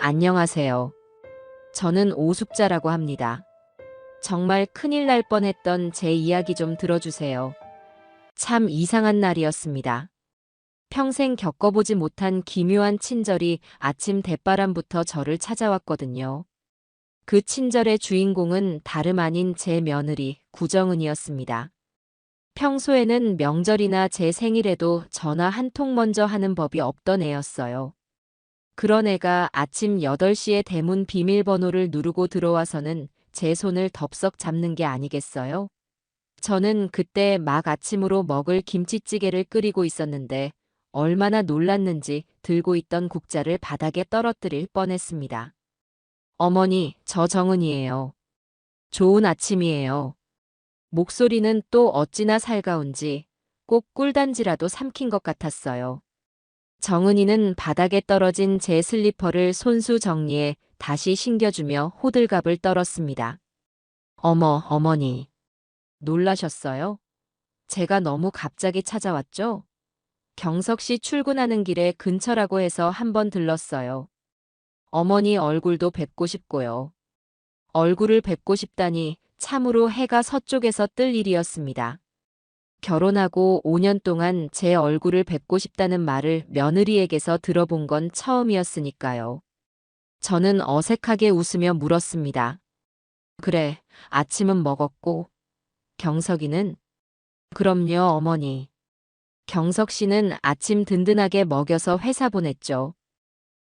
안녕하세요. 저는 오숙자라고 합니다. 정말 큰일 날 뻔했던 제 이야기 좀 들어주세요. 참 이상한 날이었습니다. 평생 겪어보지 못한 기묘한 친절이 아침 대바람부터 저를 찾아왔거든요. 그 친절의 주인공은 다름 아닌 제 며느리 구정은이었습니다. 평소에는 명절이나 제 생일에도 전화 한 통 먼저 하는 법이 없던 애였어요. 그런 애가 아침 8시에 대문 비밀번호를 누르고 들어와서는 제 손을 덥석 잡는 게 아니겠어요? 저는 그때 막 아침으로 먹을 김치찌개를 끓이고 있었는데 얼마나 놀랐는지 들고 있던 국자를 바닥에 떨어뜨릴 뻔했습니다. 어머니, 저 정은이에요. 좋은 아침이에요. 목소리는 또 어찌나 살가운지 꼭 꿀단지라도 삼킨 것 같았어요. 정은이는 바닥에 떨어진 제 슬리퍼를 손수 정리해 다시 신겨주며 호들갑을 떨었습니다. 어머, 어머니. 놀라셨어요? 제가 너무 갑자기 찾아왔죠? 경석 씨 출근하는 길에 근처라고 해서 한번 들렀어요. 어머니 얼굴도 뵙고 싶고요. 얼굴을 뵙고 싶다니 참으로 해가 서쪽에서 뜰 일이었습니다. 결혼하고 5년 동안 제 얼굴을 뵙고 싶다는 말을 며느리에게서 들어본 건 처음이었으니까요. 저는 어색하게 웃으며 물었습니다. 그래, 아침은 먹었고, 경석이는? 그럼요, 어머니. 경석 씨는 아침 든든하게 먹여서 회사 보냈죠.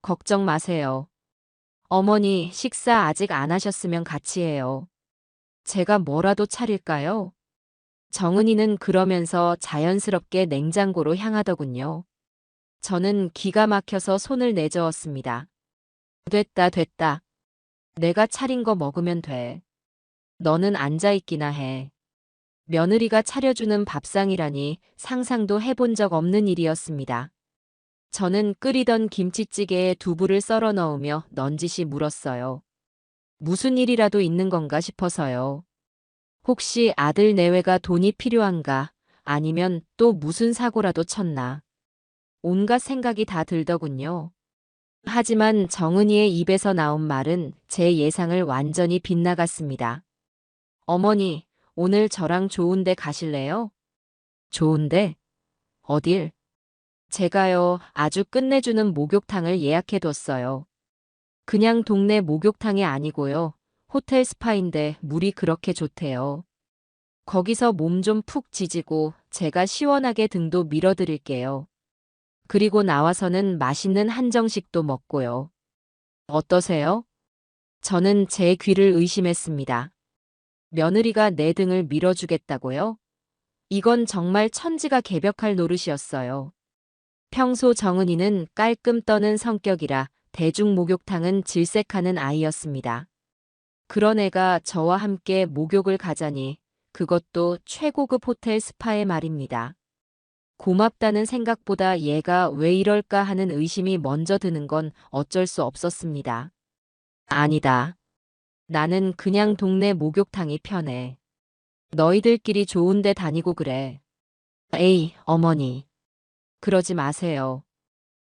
걱정 마세요. 어머니, 식사 아직 안 하셨으면 같이 해요. 제가 뭐라도 차릴까요? 정은이는 그러면서 자연스럽게 냉장고로 향하더군요. 저는 기가 막혀서 손을 내저었습니다. 됐다, 됐다. 내가 차린 거 먹으면 돼. 너는 앉아있기나 해. 며느리가 차려주는 밥상이라니 상상도 해본 적 없는 일이었습니다. 저는 끓이던 김치찌개에 두부를 썰어 넣으며 넌지시 물었어요. 무슨 일이라도 있는 건가 싶어서요. 혹시 아들 내외가 돈이 필요한가? 아니면 또 무슨 사고라도 쳤나? 온갖 생각이 다 들더군요. 하지만 정은이의 입에서 나온 말은 제 예상을 완전히 빗나갔습니다. 어머니, 오늘 저랑 좋은 데 가실래요? 좋은데? 어딜? 제가요, 아주 끝내주는 목욕탕을 예약해뒀어요. 그냥 동네 목욕탕이 아니고요. 호텔 스파인데 물이 그렇게 좋대요. 거기서 몸 좀 푹 지지고 제가 시원하게 등도 밀어드릴게요. 그리고 나와서는 맛있는 한정식도 먹고요. 어떠세요? 저는 제 귀를 의심했습니다. 며느리가 내 등을 밀어주겠다고요? 이건 정말 천지가 개벽할 노릇이었어요. 평소 정은이는 깔끔 떠는 성격이라 대중 목욕탕은 질색하는 아이였습니다. 그런 애가 저와 함께 목욕을 가자니 그것도 최고급 호텔 스파의 말입니다. 고맙다는 생각보다 얘가 왜 이럴까 하는 의심이 먼저 드는 건 어쩔 수 없었습니다. 아니다. 나는 그냥 동네 목욕탕이 편해. 너희들끼리 좋은 데 다니고 그래. 에이, 어머니. 그러지 마세요.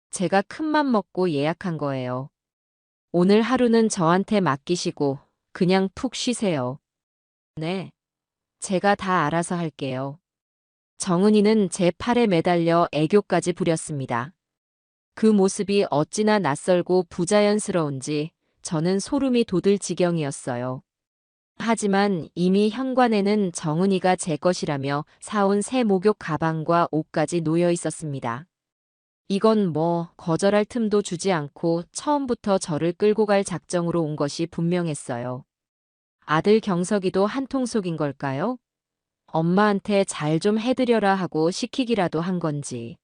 제가 큰맘 먹고 예약한 거예요. 오늘 하루는 저한테 맡기시고 그냥 푹 쉬세요. 네. 제가 다 알아서 할게요. 정은이는 제 팔에 매달려 애교까지 부렸습니다. 그 모습이 어찌나 낯설고 부자연스러운지 저는 소름이 돋을 지경이었어요. 하지만 이미 현관에는 정은이가 제 것이라며 사온 새 목욕 가방과 옷까지 놓여 있었습니다. 이건 뭐 거절할 틈도 주지 않고 처음부터 저를 끌고 갈 작정으로 온 것이 분명했어요. 아들 경석이도 한통 속인 걸까요? 엄마한테 잘 좀 해드려라 하고 시키기라도 한 건지.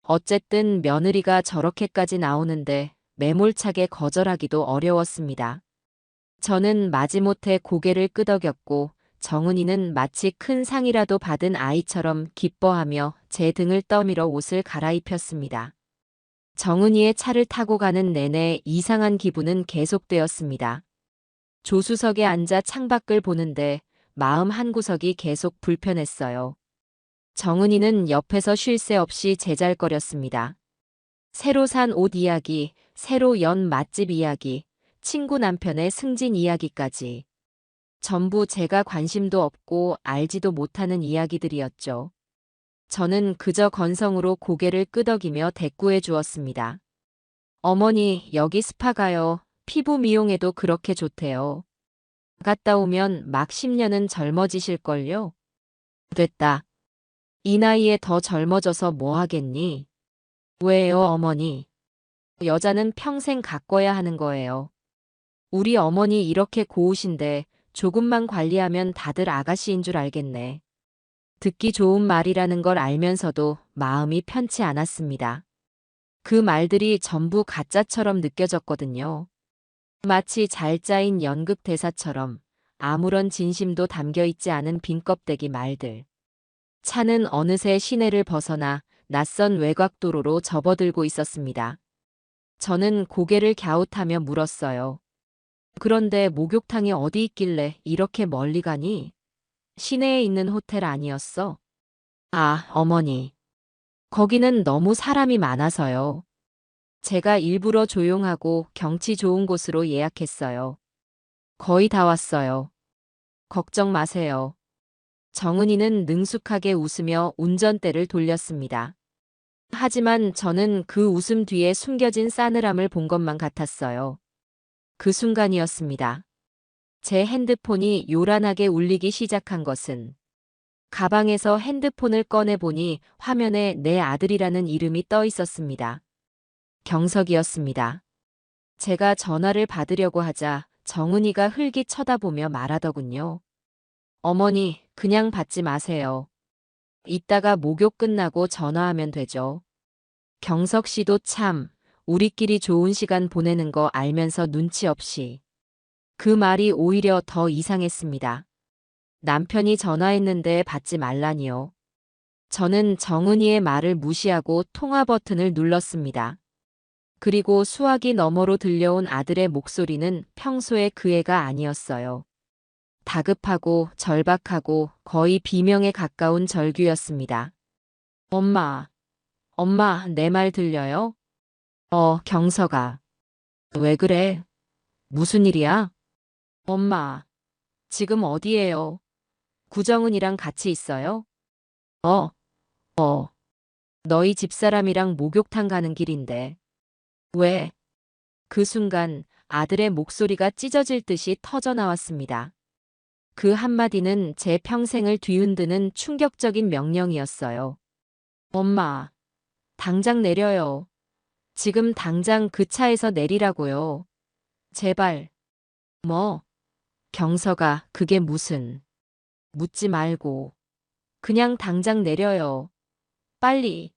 어쨌든 며느리가 저렇게까지 나오는데 매몰차게 거절하기도 어려웠습니다. 저는 마지못해 고개를 끄덕였고 정은이는 마치 큰 상이라도 받은 아이처럼 기뻐하며 제 등을 떠밀어 옷을 갈아입혔습니다. 정은이의 차를 타고 가는 내내 이상한 기분은 계속되었습니다. 조수석에 앉아 창밖을 보는데 마음 한구석이 계속 불편했어요. 정은이는 옆에서 쉴 새 없이 제잘거렸습니다. 새로 산 옷 이야기, 새로 연 맛집 이야기, 친구 남편의 승진 이야기까지. 전부 제가 관심도 없고 알지도 못하는 이야기들이었죠. 저는 그저 건성으로 고개를 끄덕이며 대꾸해 주었습니다. 어머니, 여기 스파 가요. 피부 미용에도 그렇게 좋대요. 갔다 오면 막 10년은 젊어지실걸요? 됐다. 이 나이에 더 젊어져서 뭐 하겠니? 왜요, 어머니? 여자는 평생 가꿔야 하는 거예요. 우리 어머니 이렇게 고우신데 조금만 관리하면 다들 아가씨인 줄 알겠네. 듣기 좋은 말이라는 걸 알면서도 마음이 편치 않았습니다. 그 말들이 전부 가짜처럼 느껴졌거든요. 마치 잘 짜인 연극 대사처럼 아무런 진심도 담겨 있지 않은 빈 껍데기 말들. 차는 어느새 시내를 벗어나 낯선 외곽도로로 접어들고 있었습니다. 저는 고개를 갸웃하며 물었어요. 그런데 목욕탕이 어디 있길래 이렇게 멀리 가니? 시내에 있는 호텔 아니었어? 아, 어머니. 거기는 너무 사람이 많아서요. 제가 일부러 조용하고 경치 좋은 곳으로 예약했어요. 거의 다 왔어요. 걱정 마세요. 정은이는 능숙하게 웃으며 운전대를 돌렸습니다. 하지만 저는 그 웃음 뒤에 숨겨진 싸늘함을 본 것만 같았어요. 그 순간이었습니다. 제 핸드폰이 요란하게 울리기 시작한 것은 가방에서 핸드폰을 꺼내보니 화면에 내 아들이라는 이름이 떠 있었습니다. 경석이었습니다. 제가 전화를 받으려고 하자 정은이가 흘깃 쳐다보며 말하더군요. 어머니, 그냥 받지 마세요. 이따가 목욕 끝나고 전화하면 되죠. 경석 씨도 참, 우리끼리 좋은 시간 보내는 거 알면서 눈치 없이. 그 말이 오히려 더 이상했습니다. 남편이 전화했는데 받지 말라니요. 저는 정은이의 말을 무시하고 통화 버튼을 눌렀습니다. 그리고 수화기 너머로 들려온 아들의 목소리는 평소의 그 애가 아니었어요. 다급하고 절박하고 거의 비명에 가까운 절규였습니다. 엄마, 엄마, 내 말 들려요? 경석아. 왜 그래? 무슨 일이야? 엄마, 지금 어디에요? 구정은이랑 같이 있어요? 어, 너희 집사람이랑 목욕탕 가는 길인데. 왜? 그 순간 아들의 목소리가 찢어질 듯이 터져 나왔습니다. 그 한마디는 제 평생을 뒤흔드는 충격적인 명령이었어요. 엄마, 당장 내려요. 지금 당장 그 차에서 내리라고요. 제발. 뭐? 경서가 그게 무슨. 묻지 말고. 그냥 당장 내려요. 빨리.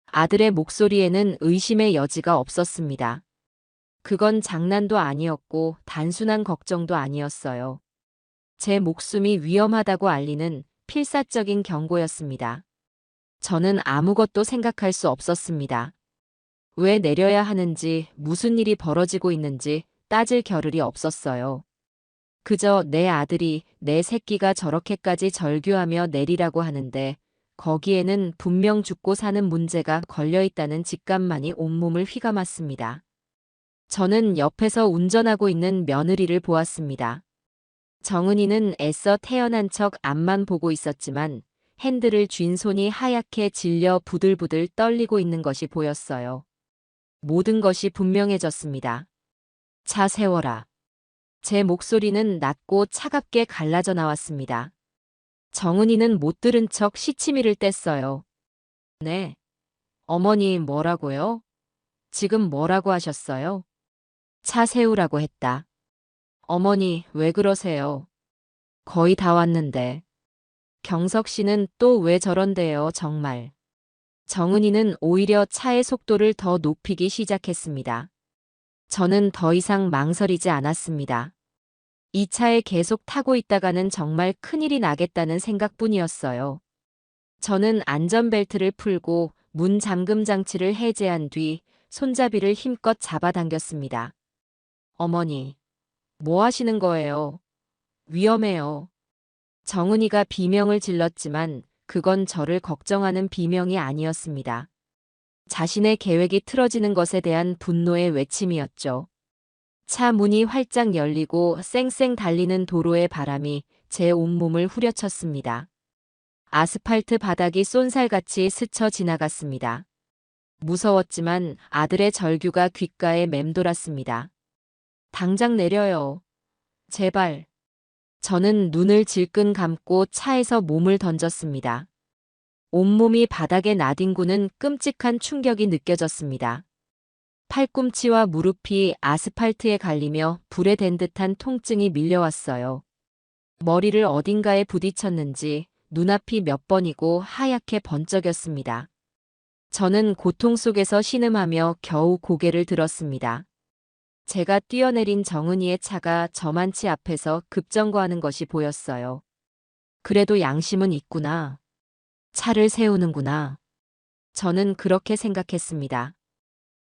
아들의 목소리에는 의심의 여지가 없었습니다. 그건 장난도 아니었고 단순한 걱정도 아니었어요. 제 목숨이 위험하다고 알리는 필사적인 경고였습니다. 저는 아무것도 생각할 수 없었습니다. 왜 내려야 하는지, 무슨 일이 벌어지고 있는지 따질 겨를이 없었어요. 그저 내 아들이, 내 새끼가 저렇게까지 절규하며 내리라고 하는데 거기에는 분명 죽고 사는 문제가 걸려있다는 직감만이 온몸을 휘감았습니다. 저는 옆에서 운전하고 있는 며느리를 보았습니다. 정은이는 애써 태연한 척 앞만 보고 있었지만 핸들을 쥔 손이 하얗게 질려 부들부들 떨리고 있는 것이 보였어요. 모든 것이 분명해졌습니다. 차 세워라. 제 목소리는 낮고 차갑게 갈라져 나왔습니다. 정은이는 못 들은 척 시치미를 뗐어요. 네. 어머니 뭐라고요? 지금 뭐라고 하셨어요? 차 세우라고 했다. 어머니 왜 그러세요? 거의 다 왔는데. 경석 씨는 또 왜 저런데요, 정말. 정은이는 오히려 차의 속도를 더 높이기 시작했습니다. 저는 더 이상 망설이지 않았습니다. 이 차에 계속 타고 있다가는 정말 큰일이 나겠다는 생각뿐이었어요. 저는 안전벨트를 풀고 문 잠금 장치를 해제한 뒤 손잡이를 힘껏 잡아당겼습니다. 어머니, 뭐 하시는 거예요? 위험해요. 정은이가 비명을 질렀지만 그건 저를 걱정하는 비명이 아니었습니다. 자신의 계획이 틀어지는 것에 대한 분노의 외침이었죠. 차 문이 활짝 열리고 쌩쌩 달리는 도로의 바람이 제 온몸을 후려쳤습니다. 아스팔트 바닥이 쏜살같이 스쳐 지나갔습니다. 무서웠지만 아들의 절규가 귓가에 맴돌았습니다. 당장 내려요. 제발. 저는 눈을 질끈 감고 차에서 몸을 던졌습니다. 온몸이 바닥에 나뒹구는 끔찍한 충격이 느껴졌습니다. 팔꿈치와 무릎이 아스팔트에 갈리며 불에 댄 듯한 통증이 밀려왔어요. 머리를 어딘가에 부딪혔는지 눈앞이 몇 번이고 하얗게 번쩍였습니다. 저는 고통 속에서 신음하며 겨우 고개를 들었습니다. 제가 뛰어내린 정은이의 차가 저만치 앞에서 급정거하는 것이 보였어요. 그래도 양심은 있구나. 차를 세우는구나. 저는 그렇게 생각했습니다.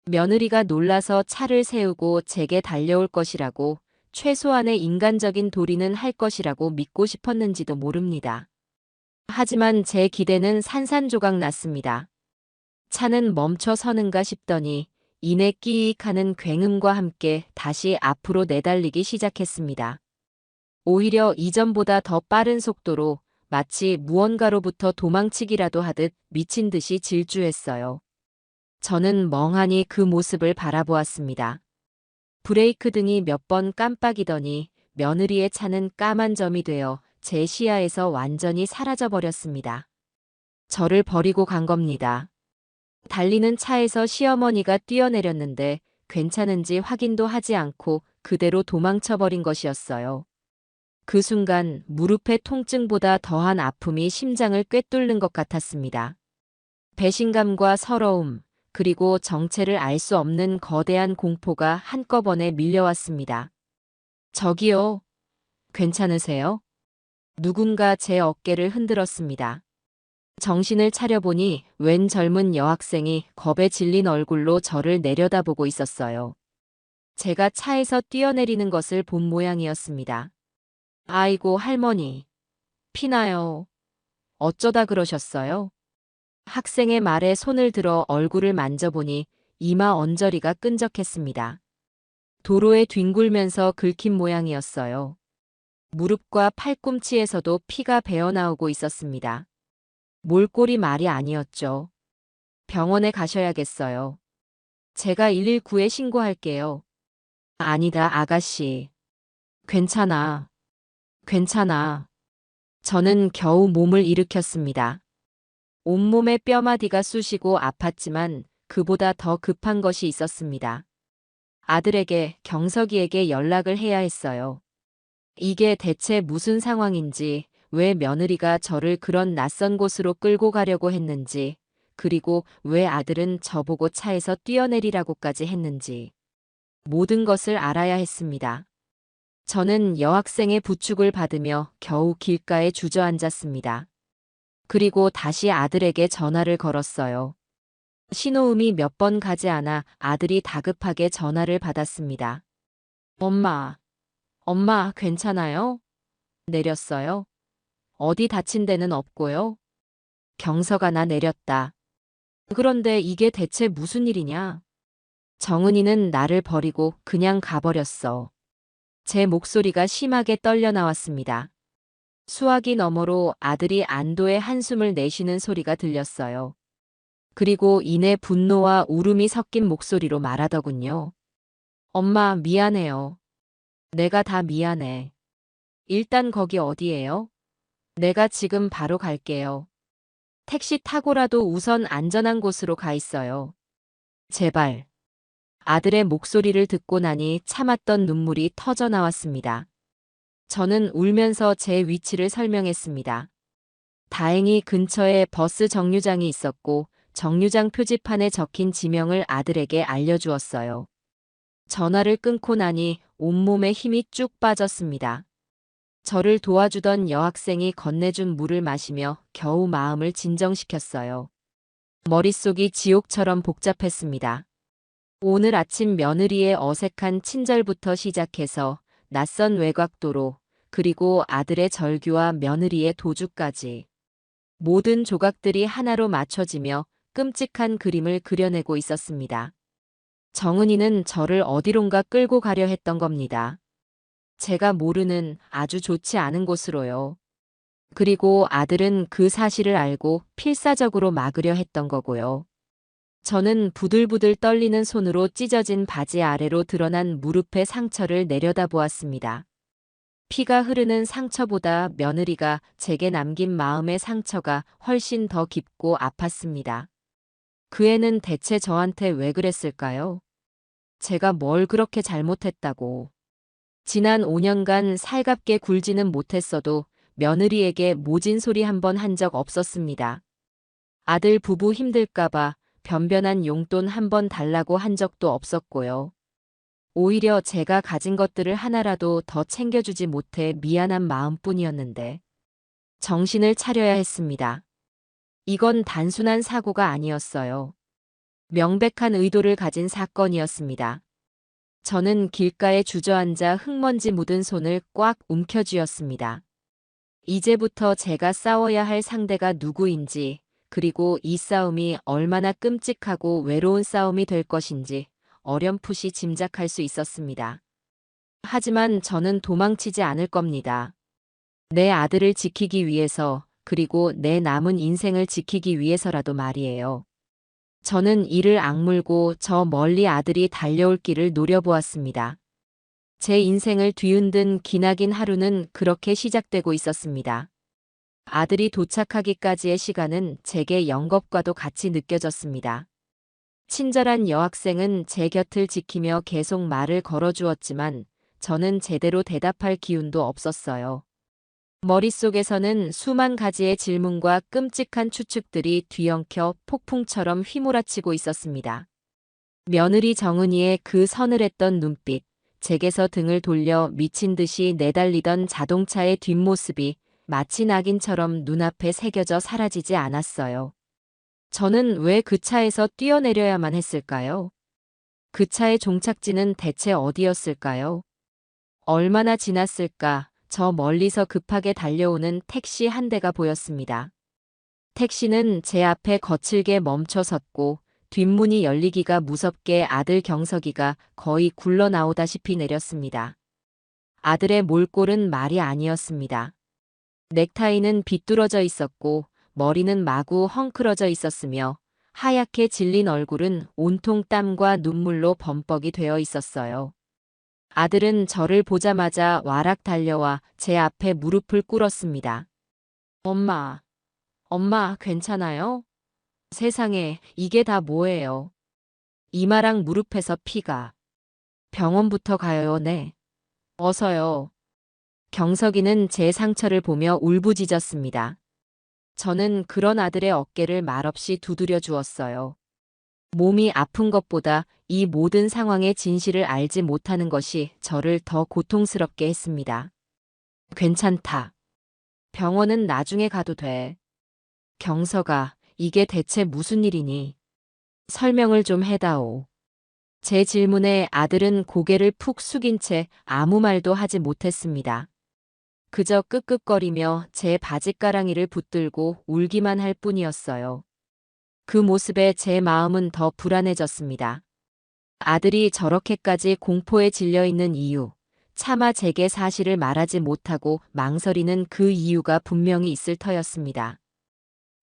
며느리가 놀라서 차를 세우고 제게 달려올 것이라고, 최소한의 인간적인 도리는 할 것이라고 믿고 싶었는지도 모릅니다. 하지만 제 기대는 산산조각 났습니다. 차는 멈춰 서는가 싶더니 이내 끼익 하는 굉음과 함께 다시 앞으로 내달리기 시작했습니다. 오히려 이전보다 더 빠른 속도로 마치 무언가로부터 도망치기라도 하듯 미친 듯이 질주했어요. 저는 멍하니 그 모습을 바라보았습니다. 브레이크 등이 몇 번 깜빡이더니 며느리의 차는 까만 점이 되어 제 시야에서 완전히 사라져버렸습니다. 저를 버리고 간 겁니다. 달리는 차에서 시어머니가 뛰어내렸는데 괜찮은지 확인도 하지 않고 그대로 도망쳐버린 것이었어요. 그 순간 무릎의 통증보다 더한 아픔이 심장을 꿰뚫는 것 같았습니다. 배신감과 서러움, 그리고 정체를 알 수 없는 거대한 공포가 한꺼번에 밀려왔습니다. 저기요. 괜찮으세요? 누군가 제 어깨를 흔들었습니다. 정신을 차려보니 웬 젊은 여학생이 겁에 질린 얼굴로 저를 내려다보고 있었어요. 제가 차에서 뛰어내리는 것을 본 모양이었습니다. 아이고 할머니. 피나요. 어쩌다 그러셨어요? 학생의 말에 손을 들어 얼굴을 만져보니 이마 언저리가 끈적했습니다. 도로에 뒹굴면서 긁힌 모양이었어요. 무릎과 팔꿈치에서도 피가 배어나오고 있었습니다. 몰골이 말이 아니었죠. 병원에 가셔야겠어요. 제가 119에 신고할게요. 아니다, 아가씨. 괜찮아. 괜찮아. 저는 겨우 몸을 일으켰습니다. 온몸의 뼈마디가 쑤시고 아팠지만 그보다 더 급한 것이 있었습니다. 아들에게, 경석이에게 연락을 해야 했어요. 이게 대체 무슨 상황인지, 왜 며느리가 저를 그런 낯선 곳으로 끌고 가려고 했는지, 그리고 왜 아들은 저보고 차에서 뛰어내리라고까지 했는지. 모든 것을 알아야 했습니다. 저는 여학생의 부축을 받으며 겨우 길가에 주저앉았습니다. 그리고 다시 아들에게 전화를 걸었어요. 신호음이 몇 번 가지 않아 아들이 다급하게 전화를 받았습니다. 엄마, 엄마 괜찮아요? 내렸어요? 어디 다친 데는 없고요? 경서가 나 내렸다. 그런데 이게 대체 무슨 일이냐? 정은이는 나를 버리고 그냥 가버렸어. 제 목소리가 심하게 떨려 나왔습니다. 수화기 너머로 아들이 안도의 한숨을 내쉬는 소리가 들렸어요. 그리고 이내 분노와 울음이 섞인 목소리로 말하더군요. 엄마 미안해요. 내가 다 미안해. 일단 거기 어디예요? 내가 지금 바로 갈게요. 택시 타고라도 우선 안전한 곳으로 가 있어요. 제발. 아들의 목소리를 듣고 나니 참았던 눈물이 터져 나왔습니다. 저는 울면서 제 위치를 설명했습니다. 다행히 근처에 버스 정류장이 있었고 정류장 표지판에 적힌 지명을 아들에게 알려주었어요. 전화를 끊고 나니 온몸에 힘이 쭉 빠졌습니다. 저를 도와주던 여학생이 건네준 물을 마시며 겨우 마음을 진정시켰어요. 머릿속이 지옥처럼 복잡했습니다. 오늘 아침 며느리의 어색한 친절부터 시작해서 낯선 외곽도로, 그리고 아들의 절규와 며느리의 도주까지. 모든 조각들이 하나로 맞춰지며 끔찍한 그림을 그려내고 있었습니다. 정은이는 저를 어디론가 끌고 가려 했던 겁니다. 제가 모르는 아주 좋지 않은 곳으로요. 그리고 아들은 그 사실을 알고 필사적으로 막으려 했던 거고요. 저는 부들부들 떨리는 손으로 찢어진 바지 아래로 드러난 무릎의 상처를 내려다보았습니다. 피가 흐르는 상처보다 며느리가 제게 남긴 마음의 상처가 훨씬 더 깊고 아팠습니다. 그 애는 대체 저한테 왜 그랬을까요? 제가 뭘 그렇게 잘못했다고. 지난 5년간 살갑게 굴지는 못했어도 며느리에게 모진 소리 한 번 한 적 없었습니다. 아들 부부 힘들까봐 변변한 용돈 한 번 달라고 한 적도 없었고요. 오히려 제가 가진 것들을 하나라도 더 챙겨주지 못해 미안한 마음뿐이었는데 정신을 차려야 했습니다. 이건 단순한 사고가 아니었어요. 명백한 의도를 가진 사건이었습니다. 저는 길가에 주저앉아 흙먼지 묻은 손을 꽉 움켜쥐었습니다. 이제부터 제가 싸워야 할 상대가 누구인지, 그리고 이 싸움이 얼마나 끔찍하고 외로운 싸움이 될 것인지 어렴풋이 짐작할 수 있었습니다. 하지만 저는 도망치지 않을 겁니다. 내 아들을 지키기 위해서, 그리고 내 남은 인생을 지키기 위해서라도 말이에요. 저는 이를 악물고 저 멀리 아들이 달려올 길을 노려보았습니다. 제 인생을 뒤흔든 기나긴 하루는 그렇게 시작되고 있었습니다. 아들이 도착하기까지의 시간은 제게 영겁과도 같이 느껴졌습니다. 친절한 여학생은 제 곁을 지키며 계속 말을 걸어주었지만 저는 제대로 대답할 기운도 없었어요. 머릿속에서는 수만 가지의 질문과 끔찍한 추측들이 뒤엉켜 폭풍처럼 휘몰아치고 있었습니다. 며느리 정은이의 그 서늘했던 눈빛, 제게서 등을 돌려 미친 듯이 내달리던 자동차의 뒷모습이 마치 낙인처럼 눈앞에 새겨져 사라지지 않았어요. 저는 왜 그 차에서 뛰어내려야만 했을까요? 그 차의 종착지는 대체 어디였을까요? 얼마나 지났을까? 저 멀리서 급하게 달려오는 택시 한 대가 보였습니다. 택시는 제 앞에 거칠게 멈춰 섰고 뒷문이 열리기가 무섭게 아들 경석이가 거의 굴러 나오다시피 내렸습니다. 아들의 몰골은 말이 아니었습니다. 넥타이는 비뚤어져 있었고 머리는 마구 헝클어져 있었으며 하얗게 질린 얼굴은 온통 땀과 눈물로 범벅이 되어 있었어요. 아들은 저를 보자마자 와락 달려와 제 앞에 무릎을 꿇었습니다. 엄마, 엄마 괜찮아요? 세상에 이게 다 뭐예요? 이마랑 무릎에서 피가. 병원부터 가요, 네. 어서요. 경석이는 제 상처를 보며 울부짖었습니다. 저는 그런 아들의 어깨를 말없이 두드려 주었어요. 몸이 아픈 것보다 이 모든 상황의 진실을 알지 못하는 것이 저를 더 고통스럽게 했습니다. 괜찮다. 병원은 나중에 가도 돼. 경석아, 이게 대체 무슨 일이니? 설명을 좀 해다오. 제 질문에 아들은 고개를 푹 숙인 채 아무 말도 하지 못했습니다. 그저 끄끄거리며 제 바짓가랑이를 붙들고 울기만 할 뿐이었어요. 그 모습에 제 마음은 더 불안해졌습니다. 아들이 저렇게까지 공포에 질려 있는 이유, 차마 제게 사실을 말하지 못하고 망설이는 그 이유가 분명히 있을 터였습니다.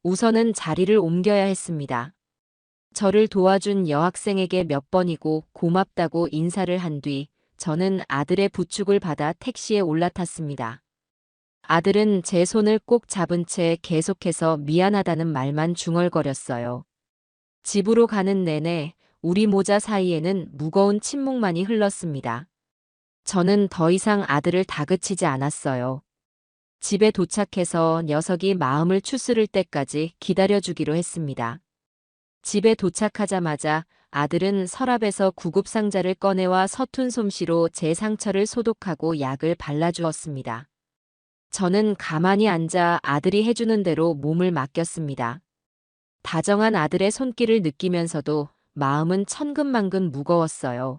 우선은 자리를 옮겨야 했습니다. 저를 도와준 여학생에게 몇 번이고 고맙다고 인사를 한 뒤 저는 아들의 부축을 받아 택시에 올라탔습니다. 아들은 제 손을 꼭 잡은 채 계속해서 미안하다는 말만 중얼거렸어요. 집으로 가는 내내 우리 모자 사이에는 무거운 침묵만이 흘렀습니다. 저는 더 이상 아들을 다그치지 않았어요. 집에 도착해서 녀석이 마음을 추스를 때까지 기다려주기로 했습니다. 집에 도착하자마자 아들은 서랍에서 구급상자를 꺼내와 서툰 솜씨로 제 상처를 소독하고 약을 발라주었습니다. 저는 가만히 앉아 아들이 해주는 대로 몸을 맡겼습니다. 다정한 아들의 손길을 느끼면서도 마음은 천근만근 무거웠어요.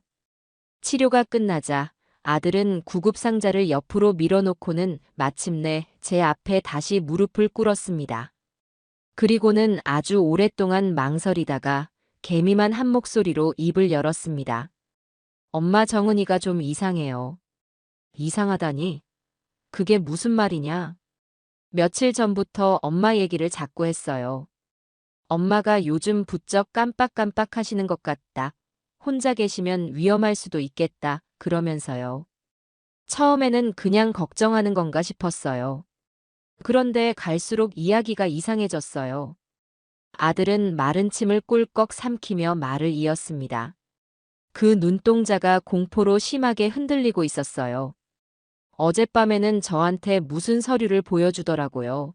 치료가 끝나자 아들은 구급상자를 옆으로 밀어놓고는 마침내 제 앞에 다시 무릎을 꿇었습니다. 그리고는 아주 오랫동안 망설이다가 개미만 한 목소리로 입을 열었습니다. 엄마, 정은이가 좀 이상해요. 이상하다니? 그게 무슨 말이냐? 며칠 전부터 엄마 얘기를 자꾸 했어요. 엄마가 요즘 부쩍 깜빡깜빡 하시는 것 같다. 혼자 계시면 위험할 수도 있겠다. 그러면서요. 처음에는 그냥 걱정하는 건가 싶었어요. 그런데 갈수록 이야기가 이상해졌어요. 아들은 마른 침을 꿀꺽 삼키며 말을 이었습니다. 그 눈동자가 공포로 심하게 흔들리고 있었어요. 어젯밤에는 저한테 무슨 서류를 보여주더라고요.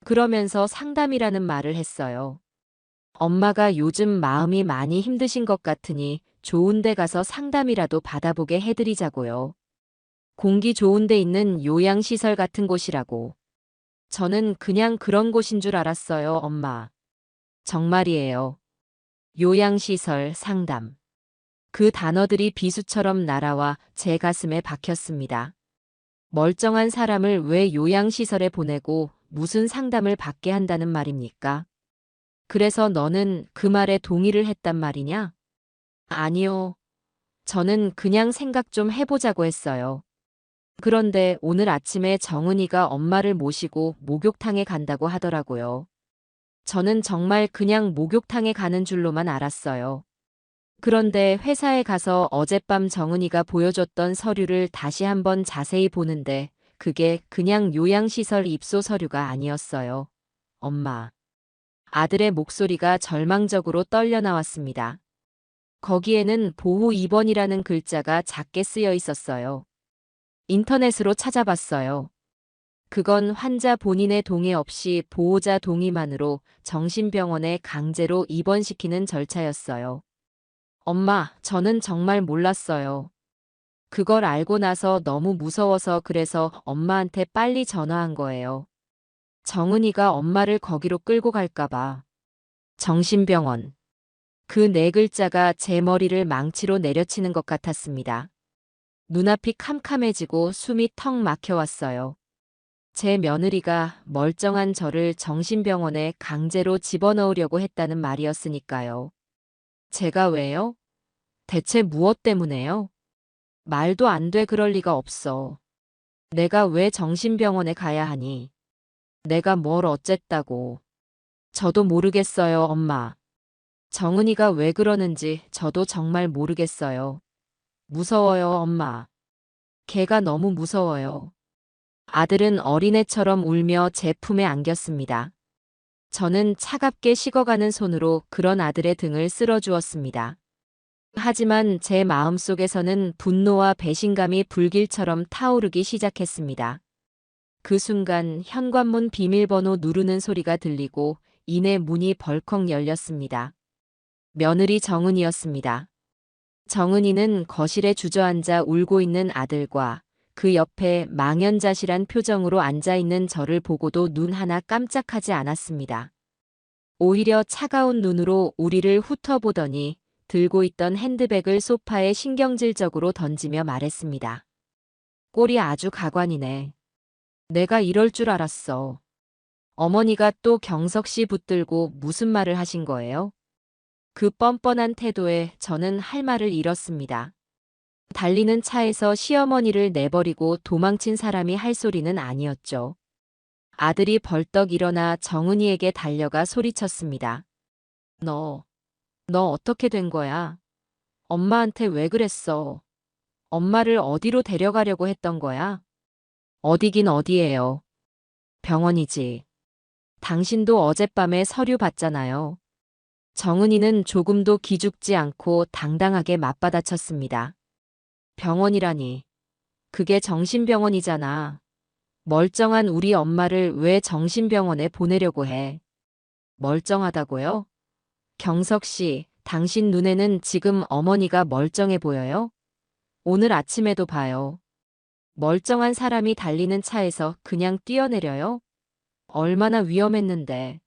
그러면서 상담이라는 말을 했어요. 엄마가 요즘 마음이 많이 힘드신 것 같으니 좋은 데 가서 상담이라도 받아보게 해드리자고요. 공기 좋은 데 있는 요양시설 같은 곳이라고. 저는 그냥 그런 곳인 줄 알았어요, 엄마. 정말이에요. 요양시설, 상담. 그 단어들이 비수처럼 날아와 제 가슴에 박혔습니다. 멀쩡한 사람을 왜 요양시설에 보내고 무슨 상담을 받게 한다는 말입니까? 그래서 너는 그 말에 동의를 했단 말이냐? 아니요. 저는 그냥 생각 좀 해보자고 했어요. 그런데 오늘 아침에 정은이가 엄마를 모시고 목욕탕에 간다고 하더라고요. 저는 정말 그냥 목욕탕에 가는 줄로만 알았어요. 그런데 회사에 가서 어젯밤 정은이가 보여줬던 서류를 다시 한번 자세히 보는데 그게 그냥 요양시설 입소 서류가 아니었어요. 엄마. 아들의 목소리가 절망적으로 떨려 나왔습니다. 거기에는 보호 입원이라는 글자가 작게 쓰여 있었어요. 인터넷으로 찾아봤어요. 그건 환자 본인의 동의 없이 보호자 동의만으로 정신병원에 강제로 입원시키는 절차였어요. 엄마, 저는 정말 몰랐어요. 그걸 알고 나서 너무 무서워서 그래서 엄마한테 빨리 전화한 거예요. 정은이가 엄마를 거기로 끌고 갈까봐. 정신병원. 그 네 글자가 제 머리를 망치로 내려치는 것 같았습니다. 눈앞이 캄캄해지고 숨이 턱 막혀왔어요. 제 며느리가 멀쩡한 저를 정신병원에 강제로 집어넣으려고 했다는 말이었으니까요. 제가 왜요? 대체 무엇 때문에요? 말도 안 돼, 그럴 리가 없어. 내가 왜 정신병원에 가야 하니? 내가 뭘 어쨌다고. 저도 모르겠어요, 엄마. 정은이가 왜 그러는지 저도 정말 모르겠어요. 무서워요, 엄마. 걔가 너무 무서워요. 아들은 어린애처럼 울며 제 품에 안겼습니다. 저는 차갑게 식어가는 손으로 그런 아들의 등을 쓸어주었습니다. 하지만 제 마음속에서는 분노와 배신감이 불길처럼 타오르기 시작했습니다. 그 순간 현관문 비밀번호 누르는 소리가 들리고 이내 문이 벌컥 열렸습니다. 며느리 정은이었습니다. 정은이는 거실에 주저앉아 울고 있는 아들과 그 옆에 망연자실한 표정으로 앉아있는 저를 보고도 눈 하나 깜짝하지 않았습니다. 오히려 차가운 눈으로 우리를 훑어보더니 들고 있던 핸드백을 소파에 신경질적으로 던지며 말했습니다. 꼴이 아주 가관이네. 내가 이럴 줄 알았어. 어머니가 또 경석 씨 붙들고 무슨 말을 하신 거예요? 그 뻔뻔한 태도에 저는 할 말을 잃었습니다. 달리는 차에서 시어머니를 내버리고 도망친 사람이 할 소리는 아니었죠. 아들이 벌떡 일어나 정은이에게 달려가 소리쳤습니다. 너 어떻게 된 거야? 엄마한테 왜 그랬어? 엄마를 어디로 데려가려고 했던 거야? 어디긴 어디예요. 병원이지. 당신도 어젯밤에 서류 봤잖아요. 정은이는 조금도 기죽지 않고 당당하게 맞받아쳤습니다. 병원이라니. 그게 정신병원이잖아. 멀쩡한 우리 엄마를 왜 정신병원에 보내려고 해? 멀쩡하다고요? 경석 씨, 당신 눈에는 지금 어머니가 멀쩡해 보여요? 오늘 아침에도 봐요. 멀쩡한 사람이 달리는 차에서 그냥 뛰어내려요? 얼마나 위험했는데.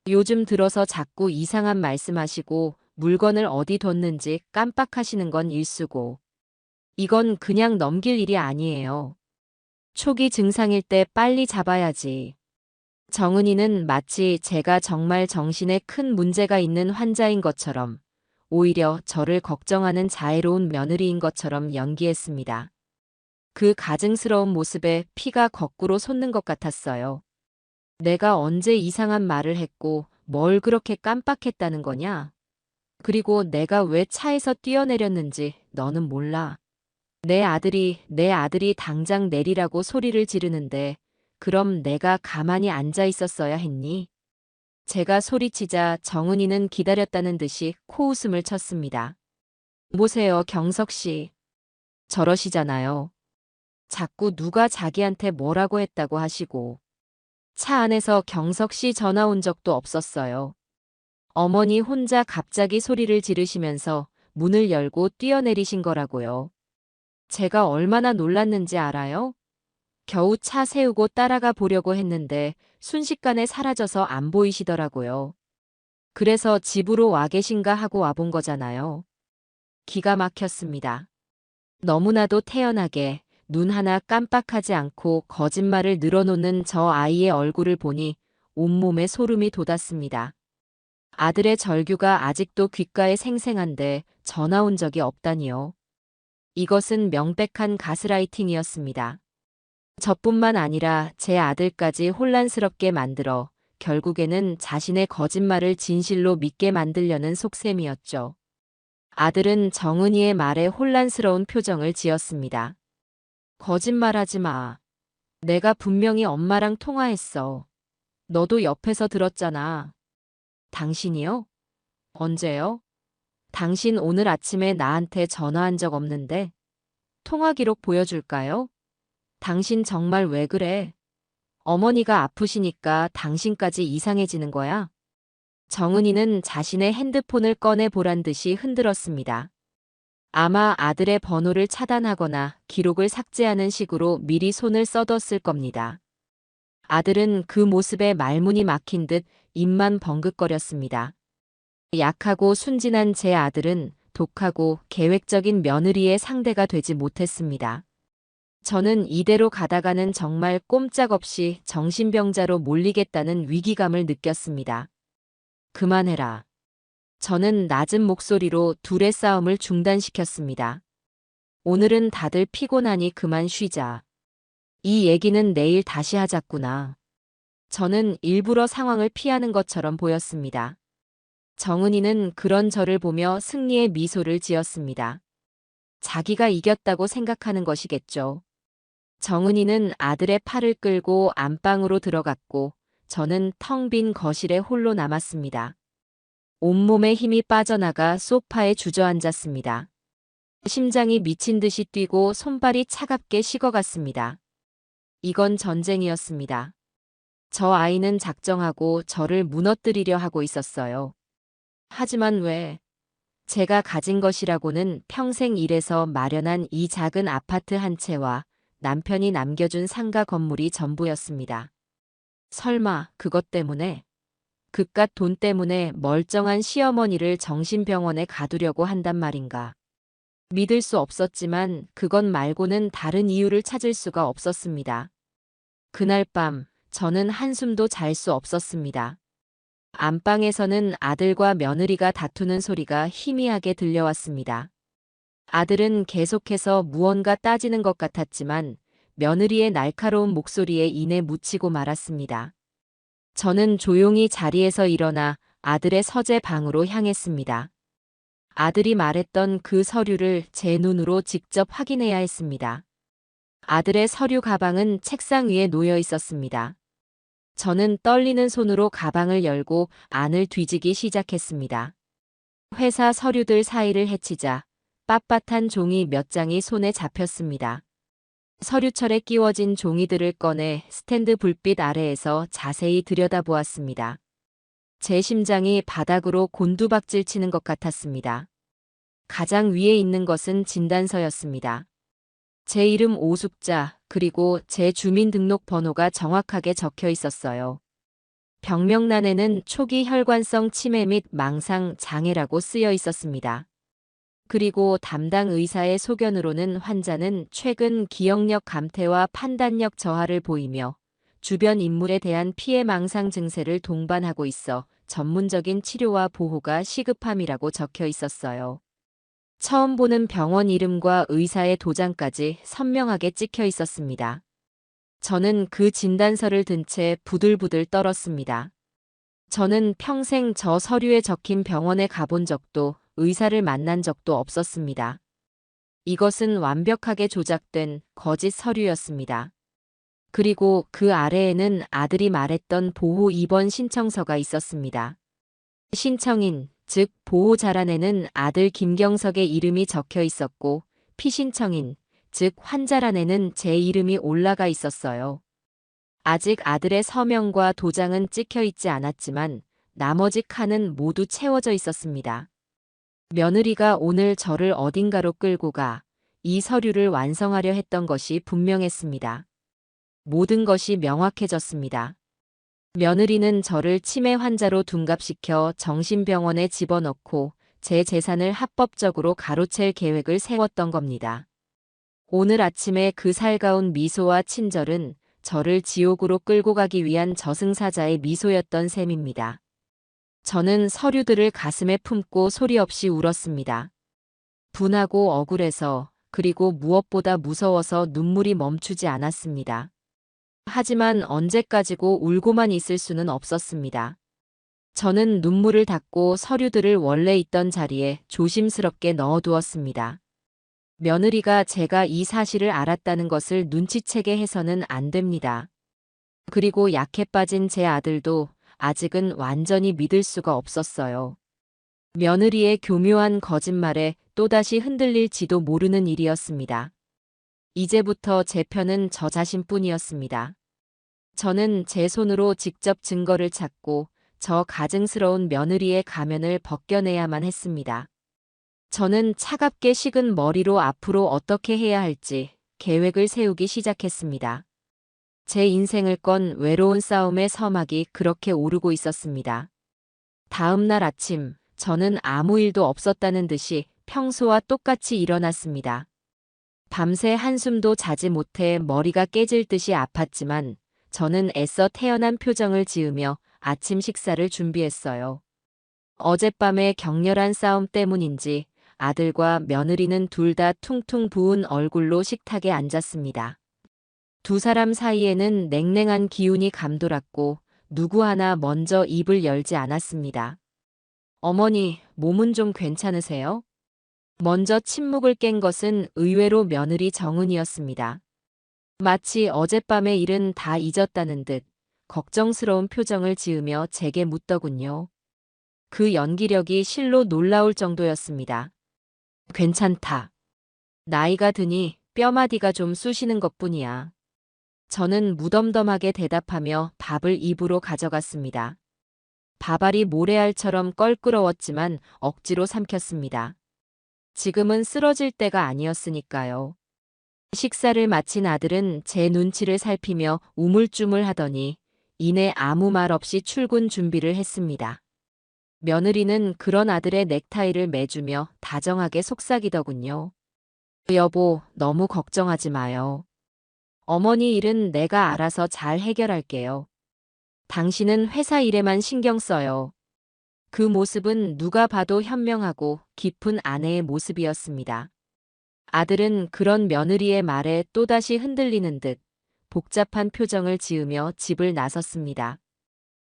요즘 들어서 자꾸 이상한 말씀하시고 물건을 어디 뒀는지 깜빡하시는 건 일수고. 이건 그냥 넘길 일이 아니에요. 초기 증상일 때 빨리 잡아야지. 정은이는 마치 제가 정말 정신에 큰 문제가 있는 환자인 것처럼, 오히려 저를 걱정하는 자애로운 며느리인 것처럼 연기했습니다. 그 가증스러운 모습에 피가 거꾸로 솟는 것 같았어요. 내가 언제 이상한 말을 했고 뭘 그렇게 깜빡했다는 거냐? 그리고 내가 왜 차에서 뛰어내렸는지 너는 몰라. 내 아들이 당장 내리라고 소리를 지르는데 그럼 내가 가만히 앉아 있었어야 했니? 제가 소리치자 정은이는 기다렸다는 듯이 코웃음을 쳤습니다. 보세요, 경석 씨. 저러시잖아요. 자꾸 누가 자기한테 뭐라고 했다고 하시고. 차 안에서 경석 씨 전화 온 적도 없었어요. 어머니 혼자 갑자기 소리를 지르시면서 문을 열고 뛰어내리신 거라고요. 제가 얼마나 놀랐는지 알아요? 겨우 차 세우고 따라가 보려고 했는데 순식간에 사라져서 안 보이시더라고요. 그래서 집으로 와 계신가 하고 와본 거잖아요. 기가 막혔습니다. 너무나도 태연하게 눈 하나 깜빡하지 않고 거짓말을 늘어놓는 저 아이의 얼굴을 보니 온몸에 소름이 돋았습니다. 아들의 절규가 아직도 귓가에 생생한데 전화 온 적이 없다니요. 이것은 명백한 가스라이팅이었습니다. 저뿐만 아니라 제 아들까지 혼란스럽게 만들어 결국에는 자신의 거짓말을 진실로 믿게 만들려는 속셈이었죠. 아들은 정은이의 말에 혼란스러운 표정을 지었습니다. 거짓말하지 마. 내가 분명히 엄마랑 통화했어. 너도 옆에서 들었잖아. 당신이요? 언제요? 당신 오늘 아침에 나한테 전화한 적 없는데? 통화 기록 보여줄까요? 당신 정말 왜 그래? 어머니가 아프시니까 당신까지 이상해지는 거야? 정은이는 자신의 핸드폰을 꺼내 보란 듯이 흔들었습니다. 아마 아들의 번호를 차단하거나 기록을 삭제하는 식으로 미리 손을 써뒀을 겁니다. 아들은 그 모습에 말문이 막힌 듯 입만 벙긋거렸습니다. 약하고 순진한 제 아들은 독하고 계획적인 며느리의 상대가 되지 못했습니다. 저는 이대로 가다가는 정말 꼼짝없이 정신병자로 몰리겠다는 위기감을 느꼈습니다. 그만해라. 저는 낮은 목소리로 둘의 싸움을 중단시켰습니다. 오늘은 다들 피곤하니 그만 쉬자. 이 얘기는 내일 다시 하자꾸나. 저는 일부러 상황을 피하는 것처럼 보였습니다. 정은이는 그런 저를 보며 승리의 미소를 지었습니다. 자기가 이겼다고 생각하는 것이겠죠. 정은이는 아들의 팔을 끌고 안방으로 들어갔고 저는 텅 빈 거실에 홀로 남았습니다. 온몸에 힘이 빠져나가 소파에 주저앉았습니다. 심장이 미친 듯이 뛰고 손발이 차갑게 식어갔습니다. 이건 전쟁이었습니다. 저 아이는 작정하고 저를 무너뜨리려 하고 있었어요. 하지만 왜? 제가 가진 것이라고는 평생 일해서 마련한 이 작은 아파트 한 채와 남편이 남겨준 상가 건물이 전부였습니다. 설마 그것 때문에? 그깟 돈 때문에 멀쩡한 시어머니를 정신병원에 가두려고 한단 말인가. 믿을 수 없었지만 그것 말고는 다른 이유를 찾을 수가 없었습니다. 그날 밤 저는 한숨도 잘 수 없었습니다. 안방에서는 아들과 며느리가 다투는 소리가 희미하게 들려왔습니다. 아들은 계속해서 무언가 따지는 것 같았지만 며느리의 날카로운 목소리에 이내 묻히고 말았습니다. 저는 조용히 자리에서 일어나 아들의 서재 방으로 향했습니다. 아들이 말했던 그 서류를 제 눈으로 직접 확인해야 했습니다. 아들의 서류 가방은 책상 위에 놓여 있었습니다. 저는 떨리는 손으로 가방을 열고 안을 뒤지기 시작했습니다. 회사 서류들 사이를 헤치자 빳빳한 종이 몇 장이 손에 잡혔습니다. 서류철에 끼워진 종이들을 꺼내 스탠드 불빛 아래에서 자세히 들여다보았습니다. 제 심장이 바닥으로 곤두박질 치는 것 같았습니다. 가장 위에 있는 것은 진단서였습니다. 제 이름 오숙자, 그리고 제 주민등록번호가 정확하게 적혀 있었어요. 병명란에는 초기 혈관성 치매 및 망상 장애라고 쓰여 있었습니다. 그리고 담당 의사의 소견으로는 환자는 최근 기억력 감퇴와 판단력 저하를 보이며 주변 인물에 대한 피해 망상 증세를 동반하고 있어 전문적인 치료와 보호가 시급함이라고 적혀 있었어요. 처음 보는 병원 이름과 의사의 도장까지 선명하게 찍혀 있었습니다. 저는 그 진단서를 든 채 부들부들 떨었습니다. 저는 평생 저 서류에 적힌 병원에 가본 적도 의사를 만난 적도 없었습니다. 이것은 완벽하게 조작된 거짓 서류였습니다. 그리고 그 아래에는 아들이 말했던 보호 입원 신청서가 있었습니다. 신청인, 즉 보호 자란에는 아들 김경석의 이름이 적혀 있었고 피신청인, 즉 환자란에는 제 이름이 올라가 있었어요. 아직 아들의 서명과 도장은 찍혀 있지 않았지만 나머지 칸은 모두 채워져 있었습니다. 며느리가 오늘 저를 어딘가로 끌고 가 이 서류를 완성하려 했던 것이 분명했습니다. 모든 것이 명확해졌습니다. 며느리는 저를 치매 환자로 둔갑시켜 정신병원에 집어넣고 제 재산을 합법적으로 가로챌 계획을 세웠던 겁니다. 오늘 아침에 그 살가운 미소와 친절은 저를 지옥으로 끌고 가기 위한 저승사자의 미소였던 셈입니다. 저는 서류들을 가슴에 품고 소리 없이 울었습니다. 분하고 억울해서, 그리고 무엇보다 무서워서 눈물이 멈추지 않았습니다. 하지만 언제까지고 울고만 있을 수는 없었습니다. 저는 눈물을 닦고 서류들을 원래 있던 자리에 조심스럽게 넣어두었습니다. 며느리가 제가 이 사실을 알았다는 것을 눈치채게 해서는 안 됩니다. 그리고 약해 빠진 제 아들도 아직은 완전히 믿을 수가 없었어요. 며느리의 교묘한 거짓말에 또다시 흔들릴지도 모르는 일이었습니다. 이제부터 제 편은 저 자신뿐이었습니다. 저는 제 손으로 직접 증거를 찾고 저 가증스러운 며느리의 가면을 벗겨내야만 했습니다. 저는 차갑게 식은 머리로 앞으로 어떻게 해야 할지 계획을 세우기 시작했습니다. 제 인생을 건 외로운 싸움의 서막이 그렇게 오르고 있었습니다. 다음 날 아침, 저는 아무 일도 없었다는 듯이 평소와 똑같이 일어났습니다. 밤새 한숨도 자지 못해 머리가 깨질 듯이 아팠지만 저는 애써 태연한 표정을 지으며 아침 식사를 준비했어요. 어젯밤의 격렬한 싸움 때문인지 아들과 며느리는 둘 다 퉁퉁 부은 얼굴로 식탁에 앉았습니다. 두 사람 사이에는 냉랭한 기운이 감돌았고 누구 하나 먼저 입을 열지 않았습니다. 어머니, 몸은 좀 괜찮으세요? 먼저 침묵을 깬 것은 의외로 며느리 정은이었습니다. 마치 어젯밤의 일은 다 잊었다는 듯 걱정스러운 표정을 지으며 제게 묻더군요. 그 연기력이 실로 놀라울 정도였습니다. 괜찮다. 나이가 드니 뼈마디가 좀 쑤시는 것뿐이야. 저는 무덤덤하게 대답하며 밥을 입으로 가져갔습니다. 밥알이 모래알처럼 껄끄러웠지만 억지로 삼켰습니다. 지금은 쓰러질 때가 아니었으니까요. 식사를 마친 아들은 제 눈치를 살피며 우물쭈물하더니 이내 아무 말 없이 출근 준비를 했습니다. 며느리는 그런 아들의 넥타이를 매주며 다정하게 속삭이더군요. 여보, 너무 걱정하지 마요. 어머니 일은 내가 알아서 잘 해결할게요. 당신은 회사 일에만 신경 써요. 그 모습은 누가 봐도 현명하고 깊은 아내의 모습이었습니다. 아들은 그런 며느리의 말에 또다시 흔들리는 듯 복잡한 표정을 지으며 집을 나섰습니다.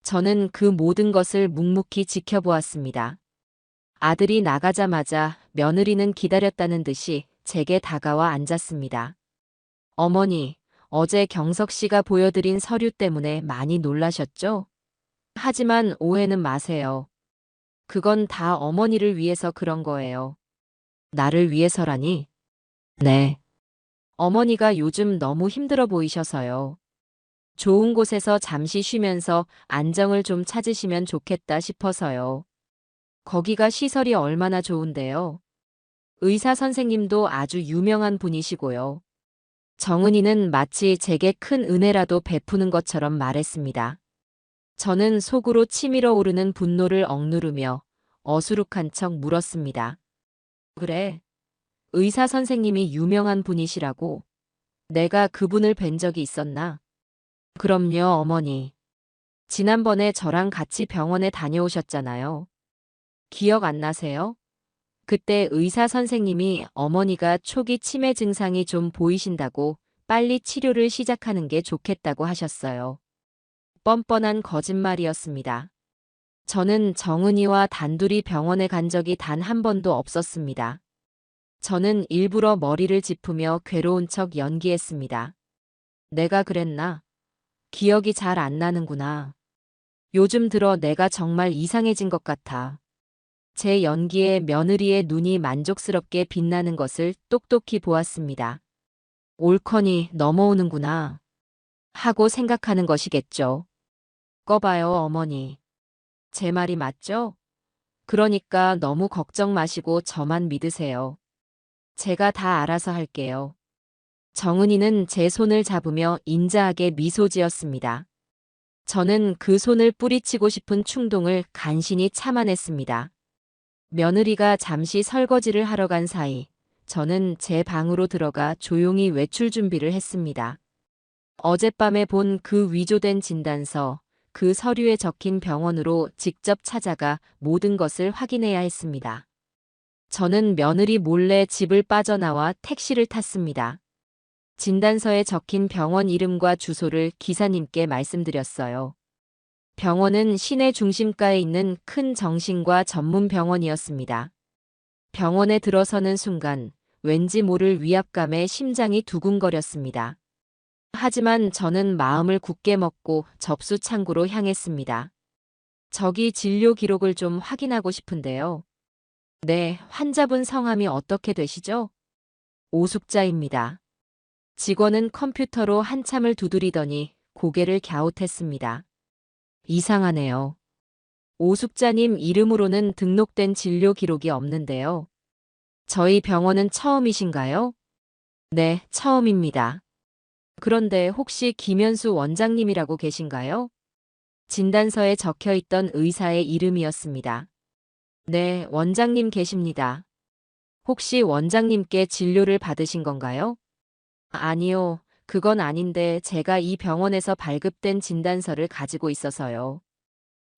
저는 그 모든 것을 묵묵히 지켜보았습니다. 아들이 나가자마자 며느리는 기다렸다는 듯이 제게 다가와 앉았습니다. 어머니, 어제 경석 씨가 보여드린 서류 때문에 많이 놀라셨죠? 하지만 오해는 마세요. 그건 다 어머니를 위해서 그런 거예요. 나를 위해서라니? 네. 어머니가 요즘 너무 힘들어 보이셔서요. 좋은 곳에서 잠시 쉬면서 안정을 좀 찾으시면 좋겠다 싶어서요. 거기가 시설이 얼마나 좋은데요. 의사 선생님도 아주 유명한 분이시고요. 정은이는 마치 제게 큰 은혜라도 베푸는 것처럼 말했습니다. 저는 속으로 치밀어 오르는 분노를 억누르며 어수룩한 척 물었습니다. 그래, 의사 선생님이 유명한 분이시라고? 내가 그분을 뵌 적이 있었나? 그럼요, 어머니. 지난번에 저랑 같이 병원에 다녀오셨잖아요. 기억 안 나세요? 그때 의사 선생님이 어머니가 초기 치매 증상이 좀 보이신다고 빨리 치료를 시작하는 게 좋겠다고 하셨어요. 뻔뻔한 거짓말이었습니다. 저는 정은이와 단둘이 병원에 간 적이 단 한 번도 없었습니다. 저는 일부러 머리를 짚으며 괴로운 척 연기했습니다. 내가 그랬나? 기억이 잘 안 나는구나. 요즘 들어 내가 정말 이상해진 것 같아. 제 연기에 며느리의 눈이 만족스럽게 빛나는 것을 똑똑히 보았습니다. 옳거니 넘어오는구나 하고 생각하는 것이겠죠. 꺼봐요, 어머니. 제 말이 맞죠? 그러니까 너무 걱정 마시고 저만 믿으세요. 제가 다 알아서 할게요. 정은이는 제 손을 잡으며 인자하게 미소 지었습니다. 저는 그 손을 뿌리치고 싶은 충동을 간신히 참아냈습니다. 며느리가 잠시 설거지를 하러 간 사이 저는 제 방으로 들어가 조용히 외출 준비를 했습니다. 어젯밤에 본 그 위조된 진단서, 그 서류에 적힌 병원으로 직접 찾아가 모든 것을 확인해야 했습니다. 저는 며느리 몰래 집을 빠져나와 택시를 탔습니다. 진단서에 적힌 병원 이름과 주소를 기사님께 말씀드렸어요. 병원은 시내 중심가에 있는 큰 정신과 전문 병원이었습니다. 병원에 들어서는 순간 왠지 모를 위압감에 심장이 두근거렸습니다. 하지만 저는 마음을 굳게 먹고 접수 창구로 향했습니다. 저기 진료 기록을 좀 확인하고 싶은데요. 네, 환자분 성함이 어떻게 되시죠? 오숙자입니다. 직원은 컴퓨터로 한참을 두드리더니 고개를 갸웃했습니다. 이상하네요. 오숙자님 이름으로는 등록된 진료 기록이 없는데요. 저희 병원은 처음이신가요? 네, 처음입니다. 그런데 혹시 김현수 원장님이라고 계신가요? 진단서에 적혀 있던 의사의 이름이었습니다. 네, 원장님 계십니다. 혹시 원장님께 진료를 받으신 건가요? 아니요, 그건 아닌데 제가 이 병원에서 발급된 진단서를 가지고 있어서요.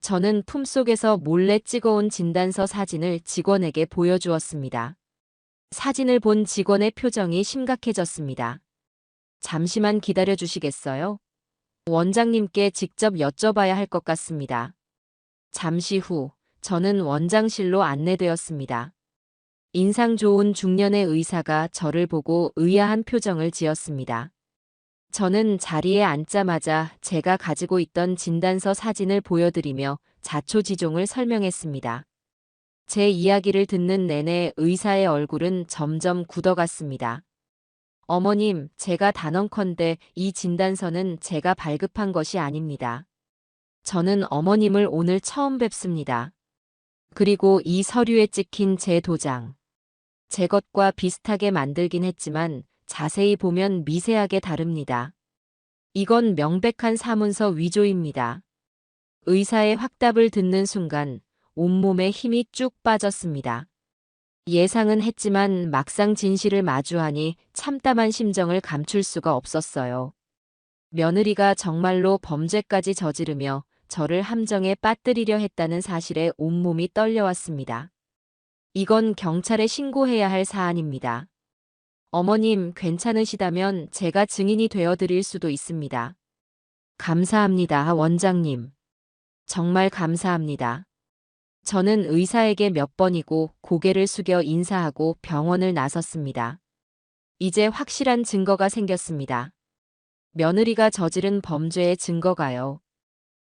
저는 품속에서 몰래 찍어온 진단서 사진을 직원에게 보여주었습니다. 사진을 본 직원의 표정이 심각해졌습니다. 잠시만 기다려 주시겠어요? 원장님께 직접 여쭤봐야 할 것 같습니다. 잠시 후, 저는 원장실로 안내되었습니다. 인상 좋은 중년의 의사가 저를 보고 의아한 표정을 지었습니다. 저는 자리에 앉자마자 제가 가지고 있던 진단서 사진을 보여드리며 자초지종을 설명했습니다. 제 이야기를 듣는 내내 의사의 얼굴은 점점 굳어갔습니다. 어머님, 제가 단언컨대 이 진단서는 제가 발급한 것이 아닙니다. 저는 어머님을 오늘 처음 뵙습니다. 그리고 이 서류에 찍힌 제 도장. 제 것과 비슷하게 만들긴 했지만 자세히 보면 미세하게 다릅니다. 이건 명백한 사문서 위조입니다. 의사의 확답을 듣는 순간 온몸에 힘이 쭉 빠졌습니다. 예상은 했지만 막상 진실을 마주하니 참담한 심정을 감출 수가 없었어요. 며느리가 정말로 범죄까지 저지르며 저를 함정에 빠뜨리려 했다는 사실에 온몸이 떨려왔습니다. 이건 경찰에 신고해야 할 사안입니다. 어머님, 괜찮으시다면 제가 증인이 되어드릴 수도 있습니다. 감사합니다, 원장님. 정말 감사합니다. 저는 의사에게 몇 번이고 고개를 숙여 인사하고 병원을 나섰습니다. 이제 확실한 증거가 생겼습니다. 며느리가 저지른 범죄의 증거가요.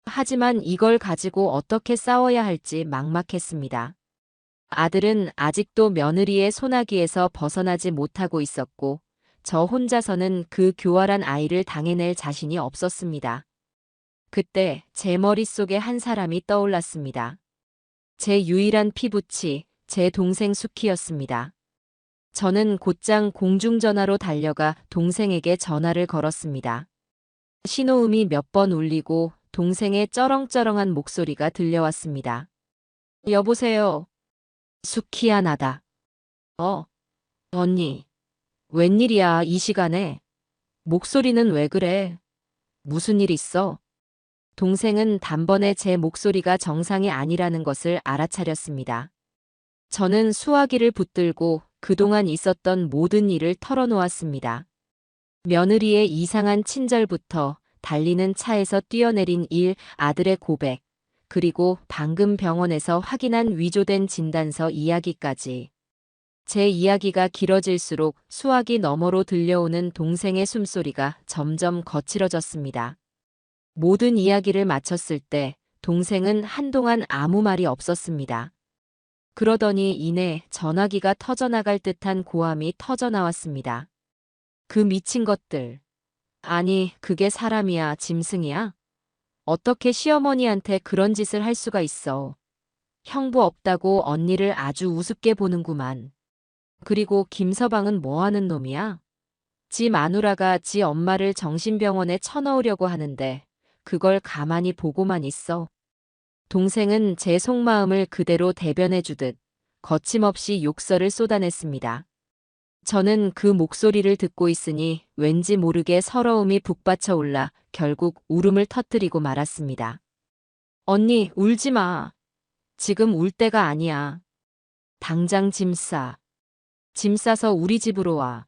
하지만 이걸 가지고 어떻게 싸워야 할지 막막했습니다. 아들은 아직도 며느리의 소나기에서 벗어나지 못하고 있었고, 저 혼자서는 그 교활한 아이를 당해낼 자신이 없었습니다. 그때 제 머릿속에 한 사람이 떠올랐습니다. 제 유일한 피부치, 제 동생 수키였습니다. 저는 곧장 공중전화로 달려가 동생에게 전화를 걸었습니다. 신호음이 몇 번 울리고 동생의 쩌렁쩌렁한 목소리가 들려왔습니다. 여보세요. 수키야, 나다. 언니. 웬일이야, 이 시간에? 목소리는 왜 그래? 무슨 일 있어? 동생은 단번에 제 목소리가 정상이 아니라는 것을 알아차렸습니다. 저는 수화기를 붙들고 그동안 있었던 모든 일을 털어놓았습니다. 며느리의 이상한 친절부터 달리는 차에서 뛰어내린 일, 아들의 고백, 그리고 방금 병원에서 확인한 위조된 진단서 이야기까지. 제 이야기가 길어질수록 수화기 너머로 들려오는 동생의 숨소리가 점점 거칠어졌습니다. 모든 이야기를 마쳤을 때 동생은 한동안 아무 말이 없었습니다. 그러더니 이내 전화기가 터져나갈 듯한 고함이 터져나왔습니다. 그 미친 것들. 아니, 그게 사람이야, 짐승이야? 어떻게 시어머니한테 그런 짓을 할 수가 있어. 형부 없다고 언니를 아주 우습게 보는구만. 그리고 김서방은 뭐 하는 놈이야? 지 마누라가 지 엄마를 정신병원에 쳐넣으려고 하는데 그걸 가만히 보고만 있어. 동생은 제 속마음을 그대로 대변해 주듯 거침없이 욕설을 쏟아냈습니다. 저는 그 목소리를 듣고 있으니 왠지 모르게 서러움이 북받쳐 올라 결국 울음을 터뜨리고 말았습니다. 언니, 울지 마. 지금 울 때가 아니야. 당장 짐 싸. 짐 싸서 우리 집으로 와.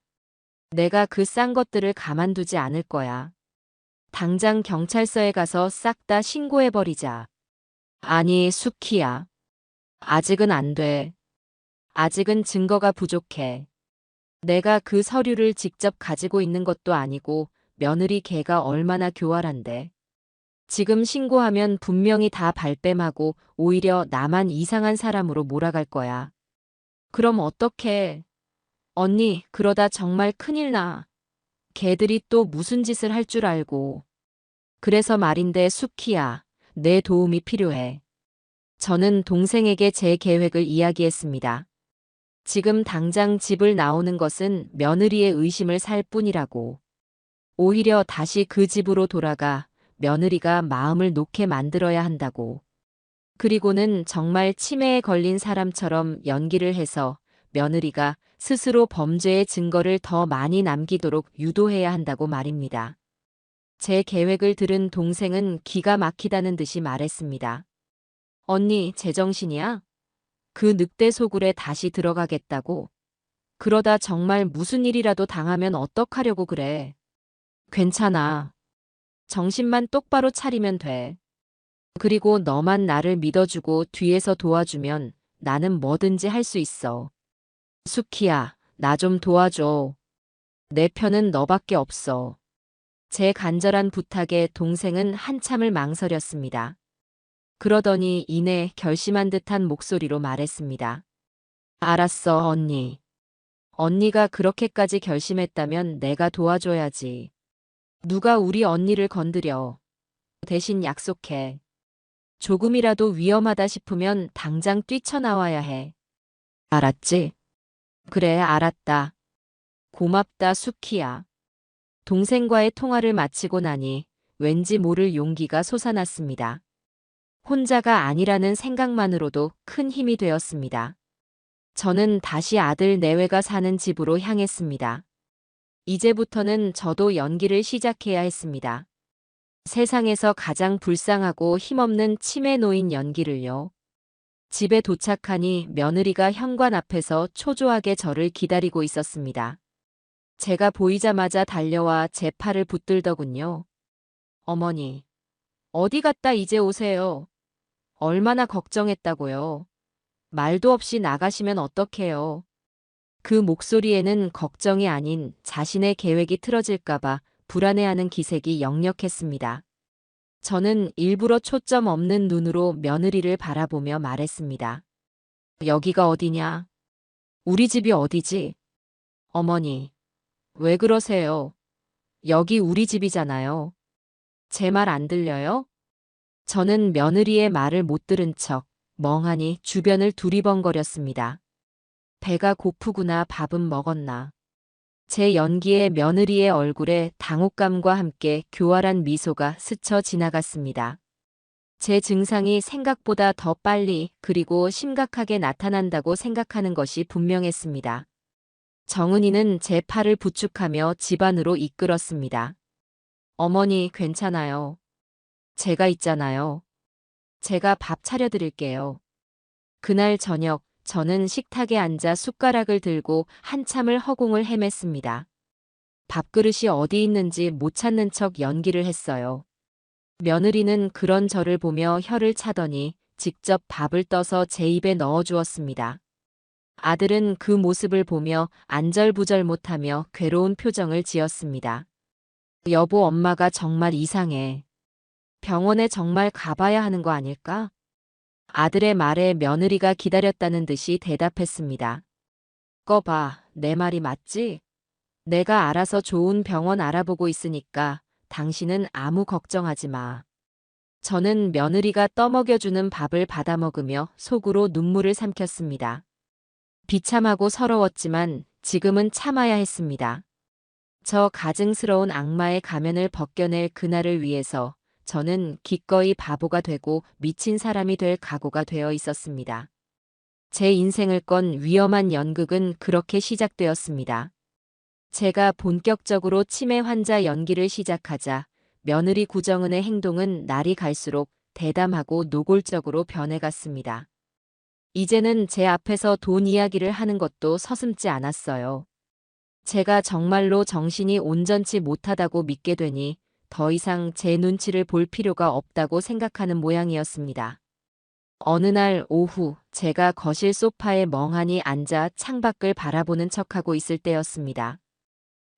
내가 그 싼 것들을 가만두지 않을 거야. 당장 경찰서에 가서 싹 다 신고해버리자. 아니, 수키야. 아직은 안 돼. 아직은 증거가 부족해. 내가 그 서류를 직접 가지고 있는 것도 아니고 며느리 걔가 얼마나 교활한데. 지금 신고하면 분명히 다 발뺌하고 오히려 나만 이상한 사람으로 몰아갈 거야. 그럼 어떡해. 언니, 그러다 정말 큰일 나. 걔들이 또 무슨 짓을 할 줄 알고. 그래서 말인데 수키야, 내 도움이 필요해. 저는 동생에게 제 계획을 이야기했습니다. 지금 당장 집을 나오는 것은 며느리의 의심을 살 뿐이라고. 오히려 다시 그 집으로 돌아가 며느리가 마음을 놓게 만들어야 한다고. 그리고는 정말 치매에 걸린 사람처럼 연기를 해서 며느리가 스스로 범죄의 증거를 더 많이 남기도록 유도해야 한다고 말입니다. 제 계획을 들은 동생은 기가 막히다는 듯이 말했습니다. 언니, 제정신이야? 그 늑대 소굴에 다시 들어가겠다고? 그러다 정말 무슨 일이라도 당하면 어떡하려고 그래? 괜찮아. 정신만 똑바로 차리면 돼. 그리고 너만 나를 믿어주고 뒤에서 도와주면 나는 뭐든지 할 수 있어. 수키야, 나 좀 도와줘. 내 편은 너밖에 없어. 제 간절한 부탁에 동생은 한참을 망설였습니다. 그러더니 이내 결심한 듯한 목소리로 말했습니다. 알았어, 언니. 언니가 그렇게까지 결심했다면 내가 도와줘야지. 누가 우리 언니를 건드려. 대신 약속해. 조금이라도 위험하다 싶으면 당장 뛰쳐나와야 해. 알았지? 그래, 알았다. 고맙다, 수키야. 동생과의 통화를 마치고 나니 왠지 모를 용기가 솟아났습니다. 혼자가 아니라는 생각만으로도 큰 힘이 되었습니다. 저는 다시 아들 내외가 사는 집으로 향했습니다. 이제부터는 저도 연기를 시작해야 했습니다. 세상에서 가장 불쌍하고 힘없는 치매 노인 연기를요. 집에 도착하니 며느리가 현관 앞에서 초조하게 저를 기다리고 있었습니다. 제가 보이자마자 달려와 제 팔을 붙들더군요. 어머니, 어디 갔다 이제 오세요? 얼마나 걱정했다고요. 말도 없이 나가시면 어떡해요. 그 목소리에는 걱정이 아닌 자신의 계획이 틀어질까봐 불안해하는 기색이 역력했습니다. 저는 일부러 초점 없는 눈으로 며느리를 바라보며 말했습니다. 여기가 어디냐? 우리 집이 어디지? 어머니, 왜 그러세요? 여기 우리 집이잖아요. 제 말 안 들려요? 저는 며느리의 말을 못 들은 척 멍하니 주변을 두리번거렸습니다. 배가 고프구나, 밥은 먹었나. 제 연기에 며느리의 얼굴에 당혹감과 함께 교활한 미소가 스쳐 지나갔습니다. 제 증상이 생각보다 더 빨리 그리고 심각하게 나타난다고 생각하는 것이 분명했습니다. 정은이는 제 팔을 부축하며 집 안으로 이끌었습니다. 어머니, 괜찮아요. 제가 있잖아요. 제가 밥 차려드릴게요. 그날 저녁, 저는 식탁에 앉아 숟가락을 들고 한참을 허공을 헤맸습니다. 밥그릇이 어디 있는지 못 찾는 척 연기를 했어요. 며느리는 그런 저를 보며 혀를 차더니 직접 밥을 떠서 제 입에 넣어 주었습니다. 아들은 그 모습을 보며 안절부절 못하며 괴로운 표정을 지었습니다. 여보, 엄마가 정말 이상해. 병원에 정말 가봐야 하는 거 아닐까? 아들의 말에 며느리가 기다렸다는 듯이 대답했습니다. 꺼봐, 내 말이 맞지? 내가 알아서 좋은 병원 알아보고 있으니까 당신은 아무 걱정하지 마. 저는 며느리가 떠먹여주는 밥을 받아 먹으며 속으로 눈물을 삼켰습니다. 비참하고 서러웠지만 지금은 참아야 했습니다. 저 가증스러운 악마의 가면을 벗겨낼 그날을 위해서 저는 기꺼이 바보가 되고 미친 사람이 될 각오가 되어 있었습니다. 제 인생을 건 위험한 연극은 그렇게 시작되었습니다. 제가 본격적으로 치매 환자 연기를 시작하자 며느리 구정은의 행동은 날이 갈수록 대담하고 노골적으로 변해갔습니다. 이제는 제 앞에서 돈 이야기를 하는 것도 서슴지 않았어요. 제가 정말로 정신이 온전치 못하다고 믿게 되니 더 이상 제 눈치를 볼 필요가 없다고 생각하는 모양이었습니다. 어느 날 오후 제가 거실 소파에 멍하니 앉아 창밖을 바라보는 척하고 있을 때였습니다.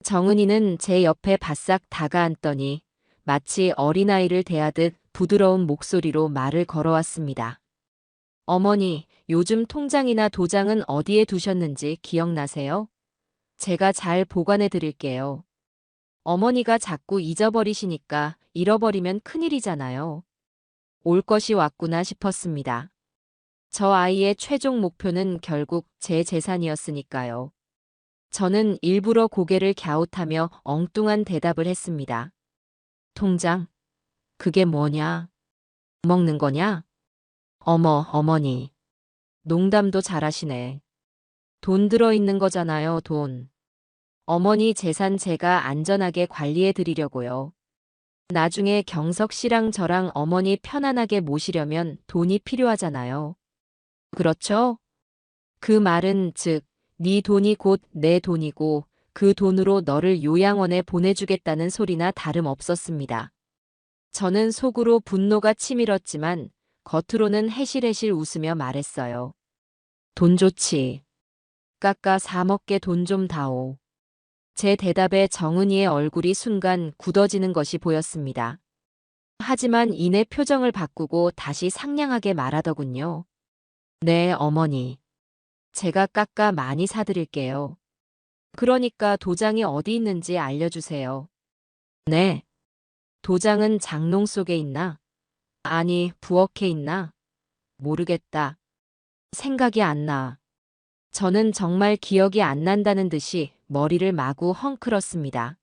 정은이는 제 옆에 바싹 다가앉더니 마치 어린아이를 대하듯 부드러운 목소리로 말을 걸어왔습니다. 어머니, 요즘 통장이나 도장은 어디에 두셨는지 기억나세요? 제가 잘 보관해 드릴게요. 어머니가 자꾸 잊어버리시니까 잃어버리면 큰일이잖아요. 올 것이 왔구나 싶었습니다. 저 아이의 최종 목표는 결국 제 재산이었으니까요. 저는 일부러 고개를 갸웃하며 엉뚱한 대답을 했습니다. 통장? 그게 뭐냐? 먹는 거냐? 어머, 어머니. 농담도 잘하시네. 돈 들어있는 거잖아요, 돈. 어머니 재산 제가 안전하게 관리해 드리려고요. 나중에 경석 씨랑 저랑 어머니 편안하게 모시려면 돈이 필요하잖아요. 그렇죠? 그 말은 즉, 네 돈이 곧 내 돈이고 그 돈으로 너를 요양원에 보내주겠다는 소리나 다름없었습니다. 저는 속으로 분노가 치밀었지만 겉으로는 해실해실 웃으며 말했어요. 돈 좋지. 깎아 사 먹게 돈 좀 다오. 제 대답에 정은이의 얼굴이 순간 굳어지는 것이 보였습니다. 하지만 이내 표정을 바꾸고 다시 상냥하게 말하더군요. 네, 어머니. 제가 깎아 많이 사드릴게요. 그러니까 도장이 어디 있는지 알려주세요. 네. 도장은 장롱 속에 있나? 아니, 부엌에 있나? 모르겠다. 생각이 안 나. 저는 정말 기억이 안 난다는 듯이 머리를 마구 헝클었습니다.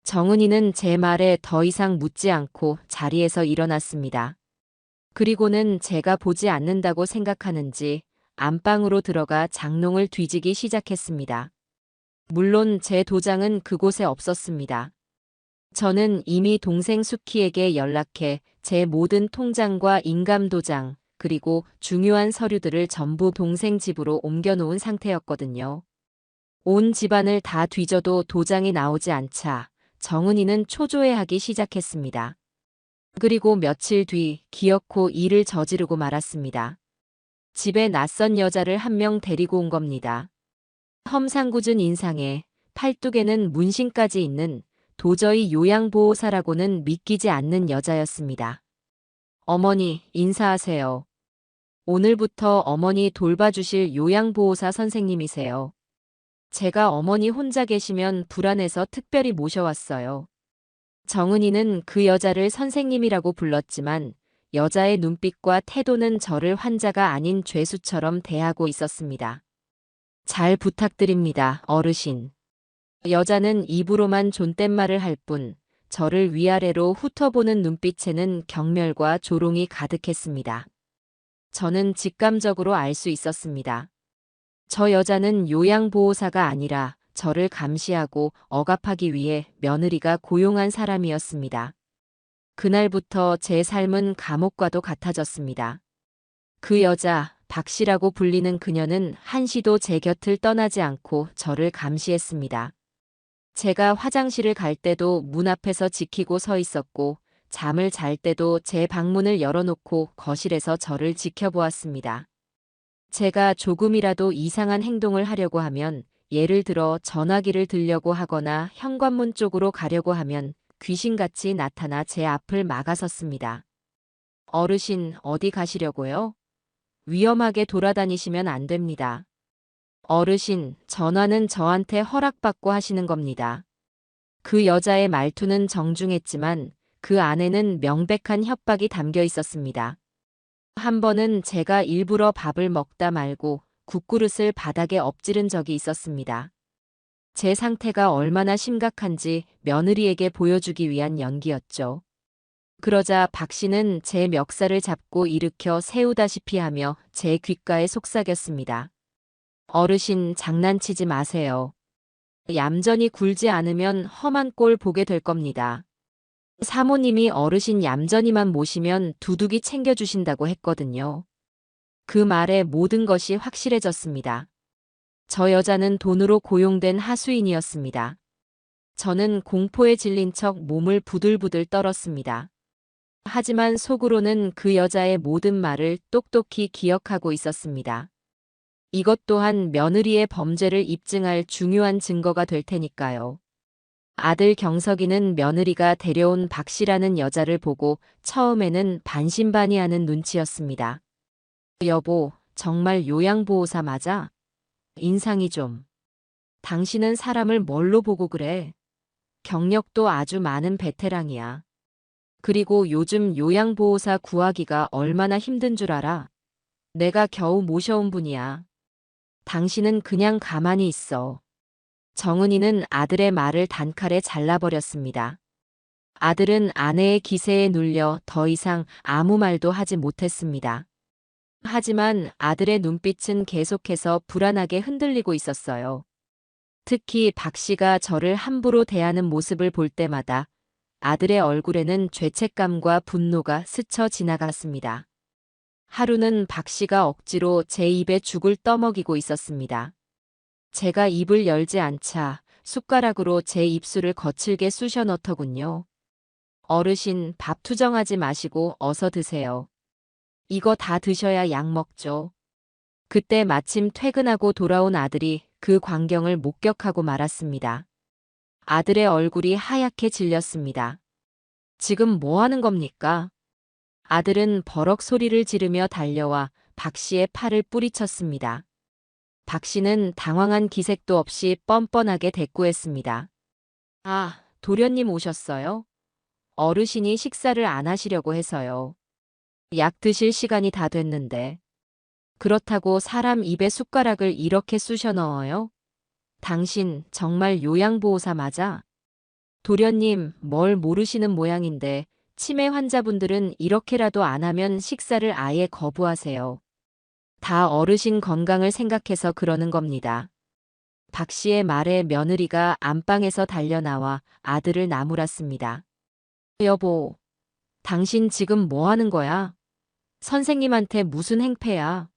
정은이는 제 말에 더 이상 묻지 않고 자리에서 일어났습니다. 그리고는 제가 보지 않는다고 생각하는지 안방으로 들어가 장롱을 뒤지기 시작했습니다. 물론 제 도장은 그곳에 없었습니다. 저는 이미 동생 수키에게 연락해 제 모든 통장과 인감도장, 그리고 중요한 서류들을 전부 동생 집으로 옮겨놓은 상태였거든요. 온 집안을 다 뒤져도 도장이 나오지 않자 정은이는 초조해하기 시작했습니다. 그리고 며칠 뒤 기어코 일을 저지르고 말았습니다. 집에 낯선 여자를 한 명 데리고 온 겁니다. 험상궂은 인상에 팔뚝에는 문신까지 있는 도저히 요양보호사라고는 믿기지 않는 여자였습니다. 어머니, 인사하세요. 오늘부터 어머니 돌봐주실 요양보호사 선생님이세요. 제가 어머니 혼자 계시면 불안해서 특별히 모셔왔어요. 정은이는 그 여자를 선생님이라고 불렀지만 여자의 눈빛과 태도는 저를 환자가 아닌 죄수처럼 대하고 있었습니다. 잘 부탁드립니다, 어르신. 여자는 입으로만 존댓말을 할 뿐 저를 위아래로 훑어보는 눈빛에는 경멸과 조롱이 가득했습니다. 저는 직감적으로 알 수 있었습니다. 저 여자는 요양보호사가 아니라 저를 감시하고 억압하기 위해 며느리가 고용한 사람이었습니다. 그날부터 제 삶은 감옥과도 같아졌습니다. 그 여자, 박 씨라고 불리는 그녀는 한시도 제 곁을 떠나지 않고 저를 감시했습니다. 제가 화장실을 갈 때도 문 앞에서 지키고 서 있었고, 잠을 잘 때도 제 방문을 열어놓고 거실에서 저를 지켜보았습니다. 제가 조금이라도 이상한 행동을 하려고 하면, 예를 들어 전화기를 들려고 하거나 현관문 쪽으로 가려고 하면 귀신같이 나타나 제 앞을 막아섰습니다. 어르신, 어디 가시려고요? 위험하게 돌아다니시면 안 됩니다. 어르신, 전화는 저한테 허락받고 하시는 겁니다. 그 여자의 말투는 정중했지만 그 안에는 명백한 협박이 담겨 있었습니다. 한 번은 제가 일부러 밥을 먹다 말고 국그릇을 바닥에 엎지른 적이 있었습니다. 제 상태가 얼마나 심각한지 며느리에게 보여주기 위한 연기였죠. 그러자 박 씨는 제 멱살을 잡고 일으켜 세우다시피 하며 제 귓가에 속삭였습니다. 어르신, 장난치지 마세요. 얌전히 굴지 않으면 험한 꼴 보게 될 겁니다. 사모님이 어르신 얌전히만 모시면 두둑이 챙겨주신다고 했거든요. 그 말에 모든 것이 확실해졌습니다. 저 여자는 돈으로 고용된 하수인이었습니다. 저는 공포에 질린 척 몸을 부들부들 떨었습니다. 하지만 속으로는 그 여자의 모든 말을 똑똑히 기억하고 있었습니다. 이것 또한 며느리의 범죄를 입증할 중요한 증거가 될 테니까요. 아들 경석이는 며느리가 데려온 박 씨라는 여자를 보고 처음에는 반신반의하는 눈치였습니다. 여보, 정말 요양보호사 맞아? 인상이 좀. 당신은 사람을 뭘로 보고 그래? 경력도 아주 많은 베테랑이야. 그리고 요즘 요양보호사 구하기가 얼마나 힘든 줄 알아? 내가 겨우 모셔온 분이야. 당신은 그냥 가만히 있어. 정은이는 아들의 말을 단칼에 잘라버렸습니다. 아들은 아내의 기세에 눌려 더 이상 아무 말도 하지 못했습니다. 하지만 아들의 눈빛은 계속해서 불안하게 흔들리고 있었어요. 특히 박 씨가 저를 함부로 대하는 모습을 볼 때마다 아들의 얼굴에는 죄책감과 분노가 스쳐 지나갔습니다. 하루는 박 씨가 억지로 제 입에 죽을 떠먹이고 있었습니다. 제가 입을 열지 않자 숟가락으로 제 입술을 거칠게 쑤셔 넣더군요. 어르신, 밥 투정하지 마시고 어서 드세요. 이거 다 드셔야 약 먹죠. 그때 마침 퇴근하고 돌아온 아들이 그 광경을 목격하고 말았습니다. 아들의 얼굴이 하얗게 질렸습니다. 지금 뭐 하는 겁니까? 아들은 버럭 소리를 지르며 달려와 박 씨의 팔을 뿌리쳤습니다. 박 씨는 당황한 기색도 없이 뻔뻔하게 대꾸했습니다. 아, 도련님 오셨어요? 어르신이 식사를 안 하시려고 해서요. 약 드실 시간이 다 됐는데. 그렇다고 사람 입에 숟가락을 이렇게 쑤셔 넣어요? 당신 정말 요양보호사 맞아? 도련님, 뭘 모르시는 모양인데 치매 환자분들은 이렇게라도 안 하면 식사를 아예 거부하세요. 다 어르신 건강을 생각해서 그러는 겁니다. 박 씨의 말에 며느리가 안방에서 달려나와 아들을 나무랐습니다. 여보, 당신 지금 뭐 하는 거야? 선생님한테 무슨 행패야?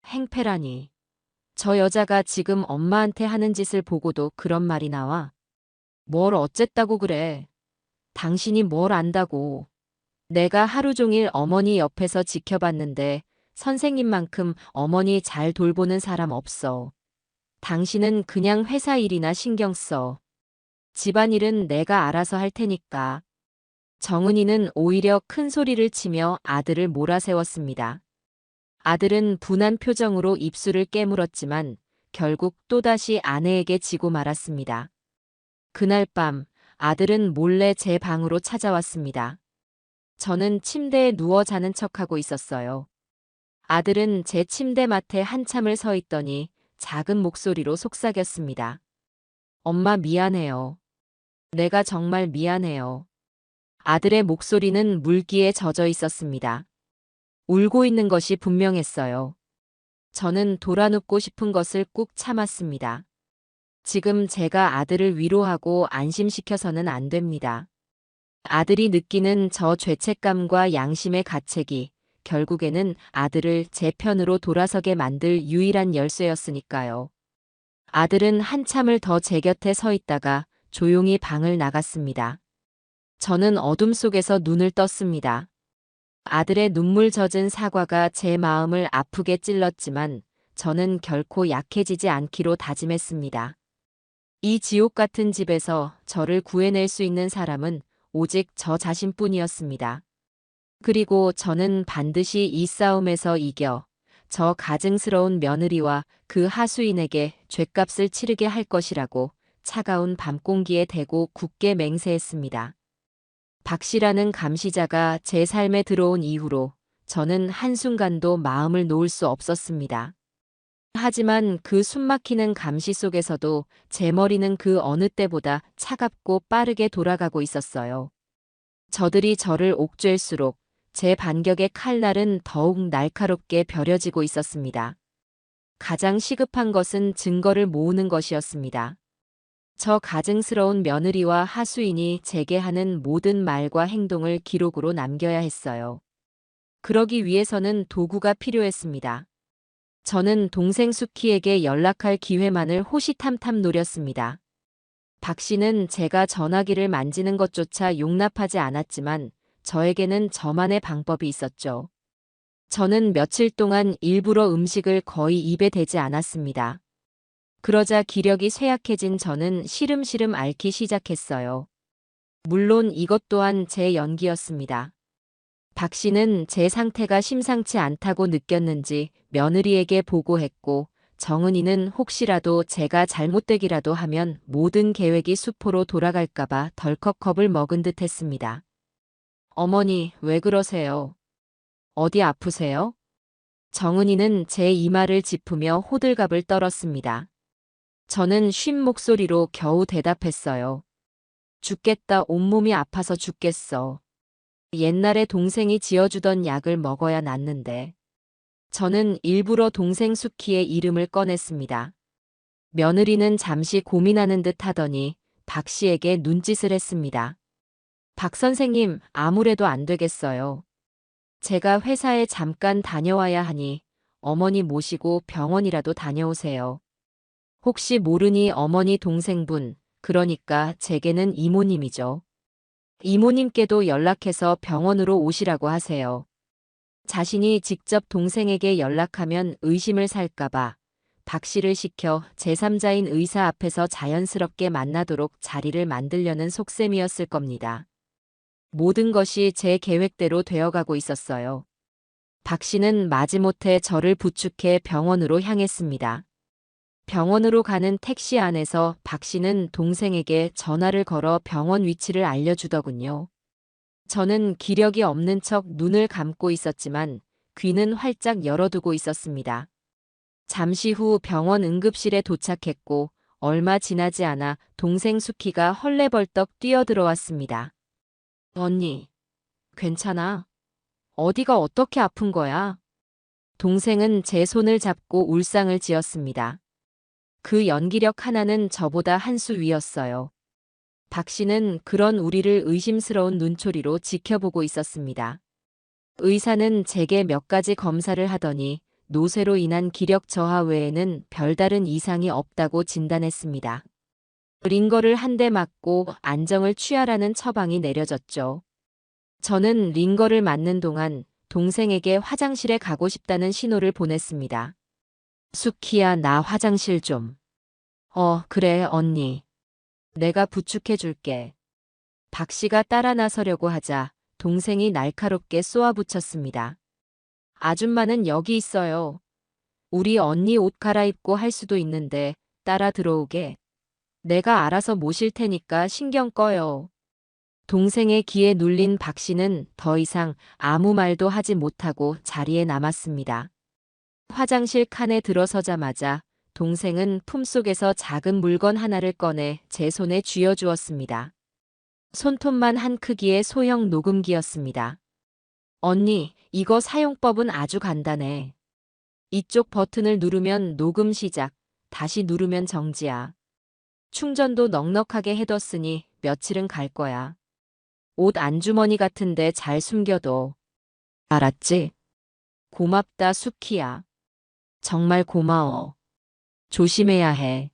행패라니. 저 여자가 지금 엄마한테 하는 짓을 보고도 그런 말이 나와. 뭘 어쨌다고 그래. 당신이 뭘 안다고. 내가 하루 종일 어머니 옆에서 지켜봤는데 선생님만큼 어머니 잘 돌보는 사람 없어. 당신은 그냥 회사 일이나 신경 써. 집안일은 내가 알아서 할 테니까. 정은이는 오히려 큰 소리를 치며 아들을 몰아세웠습니다. 아들은 분한 표정으로 입술을 깨물었지만 결국 또다시 아내에게 지고 말았습니다. 그날 밤 아들은 몰래 제 방으로 찾아왔습니다. 저는 침대에 누워 자는 척하고 있었어요. 아들은 제 침대맡에 한참을 서 있더니 작은 목소리로 속삭였습니다. 엄마 미안해요. 내가 정말 미안해요. 아들의 목소리는 물기에 젖어 있었습니다. 울고 있는 것이 분명했어요. 저는 돌아눕고 싶은 것을 꾹 참았습니다. 지금 제가 아들을 위로하고 안심시켜서는 안 됩니다. 아들이 느끼는 저 죄책감과 양심의 가책이 결국에는 아들을 제 편으로 돌아서게 만들 유일한 열쇠였으니까요. 아들은 한참을 더 제 곁에 서 있다가 조용히 방을 나갔습니다. 저는 어둠 속에서 눈을 떴습니다. 아들의 눈물 젖은 사과가 제 마음을 아프게 찔렀지만 저는 결코 약해지지 않기로 다짐했습니다. 이 지옥 같은 집에서 저를 구해낼 수 있는 사람은 오직 저 자신뿐이었습니다. 그리고 저는 반드시 이 싸움에서 이겨 저 가증스러운 며느리와 그 하수인에게 죗값을 치르게 할 것이라고 차가운 밤공기에 대고 굳게 맹세했습니다. 박 씨라는 감시자가 제 삶에 들어온 이후로 저는 한순간도 마음을 놓을 수 없었습니다. 하지만 그 숨막히는 감시 속에서도 제 머리는 그 어느 때보다 차갑고 빠르게 돌아가고 있었어요. 저들이 저를 옥죄일수록 제 반격의 칼날은 더욱 날카롭게 벼려지고 있었습니다. 가장 시급한 것은 증거를 모으는 것이었습니다. 저 가증스러운 며느리와 하수인이 제게 하는 모든 말과 행동을 기록으로 남겨야 했어요. 그러기 위해서는 도구가 필요했습니다. 저는 동생 수키에게 연락할 기회만을 호시탐탐 노렸습니다. 박 씨는 제가 전화기를 만지는 것조차 용납하지 않았지만 저에게는 저만의 방법이 있었죠. 저는 며칠 동안 일부러 음식을 거의 입에 대지 않았습니다. 그러자 기력이 쇠약해진 저는 시름시름 앓기 시작했어요. 물론 이것 또한 제 연기였습니다. 박 씨는 제 상태가 심상치 않다고 느꼈는지 며느리에게 보고했고 정은이는 혹시라도 제가 잘못되기라도 하면 모든 계획이 수포로 돌아갈까봐 덜컥 겁을 먹은 듯 했습니다. 어머니, 왜 그러세요? 어디 아프세요? 정은이는 제 이마를 짚으며 호들갑을 떨었습니다. 저는 쉰 목소리로 겨우 대답했어요. 죽겠다, 온몸이 아파서 죽겠어. 옛날에 동생이 지어주던 약을 먹어야 낫는데. 저는 일부러 동생 수키의 이름을 꺼냈습니다. 며느리는 잠시 고민하는 듯 하더니 박 씨에게 눈짓을 했습니다. 박 선생님, 아무래도 안 되겠어요. 제가 회사에 잠깐 다녀와야 하니 어머니 모시고 병원이라도 다녀오세요. 혹시 모르니 어머니 동생분, 그러니까 제게는 이모님이죠. 이모님께도 연락해서 병원으로 오시라고 하세요. 자신이 직접 동생에게 연락하면 의심을 살까봐 박 씨를 시켜 제3자인 의사 앞에서 자연스럽게 만나도록 자리를 만들려는 속셈이었을 겁니다. 모든 것이 제 계획대로 되어가고 있었어요. 박 씨는 마지못해 저를 부축해 병원으로 향했습니다. 병원으로 가는 택시 안에서 박 씨는 동생에게 전화를 걸어 병원 위치를 알려주더군요. 저는 기력이 없는 척 눈을 감고 있었지만 귀는 활짝 열어두고 있었습니다. 잠시 후 병원 응급실에 도착했고 얼마 지나지 않아 동생 수키가 헐레벌떡 뛰어들어왔습니다. 언니, 괜찮아? 어디가 어떻게 아픈 거야? 동생은 제 손을 잡고 울상을 지었습니다. 그 연기력 하나는 저보다 한 수 위였어요. 박 씨는 그런 우리를 의심스러운 눈초리로 지켜보고 있었습니다. 의사는 제게 몇 가지 검사를 하더니 노쇠로 인한 기력 저하 외에는 별다른 이상이 없다고 진단했습니다. 링거를 한 대 맞고 안정을 취하라는 처방이 내려졌죠. 저는 링거를 맞는 동안 동생에게 화장실에 가고 싶다는 신호를 보냈습니다. 수키야, 나 화장실 좀. 그래, 언니. 내가 부축해 줄게. 박 씨가 따라 나서려고 하자 동생이 날카롭게 쏘아붙였습니다. 아줌마는 여기 있어요. 우리 언니 옷 갈아입고 할 수도 있는데 따라 들어오게. 내가 알아서 모실 테니까 신경 꺼요. 동생의 귀에 눌린 박 씨는 더 이상 아무 말도 하지 못하고 자리에 남았습니다. 화장실 칸에 들어서자마자 동생은 품속에서 작은 물건 하나를 꺼내 제 손에 쥐어주었습니다. 손톱만 한 크기의 소형 녹음기였습니다. 언니, 이거 사용법은 아주 간단해. 이쪽 버튼을 누르면 녹음 시작, 다시 누르면 정지야. 충전도 넉넉하게 해뒀으니 며칠은 갈 거야. 옷 안주머니 같은데 잘 숨겨둬. 알았지? 고맙다, 수키야. 정말 고마워. 조심해야 해.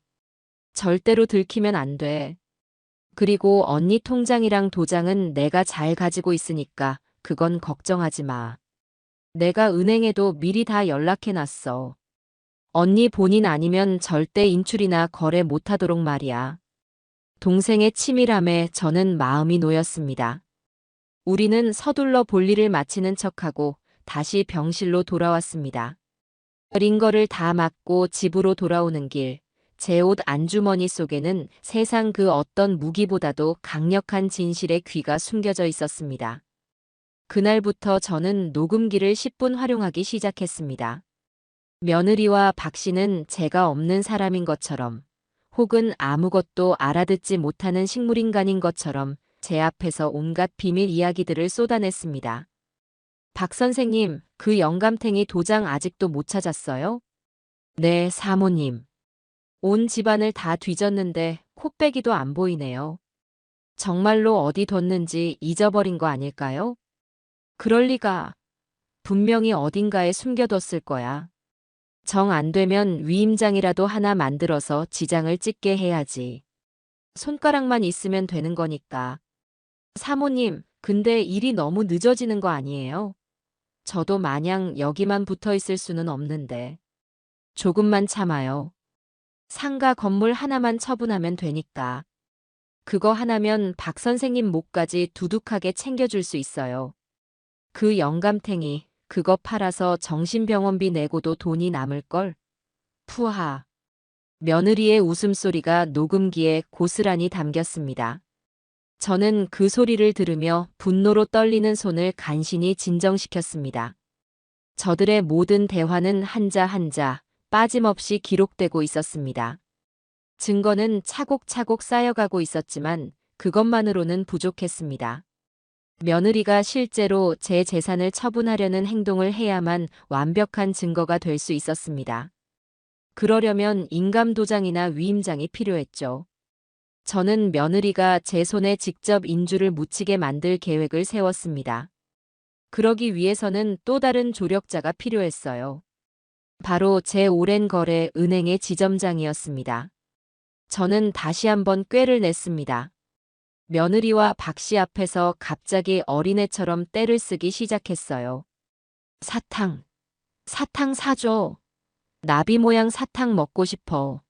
절대로 들키면 안 돼. 그리고 언니 통장이랑 도장은 내가 잘 가지고 있으니까 그건 걱정하지 마. 내가 은행에도 미리 다 연락해놨어. 언니 본인 아니면 절대 인출이나 거래 못하도록 말이야. 동생의 치밀함에 저는 마음이 놓였습니다. 우리는 서둘러 볼일을 마치는 척하고 다시 병실로 돌아왔습니다. 어린 거를 다 맞고 집으로 돌아오는 길, 제 옷 안주머니 속에는 세상 그 어떤 무기보다도 강력한 진실의 귀가 숨겨져 있었습니다. 그날부터 저는 녹음기를 10분 활용하기 시작했습니다. 며느리와 박 씨는 제가 없는 사람인 것처럼, 혹은 아무것도 알아듣지 못하는 식물인간인 것처럼 제 앞에서 온갖 비밀 이야기들을 쏟아냈습니다. 박 선생님, 그 영감탱이 도장 아직도 못 찾았어요? 네, 사모님. 온 집안을 다 뒤졌는데 코빼기도 안 보이네요. 정말로 어디 뒀는지 잊어버린 거 아닐까요? 그럴 리가. 분명히 어딘가에 숨겨뒀을 거야. 정 안 되면 위임장이라도 하나 만들어서 지장을 찍게 해야지. 손가락만 있으면 되는 거니까. 사모님, 근데 일이 너무 늦어지는 거 아니에요? 저도 마냥 여기만 붙어 있을 수는 없는데. 조금만 참아요. 상가 건물 하나만 처분하면 되니까. 그거 하나면 박 선생님 목까지 두둑하게 챙겨줄 수 있어요. 그 영감탱이 그거 팔아서 정신병원비 내고도 돈이 남을걸? 푸하. 며느리의 웃음소리가 녹음기에 고스란히 담겼습니다. 저는 그 소리를 들으며 분노로 떨리는 손을 간신히 진정시켰습니다. 저들의 모든 대화는 한자 한자 빠짐없이 기록되고 있었습니다. 증거는 차곡차곡 쌓여가고 있었지만 그것만으로는 부족했습니다. 며느리가 실제로 제 재산을 처분하려는 행동을 해야만 완벽한 증거가 될 수 있었습니다. 그러려면 인감도장이나 위임장이 필요했죠. 저는 며느리가 제 손에 직접 인주를 묻히게 만들 계획을 세웠습니다. 그러기 위해서는 또 다른 조력자가 필요했어요. 바로 제 오랜 거래 은행의 지점장이었습니다. 저는 다시 한번 꾀를 냈습니다. 며느리와 박 씨 앞에서 갑자기 어린애처럼 떼를 쓰기 시작했어요. 사탕, 사탕 사줘. 나비 모양 사탕 먹고 싶어.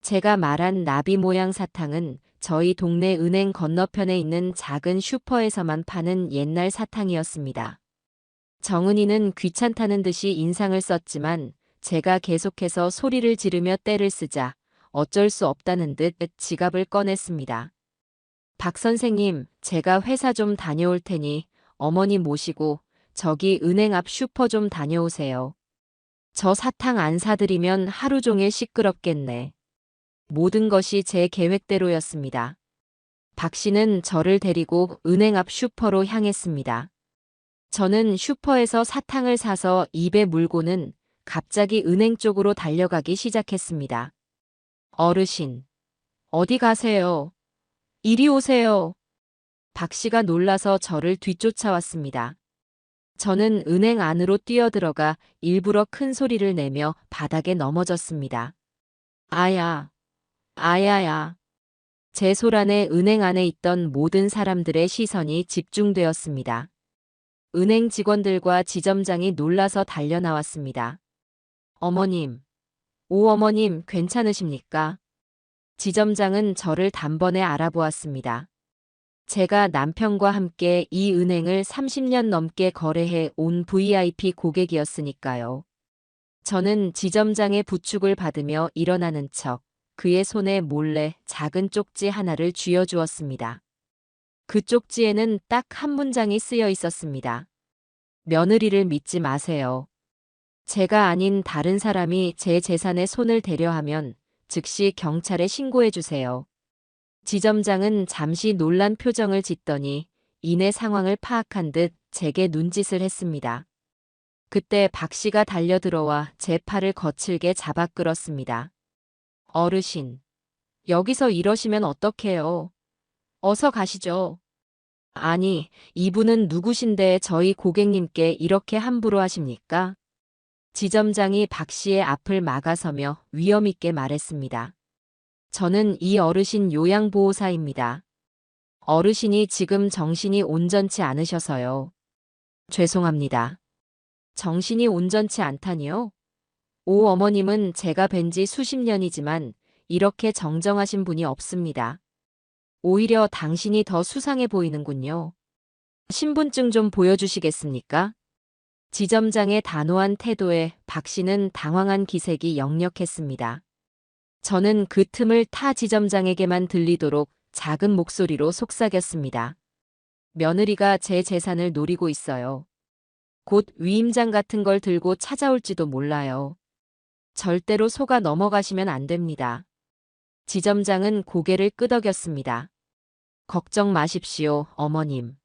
제가 말한 나비 모양 사탕은 저희 동네 은행 건너편에 있는 작은 슈퍼에서만 파는 옛날 사탕이었습니다. 정은이는 귀찮다는 듯이 인상을 썼지만 제가 계속해서 소리를 지르며 떼를 쓰자 어쩔 수 없다는 듯 지갑을 꺼냈습니다. 박 선생님, 제가 회사 좀 다녀올 테니 어머니 모시고 저기 은행 앞 슈퍼 좀 다녀오세요. 저 사탕 안 사드리면 하루 종일 시끄럽겠네. 모든 것이 제 계획대로였습니다. 박 씨는 저를 데리고 은행 앞 슈퍼로 향했습니다. 저는 슈퍼에서 사탕을 사서 입에 물고는 갑자기 은행 쪽으로 달려가기 시작했습니다. 어르신, 어디 가세요? 이리 오세요. 박 씨가 놀라서 저를 뒤쫓아왔습니다. 저는 은행 안으로 뛰어들어가 일부러 큰 소리를 내며 바닥에 넘어졌습니다. 아야, 아야야. 제 소란에 은행 안에 있던 모든 사람들의 시선이 집중되었습니다. 은행 직원들과 지점장이 놀라서 달려나왔습니다. 어머님, 오 어머님 괜찮으십니까? 지점장은 저를 단번에 알아보았습니다. 제가 남편과 함께 이 은행을 30년 넘게 거래해 온 VIP 고객이었으니까요. 저는 지점장의 부축을 받으며 일어나는 척 그의 손에 몰래 작은 쪽지 하나를 쥐어주었습니다. 그 쪽지에는 딱 한 문장이 쓰여 있었습니다. 며느리를 믿지 마세요. 제가 아닌 다른 사람이 제 재산에 손을 대려 하면 즉시 경찰에 신고해 주세요. 지점장은 잠시 놀란 표정을 짓더니 이내 상황을 파악한 듯 제게 눈짓을 했습니다. 그때 박 씨가 달려들어와 제 팔을 거칠게 잡아 끌었습니다. 어르신, 여기서 이러시면 어떡해요? 어서 가시죠. 아니, 이분은 누구신데 저희 고객님께 이렇게 함부로 하십니까? 지점장이 박 씨의 앞을 막아서며 위엄 있게 말했습니다. 저는 이 어르신 요양보호사입니다. 어르신이 지금 정신이 온전치 않으셔서요. 죄송합니다. 정신이 온전치 않다니요? 오 어머님은 제가 뵌 지 수십 년이지만 이렇게 정정하신 분이 없습니다. 오히려 당신이 더 수상해 보이는군요. 신분증 좀 보여주시겠습니까? 지점장의 단호한 태도에 박 씨는 당황한 기색이 역력했습니다. 저는 그 틈을 타 지점장에게만 들리도록 작은 목소리로 속삭였습니다. 며느리가 제 재산을 노리고 있어요. 곧 위임장 같은 걸 들고 찾아올지도 몰라요. 절대로 속아 넘어가시면 안 됩니다. 지점장은 고개를 끄덕였습니다. 걱정 마십시오, 어머님.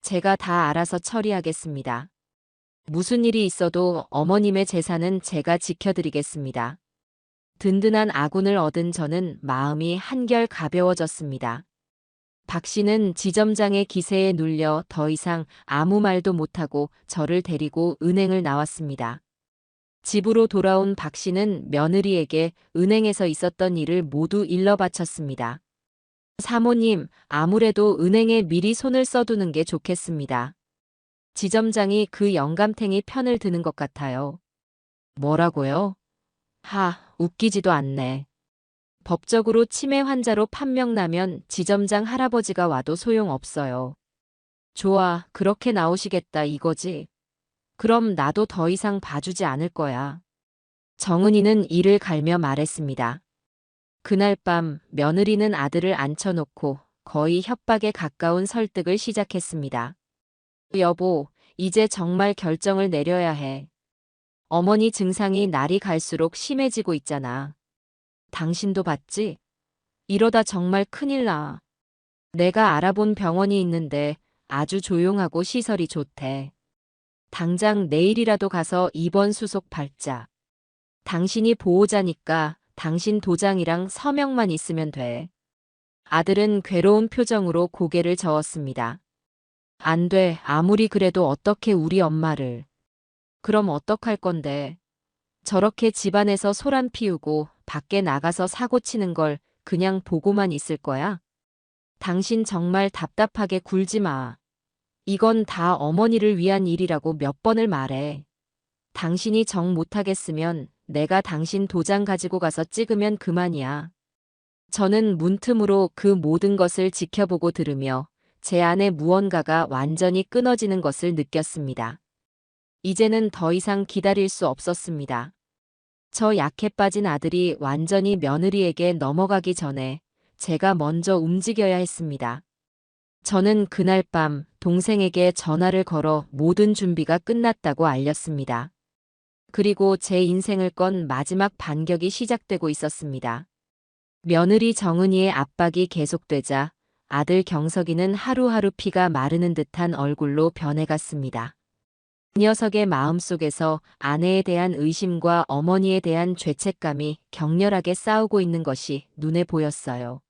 제가 다 알아서 처리하겠습니다. 무슨 일이 있어도 어머님의 재산은 제가 지켜드리겠습니다. 든든한 아군을 얻은 저는 마음이 한결 가벼워졌습니다. 박 씨는 지점장의 기세에 눌려 더 이상 아무 말도 못하고 저를 데리고 은행을 나왔습니다. 집으로 돌아온 박 씨는 며느리에게 은행에서 있었던 일을 모두 일러 바쳤습니다. 사모님, 아무래도 은행에 미리 손을 써두는 게 좋겠습니다. 지점장이 그 영감탱이 편을 드는 것 같아요. 뭐라고요? 웃기지도 않네. 법적으로 치매 환자로 판명나면 지점장 할아버지가 와도 소용없어요. 좋아, 그렇게 나오시겠다 이거지. 그럼 나도 더 이상 봐주지 않을 거야. 정은이는 이를 갈며 말했습니다. 그날 밤 며느리는 아들을 앉혀놓고 거의 협박에 가까운 설득을 시작했습니다. 여보, 이제 정말 결정을 내려야 해. 어머니 증상이 날이 갈수록 심해지고 있잖아. 당신도 봤지? 이러다 정말 큰일 나. 내가 알아본 병원이 있는데 아주 조용하고 시설이 좋대. 당장 내일이라도 가서 입원 수속 받자. 당신이 보호자니까 당신 도장이랑 서명만 있으면 돼. 아들은 괴로운 표정으로 고개를 저었습니다. 안 돼. 아무리 그래도 어떻게 우리 엄마를. 그럼 어떡할 건데. 저렇게 집안에서 소란 피우고 밖에 나가서 사고 치는 걸 그냥 보고만 있을 거야? 당신 정말 답답하게 굴지 마. 이건 다 어머니를 위한 일이라고 몇 번을 말해. 당신이 정 못하겠으면 내가 당신 도장 가지고 가서 찍으면 그만이야. 저는 문틈으로 그 모든 것을 지켜보고 들으며 제 안에 무언가가 완전히 끊어지는 것을 느꼈습니다. 이제는 더 이상 기다릴 수 없었습니다. 저 약해 빠진 아들이 완전히 며느리에게 넘어가기 전에 제가 먼저 움직여야 했습니다. 저는 그날 밤 동생에게 전화를 걸어 모든 준비가 끝났다고 알렸습니다. 그리고 제 인생을 건 마지막 반격이 시작되고 있었습니다. 며느리 정은이의 압박이 계속되자 아들 경석이는 하루하루 피가 마르는 듯한 얼굴로 변해갔습니다. 그 녀석의 마음속에서 아내에 대한 의심과 어머니에 대한 죄책감이 격렬하게 싸우고 있는 것이 눈에 보였어요.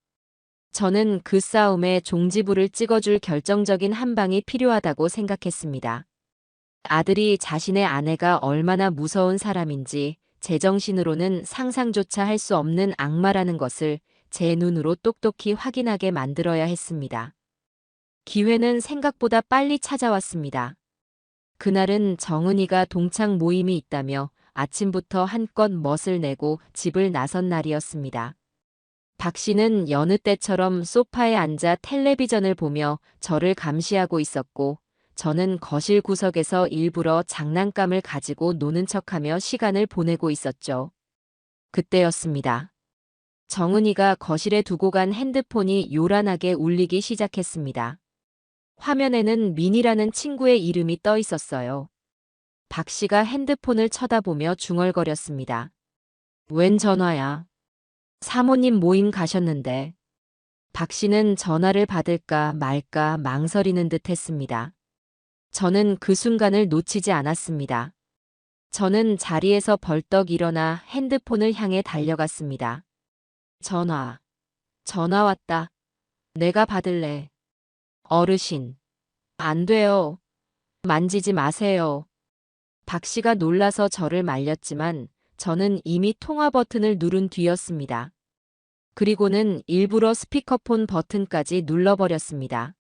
저는 그 싸움에 종지부를 찍어줄 결정적인 한 방이 필요하다고 생각했습니다. 아들이 자신의 아내가 얼마나 무서운 사람인지 제정신으로는 상상조차 할 수 없는 악마라는 것을 제 눈으로 똑똑히 확인하게 만들어야 했습니다. 기회는 생각보다 빨리 찾아왔습니다. 그날은 정은이가 동창 모임이 있다며 아침부터 한껏 멋을 내고 집을 나선 날이었습니다. 박 씨는 여느 때처럼 소파에 앉아 텔레비전을 보며 저를 감시하고 있었고 저는 거실 구석에서 일부러 장난감을 가지고 노는 척하며 시간을 보내고 있었죠. 그때였습니다. 정은이가 거실에 두고 간 핸드폰이 요란하게 울리기 시작했습니다. 화면에는 민이라는 친구의 이름이 떠 있었어요. 박 씨가 핸드폰을 쳐다보며 중얼거렸습니다. 웬 전화야? 사모님 모임 가셨는데. 박 씨는 전화를 받을까 말까 망설이는 듯 했습니다. 저는 그 순간을 놓치지 않았습니다. 저는 자리에서 벌떡 일어나 핸드폰을 향해 달려갔습니다. 전화. 전화 왔다. 내가 받을래. 어르신. 안 돼요. 만지지 마세요. 박 씨가 놀라서 저를 말렸지만 저는 이미 통화 버튼을 누른 뒤였습니다. 그리고는 일부러 스피커폰 버튼까지 눌러버렸습니다.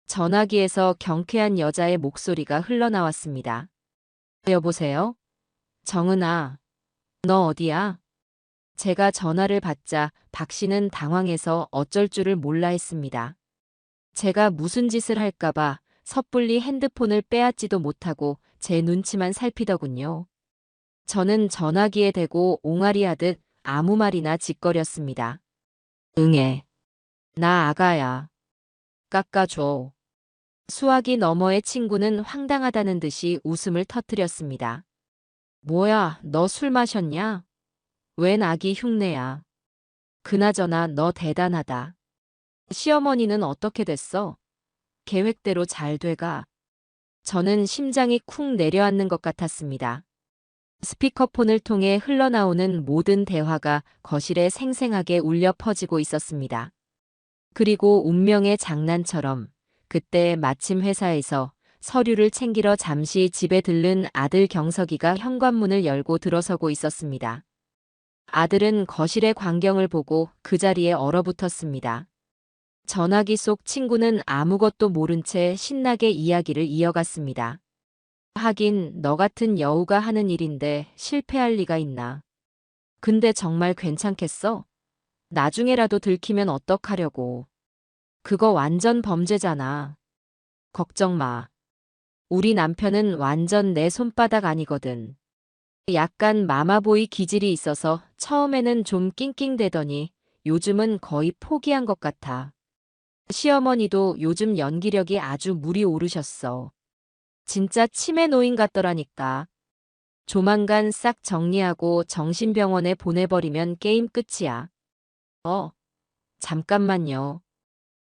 전화기에서 경쾌한 여자의 목소리가 흘러나왔습니다. 여보세요? 정은아, 너 어디야? 제가 전화를 받자 박 씨는 당황해서 어쩔 줄을 몰라 했습니다. 제가 무슨 짓을 할까봐 섣불리 핸드폰을 빼앗지도 못하고 제 눈치만 살피더군요. 저는 전화기에 대고 옹알이하듯 아무 말이나 짓거렸습니다. 응애. 나 아가야. 깎아줘. 수화기 너머의 친구는 황당하다는 듯이 웃음을 터뜨렸습니다. 뭐야, 너 술 마셨냐? 웬 아기 흉내야. 그나저나 너 대단하다. 시어머니는 어떻게 됐어? 계획대로 잘 돼가. 저는 심장이 쿵 내려앉는 것 같았습니다. 스피커폰을 통해 흘러나오는 모든 대화가 거실에 생생하게 울려 퍼지고 있었습니다. 그리고 운명의 장난처럼 그때 마침 회사에서 서류를 챙기러 잠시 집에 들른 아들 경석이가 현관문을 열고 들어서고 있었습니다. 아들은 거실의 광경을 보고 그 자리에 얼어붙었습니다. 전화기 속 친구는 아무것도 모른 채 신나게 이야기를 이어갔습니다. 하긴 너 같은 여우가 하는 일인데 실패할 리가 있나. 근데 정말 괜찮겠어? 나중에라도 들키면 어떡하려고. 그거 완전 범죄잖아. 걱정 마. 우리 남편은 완전 내 손바닥 아니거든. 약간 마마보이 기질이 있어서 처음에는 좀 낑낑대더니 요즘은 거의 포기한 것 같아. 시어머니도 요즘 연기력이 아주 물이 오르셨어. 진짜 치매 노인 같더라니까. 조만간 싹 정리하고 정신병원에 보내버리면 게임 끝이야. 잠깐만요.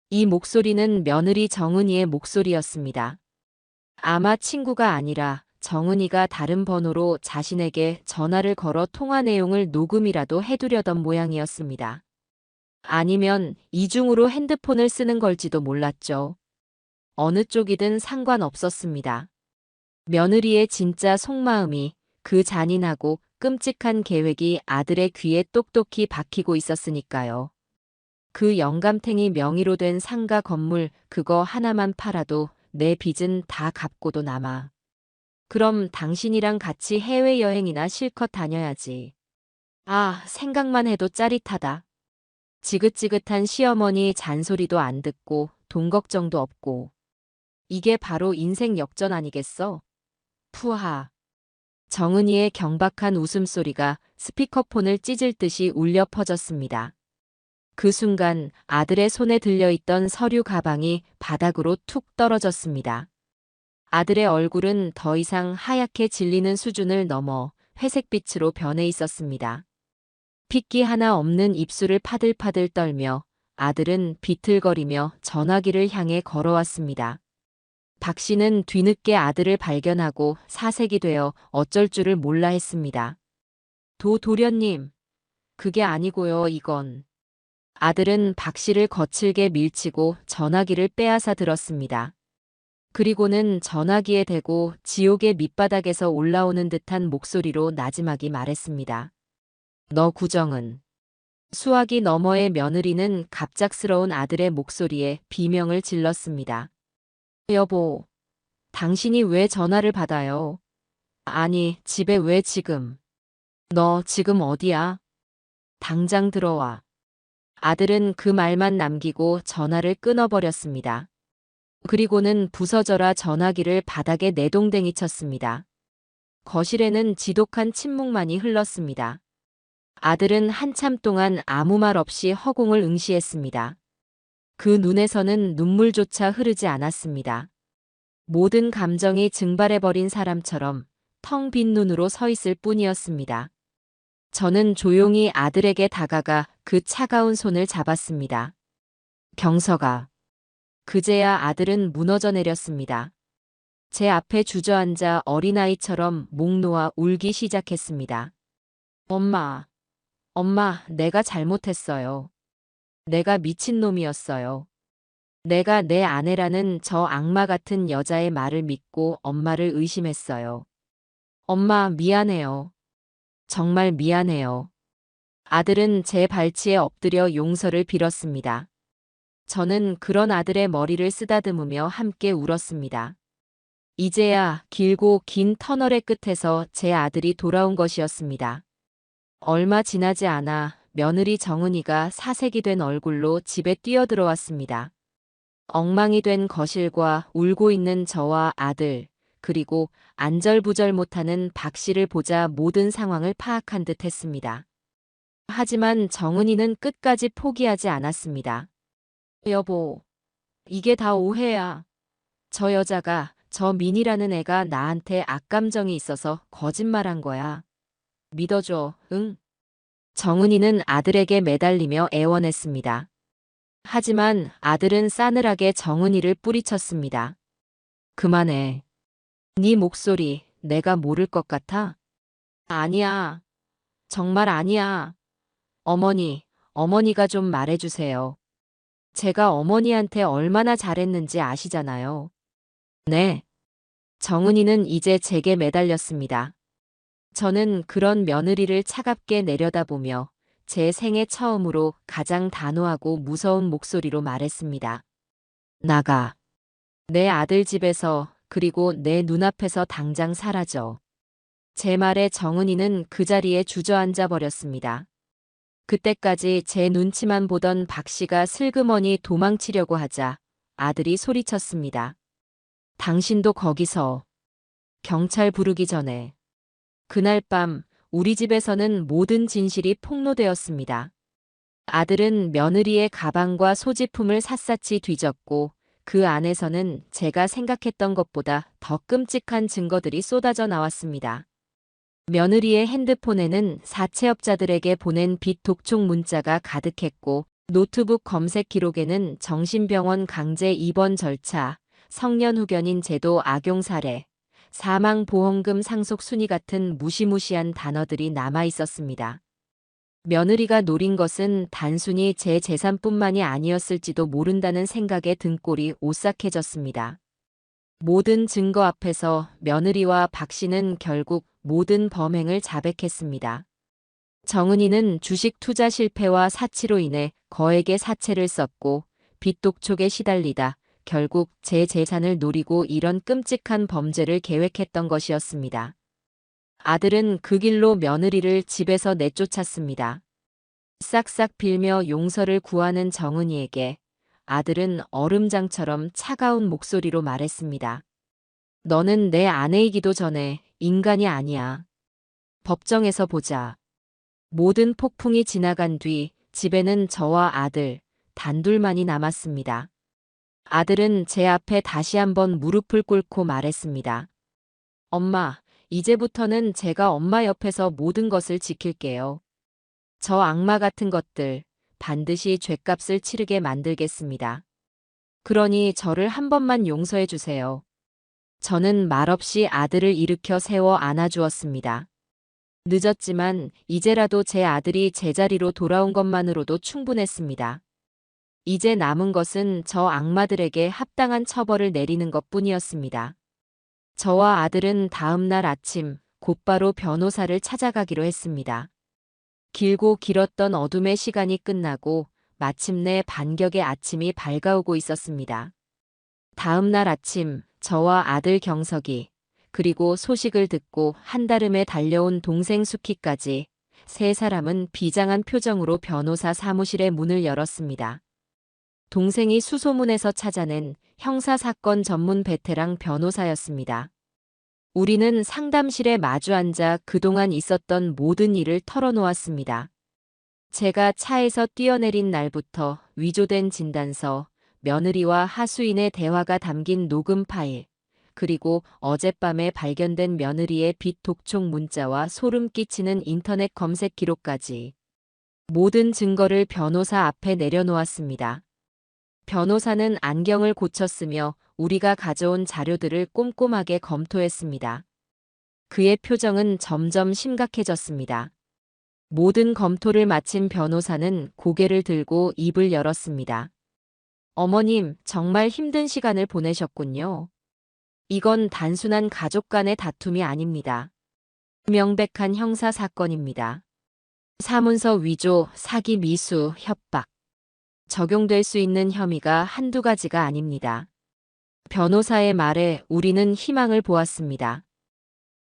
이 목소리는 며느리 정은이의 목소리였습니다. 아마 친구가 아니라 정은이가 다른 번호로 자신에게 전화를 걸어 통화 내용을 녹음이라도 해두려던 모양이었습니다. 아니면 이중으로 핸드폰을 쓰는 걸지도 몰랐죠. 어느 쪽이든 상관없었습니다. 며느리의 진짜 속마음이 그 잔인하고 끔찍한 계획이 아들의 귀에 똑똑히 박히고 있었으니까요. 그 영감탱이 명의로 된 상가 건물 그거 하나만 팔아도 내 빚은 다 갚고도 남아. 그럼 당신이랑 같이 해외여행이나 실컷 다녀야지. 아, 생각만 해도 짜릿하다. 지긋지긋한 시어머니 잔소리도 안 듣고 돈 걱정도 없고. 이게 바로 인생 역전 아니겠어? 푸하. 정은이의 경박한 웃음소리가 스피커폰을 찢을 듯이 울려 퍼졌습니다. 그 순간 아들의 손에 들려있던 서류 가방이 바닥으로 툭 떨어졌습니다. 아들의 얼굴은 더 이상 하얗게 질리는 수준을 넘어 회색빛으로 변해 있었습니다. 핏기 하나 없는 입술을 파들파들 떨며 아들은 비틀거리며 전화기를 향해 걸어왔습니다. 박 씨는 뒤늦게 아들을 발견하고 사색이 되어 어쩔 줄을 몰라 했습니다. 도련님, 그게 아니고요, 이건. 아들은 박 씨를 거칠게 밀치고 전화기를 빼앗아 들었습니다. 그리고는 전화기에 대고 지옥의 밑바닥에서 올라오는 듯한 목소리로 나지막이 말했습니다. 너 구정은. 수화기 너머의 며느리는 갑작스러운 아들의 목소리에 비명을 질렀습니다. 여보, 당신이 왜 전화를 받아요? 아니, 집에 왜 지금? 너 지금 어디야? 당장 들어와. 아들은 그 말만 남기고 전화를 끊어버렸습니다. 그리고는 부서져라 전화기를 바닥에 내동댕이 쳤습니다. 거실에는 지독한 침묵만이 흘렀습니다. 아들은 한참 동안 아무 말 없이 허공을 응시했습니다. 그 눈에서는 눈물조차 흐르지 않았습니다. 모든 감정이 증발해버린 사람처럼 텅 빈 눈으로 서 있을 뿐이었습니다. 저는 조용히 아들에게 다가가 그 차가운 손을 잡았습니다. 경석아. 그제야 아들은 무너져 내렸습니다. 제 앞에 주저앉아 어린아이처럼 목 놓아 울기 시작했습니다. 엄마, 내가 잘못했어요. 내가 미친놈이었어요. 내가 내 아내라는 저 악마 같은 여자의 말을 믿고 엄마를 의심했어요. 엄마, 미안해요. 정말 미안해요. 아들은 제 발치에 엎드려 용서를 빌었습니다. 저는 그런 아들의 머리를 쓰다듬으며 함께 울었습니다. 이제야 길고 긴 터널의 끝에서 제 아들이 돌아온 것이었습니다. 얼마 지나지 않아 며느리 정은이가 사색이 된 얼굴로 집에 뛰어들어왔습니다. 엉망이 된 거실과 울고 있는 저와 아들, 그리고 안절부절 못하는 박 씨를 보자 모든 상황을 파악한 듯 했습니다. 하지만 정은이는 끝까지 포기하지 않았습니다. 여보, 이게 다 오해야. 저 여자가, 저 민이라는 애가 나한테 악감정이 있어서 거짓말한 거야. 믿어줘, 응? 정은이는 아들에게 매달리며 애원했습니다. 하지만 아들은 싸늘하게 정은이를 뿌리쳤습니다. 그만해. 네 목소리 내가 모를 것 같아? 아니야. 정말 아니야. 어머니가 좀 말해주세요. 제가 어머니한테 얼마나 잘했는지 아시잖아요. 네. 정은이는 이제 제게 매달렸습니다. 저는 그런 며느리를 차갑게 내려다보며 제 생애 처음으로 가장 단호하고 무서운 목소리로 말했습니다. 나가. 내 아들 집에서 그리고 내 눈앞에서 당장 사라져. 제 말에 정은이는 그 자리에 주저앉아 버렸습니다. 그때까지 제 눈치만 보던 박 씨가 슬그머니 도망치려고 하자 아들이 소리쳤습니다. 당신도 거기서. 경찰 부르기 전에. 그날 밤 우리 집에서는 모든 진실이 폭로되었습니다. 아들은 며느리의 가방과 소지품을 샅샅이 뒤졌고 그 안에서는 제가 생각했던 것보다 더 끔찍한 증거들이 쏟아져 나왔습니다. 며느리의 핸드폰에는 사채업자들에게 보낸 빚 독촉 문자가 가득했고 노트북 검색 기록에는 정신병원 강제 입원 절차, 성년 후견인 제도 악용 사례, 사망보험금 상속 순위 같은 무시무시한 단어들이 남아 있었습니다. 며느리가 노린 것은 단순히 제 재산뿐만이 아니었을지도 모른다는 생각에 등골이 오싹해졌습니다. 모든 증거 앞에서 며느리와 박 씨는 결국 모든 범행을 자백했습니다. 정은이는 주식 투자 실패와 사치로 인해 거액의 사채를 썼고 빚 독촉에 시달리다 결국 제 재산을 노리고 이런 끔찍한 범죄를 계획했던 것이었습니다. 아들은 그 길로 며느리를 집에서 내쫓았습니다. 싹싹 빌며 용서를 구하는 정은이에게 아들은 얼음장처럼 차가운 목소리로 말했습니다. 너는 내 아내이기도 전에 인간이 아니야. 법정에서 보자. 모든 폭풍이 지나간 뒤 집에는 저와 아들, 단둘만이 남았습니다. 아들은 제 앞에 다시 한번 무릎을 꿇고 말했습니다. 엄마, 이제부터는 제가 엄마 옆에서 모든 것을 지킬게요. 저 악마 같은 것들 반드시 죗값을 치르게 만들겠습니다. 그러니 저를 한 번만 용서해 주세요. 저는 말없이 아들을 일으켜 세워 안아주었습니다. 늦었지만 이제라도 제 아들이 제자리로 돌아온 것만으로도 충분했습니다. 이제 남은 것은 저 악마들에게 합당한 처벌을 내리는 것뿐이었습니다. 저와 아들은 다음 날 아침 곧바로 변호사를 찾아가기로 했습니다. 길고 길었던 어둠의 시간이 끝나고 마침내 반격의 아침이 밝아오고 있었습니다. 다음 날 아침 저와 아들 경석이 그리고 소식을 듣고 한달음에 달려온 동생 수키까지 세 사람은 비장한 표정으로 변호사 사무실의 문을 열었습니다. 동생이 수소문에서 찾아낸 형사사건 전문 베테랑 변호사였습니다. 우리는 상담실에 마주 앉아 그동안 있었던 모든 일을 털어놓았습니다. 제가 차에서 뛰어내린 날부터 위조된 진단서, 며느리와 하수인의 대화가 담긴 녹음 파일, 그리고 어젯밤에 발견된 며느리의 빚 독촉 문자와 소름 끼치는 인터넷 검색 기록까지 모든 증거를 변호사 앞에 내려놓았습니다. 변호사는 안경을 고쳤으며 우리가 가져온 자료들을 꼼꼼하게 검토했습니다. 그의 표정은 점점 심각해졌습니다. 모든 검토를 마친 변호사는 고개를 들고 입을 열었습니다. 어머님, 정말 힘든 시간을 보내셨군요. 이건 단순한 가족 간의 다툼이 아닙니다. 명백한 형사 사건입니다. 사문서 위조, 사기 미수, 협박. 적용될 수 있는 혐의가 한두 가지가 아닙니다. 변호사의 말에 우리는 희망을 보았습니다.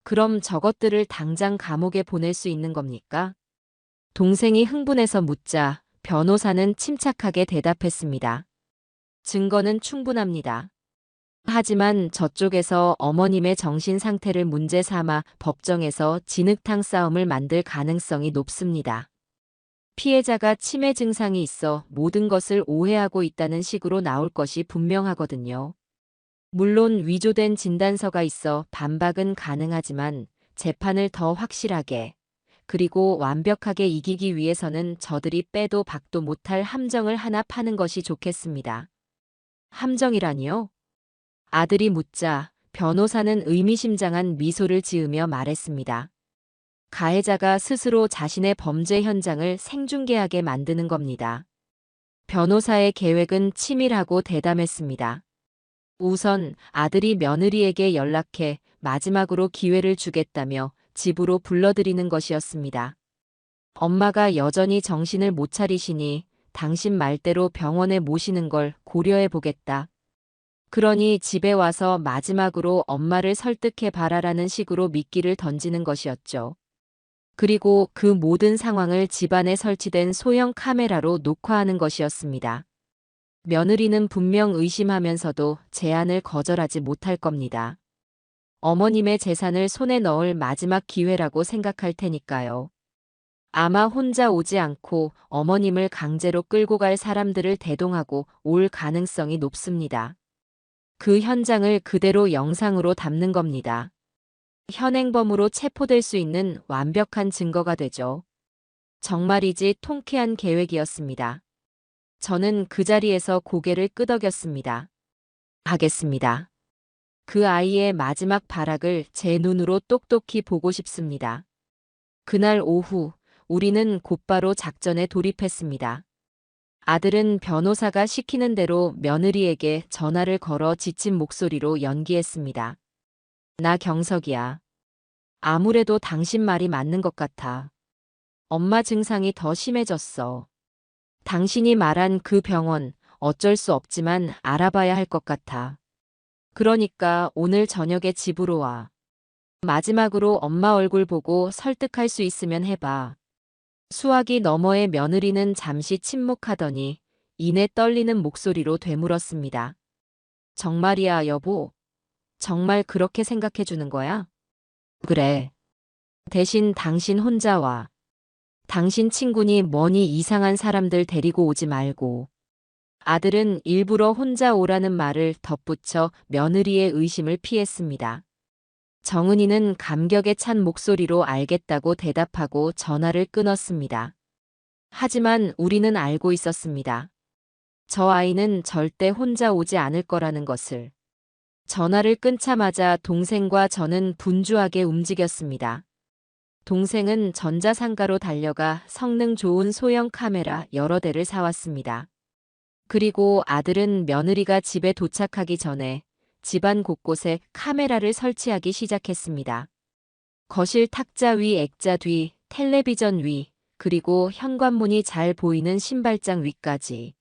그럼 저것들을 당장 감옥에 보낼 수 있는 겁니까? 동생이 흥분해서 묻자 변호사는 침착하게 대답했습니다. 증거는 충분합니다. 하지만 저쪽에서 어머님의 정신 상태를 문제 삼아 법정에서 진흙탕 싸움을 만들 가능성이 높습니다. 피해자가 치매 증상이 있어 모든 것을 오해하고 있다는 식으로 나올 것이 분명하거든요. 물론 위조된 진단서가 있어 반박은 가능하지만 재판을 더 확실하게 그리고 완벽하게 이기기 위해서는 저들이 빼도 박도 못할 함정을 하나 파는 것이 좋겠습니다. 함정이라니요? 아들이 묻자 변호사는 의미심장한 미소를 지으며 말했습니다. 가해자가 스스로 자신의 범죄 현장을 생중계하게 만드는 겁니다. 변호사의 계획은 치밀하고 대담했습니다. 우선 아들이 며느리에게 연락해 마지막으로 기회를 주겠다며 집으로 불러들이는 것이었습니다. 엄마가 여전히 정신을 못 차리시니 당신 말대로 병원에 모시는 걸 고려해 보겠다. 그러니 집에 와서 마지막으로 엄마를 설득해 봐라라는 식으로 미끼를 던지는 것이었죠. 그리고 그 모든 상황을 집안에 설치된 소형 카메라로 녹화하는 것이었습니다. 며느리는 분명 의심하면서도 제안을 거절하지 못할 겁니다. 어머님의 재산을 손에 넣을 마지막 기회라고 생각할 테니까요. 아마 혼자 오지 않고 어머님을 강제로 끌고 갈 사람들을 대동하고 올 가능성이 높습니다. 그 현장을 그대로 영상으로 담는 겁니다. 현행범으로 체포될 수 있는 완벽한 증거가 되죠. 정말이지 통쾌한 계획이었습니다. 저는 그 자리에서 고개를 끄덕였습니다. 하겠습니다. 그 아이의 마지막 발악을 제 눈으로 똑똑히 보고 싶습니다. 그날 오후, 우리는 곧바로 작전에 돌입했습니다. 아들은 변호사가 시키는 대로 며느리에게 전화를 걸어 지친 목소리로 연기했습니다. 나 경석이야. 아무래도 당신 말이 맞는 것 같아. 엄마 증상이 더 심해졌어. 당신이 말한 그 병원 어쩔 수 없지만 알아봐야 할 것 같아. 그러니까 오늘 저녁에 집으로 와. 마지막으로 엄마 얼굴 보고 설득할 수 있으면 해봐. 수화기 너머의 며느리는 잠시 침묵하더니 이내 떨리는 목소리로 되물었습니다. 정말이야, 여보. 정말 그렇게 생각해 주는 거야? 그래. 대신 당신 혼자 와. 당신 친구니 뭐니 이상한 사람들 데리고 오지 말고. 아들은 일부러 혼자 오라는 말을 덧붙여 며느리의 의심을 피했습니다. 정은이는 감격에 찬 목소리로 알겠다고 대답하고 전화를 끊었습니다. 하지만 우리는 알고 있었습니다. 저 아이는 절대 혼자 오지 않을 거라는 것을. 전화를 끊자마자 동생과 저는 분주하게 움직였습니다. 동생은 전자상가로 달려가 성능 좋은 소형 카메라 여러 대를 사왔습니다. 그리고 아들은 며느리가 집에 도착하기 전에 집안 곳곳에 카메라를 설치하기 시작했습니다. 거실 탁자 위, 액자 뒤, 텔레비전 위, 그리고 현관문이 잘 보이는 신발장 위까지.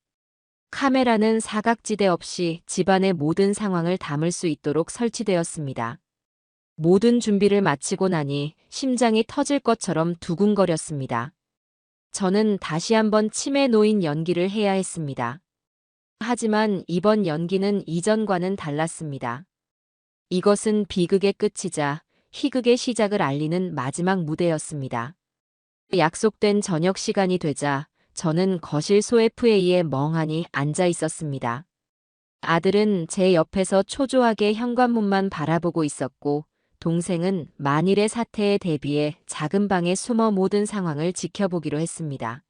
카메라는 사각지대 없이 집안의 모든 상황을 담을 수 있도록 설치되었습니다. 모든 준비를 마치고 나니 심장이 터질 것처럼 두근거렸습니다. 저는 다시 한번 치매 노인 연기를 해야 했습니다. 하지만 이번 연기는 이전과는 달랐습니다. 이것은 비극의 끝이자 희극의 시작을 알리는 마지막 무대였습니다. 약속된 저녁 시간이 되자 저는 거실 소FA에 멍하니 앉아 있었습니다. 아들은 제 옆에서 초조하게 현관문만 바라보고 있었고 동생은 만일의 사태에 대비해 작은 방에 숨어 모든 상황을 지켜보기로 했습니다.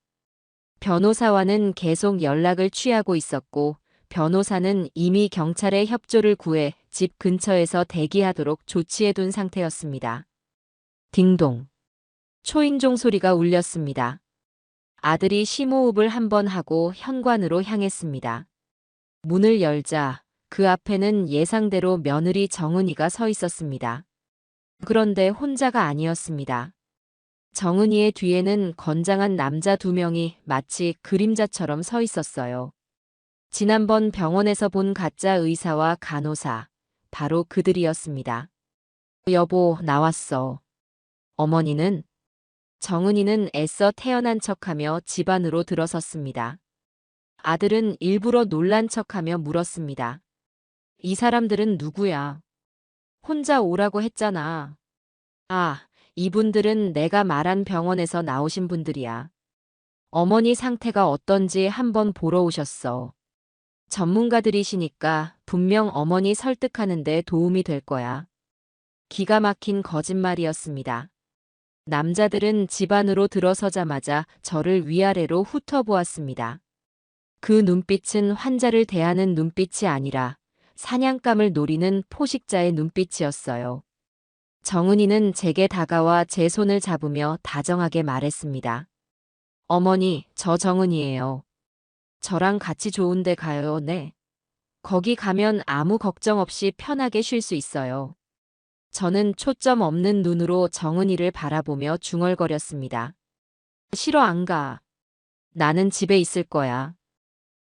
변호사와는 계속 연락을 취하고 있었고 변호사는 이미 경찰의 협조를 구해 집 근처에서 대기하도록 조치해둔 상태였습니다. 딩동. 초인종 소리가 울렸습니다. 아들이 심호흡을 한 번 하고 현관으로 향했습니다. 문을 열자 그 앞에는 예상대로 며느리 정은이가 서 있었습니다. 그런데 혼자가 아니었습니다. 정은이의 뒤에는 건장한 남자 2명이 마치 그림자처럼 서 있었어요. 지난번 병원에서 본 가짜 의사와 간호사, 바로 그들이었습니다. 여보, 나왔어. 어머니는? 정은이는 애써 태어난 척하며 집 안으로 들어섰습니다. 아들은 일부러 놀란 척하며 물었습니다. 이 사람들은 누구야? 혼자 오라고 했잖아. 아, 이분들은 내가 말한 병원에서 나오신 분들이야. 어머니 상태가 어떤지 한번 보러 오셨어. 전문가들이시니까 분명 어머니 설득하는 데 도움이 될 거야. 기가 막힌 거짓말이었습니다. 남자들은 집 안으로 들어서자마자 저를 위아래로 훑어보았습니다. 그 눈빛은 환자를 대하는 눈빛이 아니라 사냥감을 노리는 포식자의 눈빛이었어요. 정은이는 제게 다가와 제 손을 잡으며 다정하게 말했습니다. 어머니, 저 정은이에요. 저랑 같이 좋은 데 가요, 네. 거기 가면 아무 걱정 없이 편하게 쉴 수 있어요. 저는 초점 없는 눈으로 정은이를 바라보며 중얼거렸습니다. 싫어, 안 가. 나는 집에 있을 거야.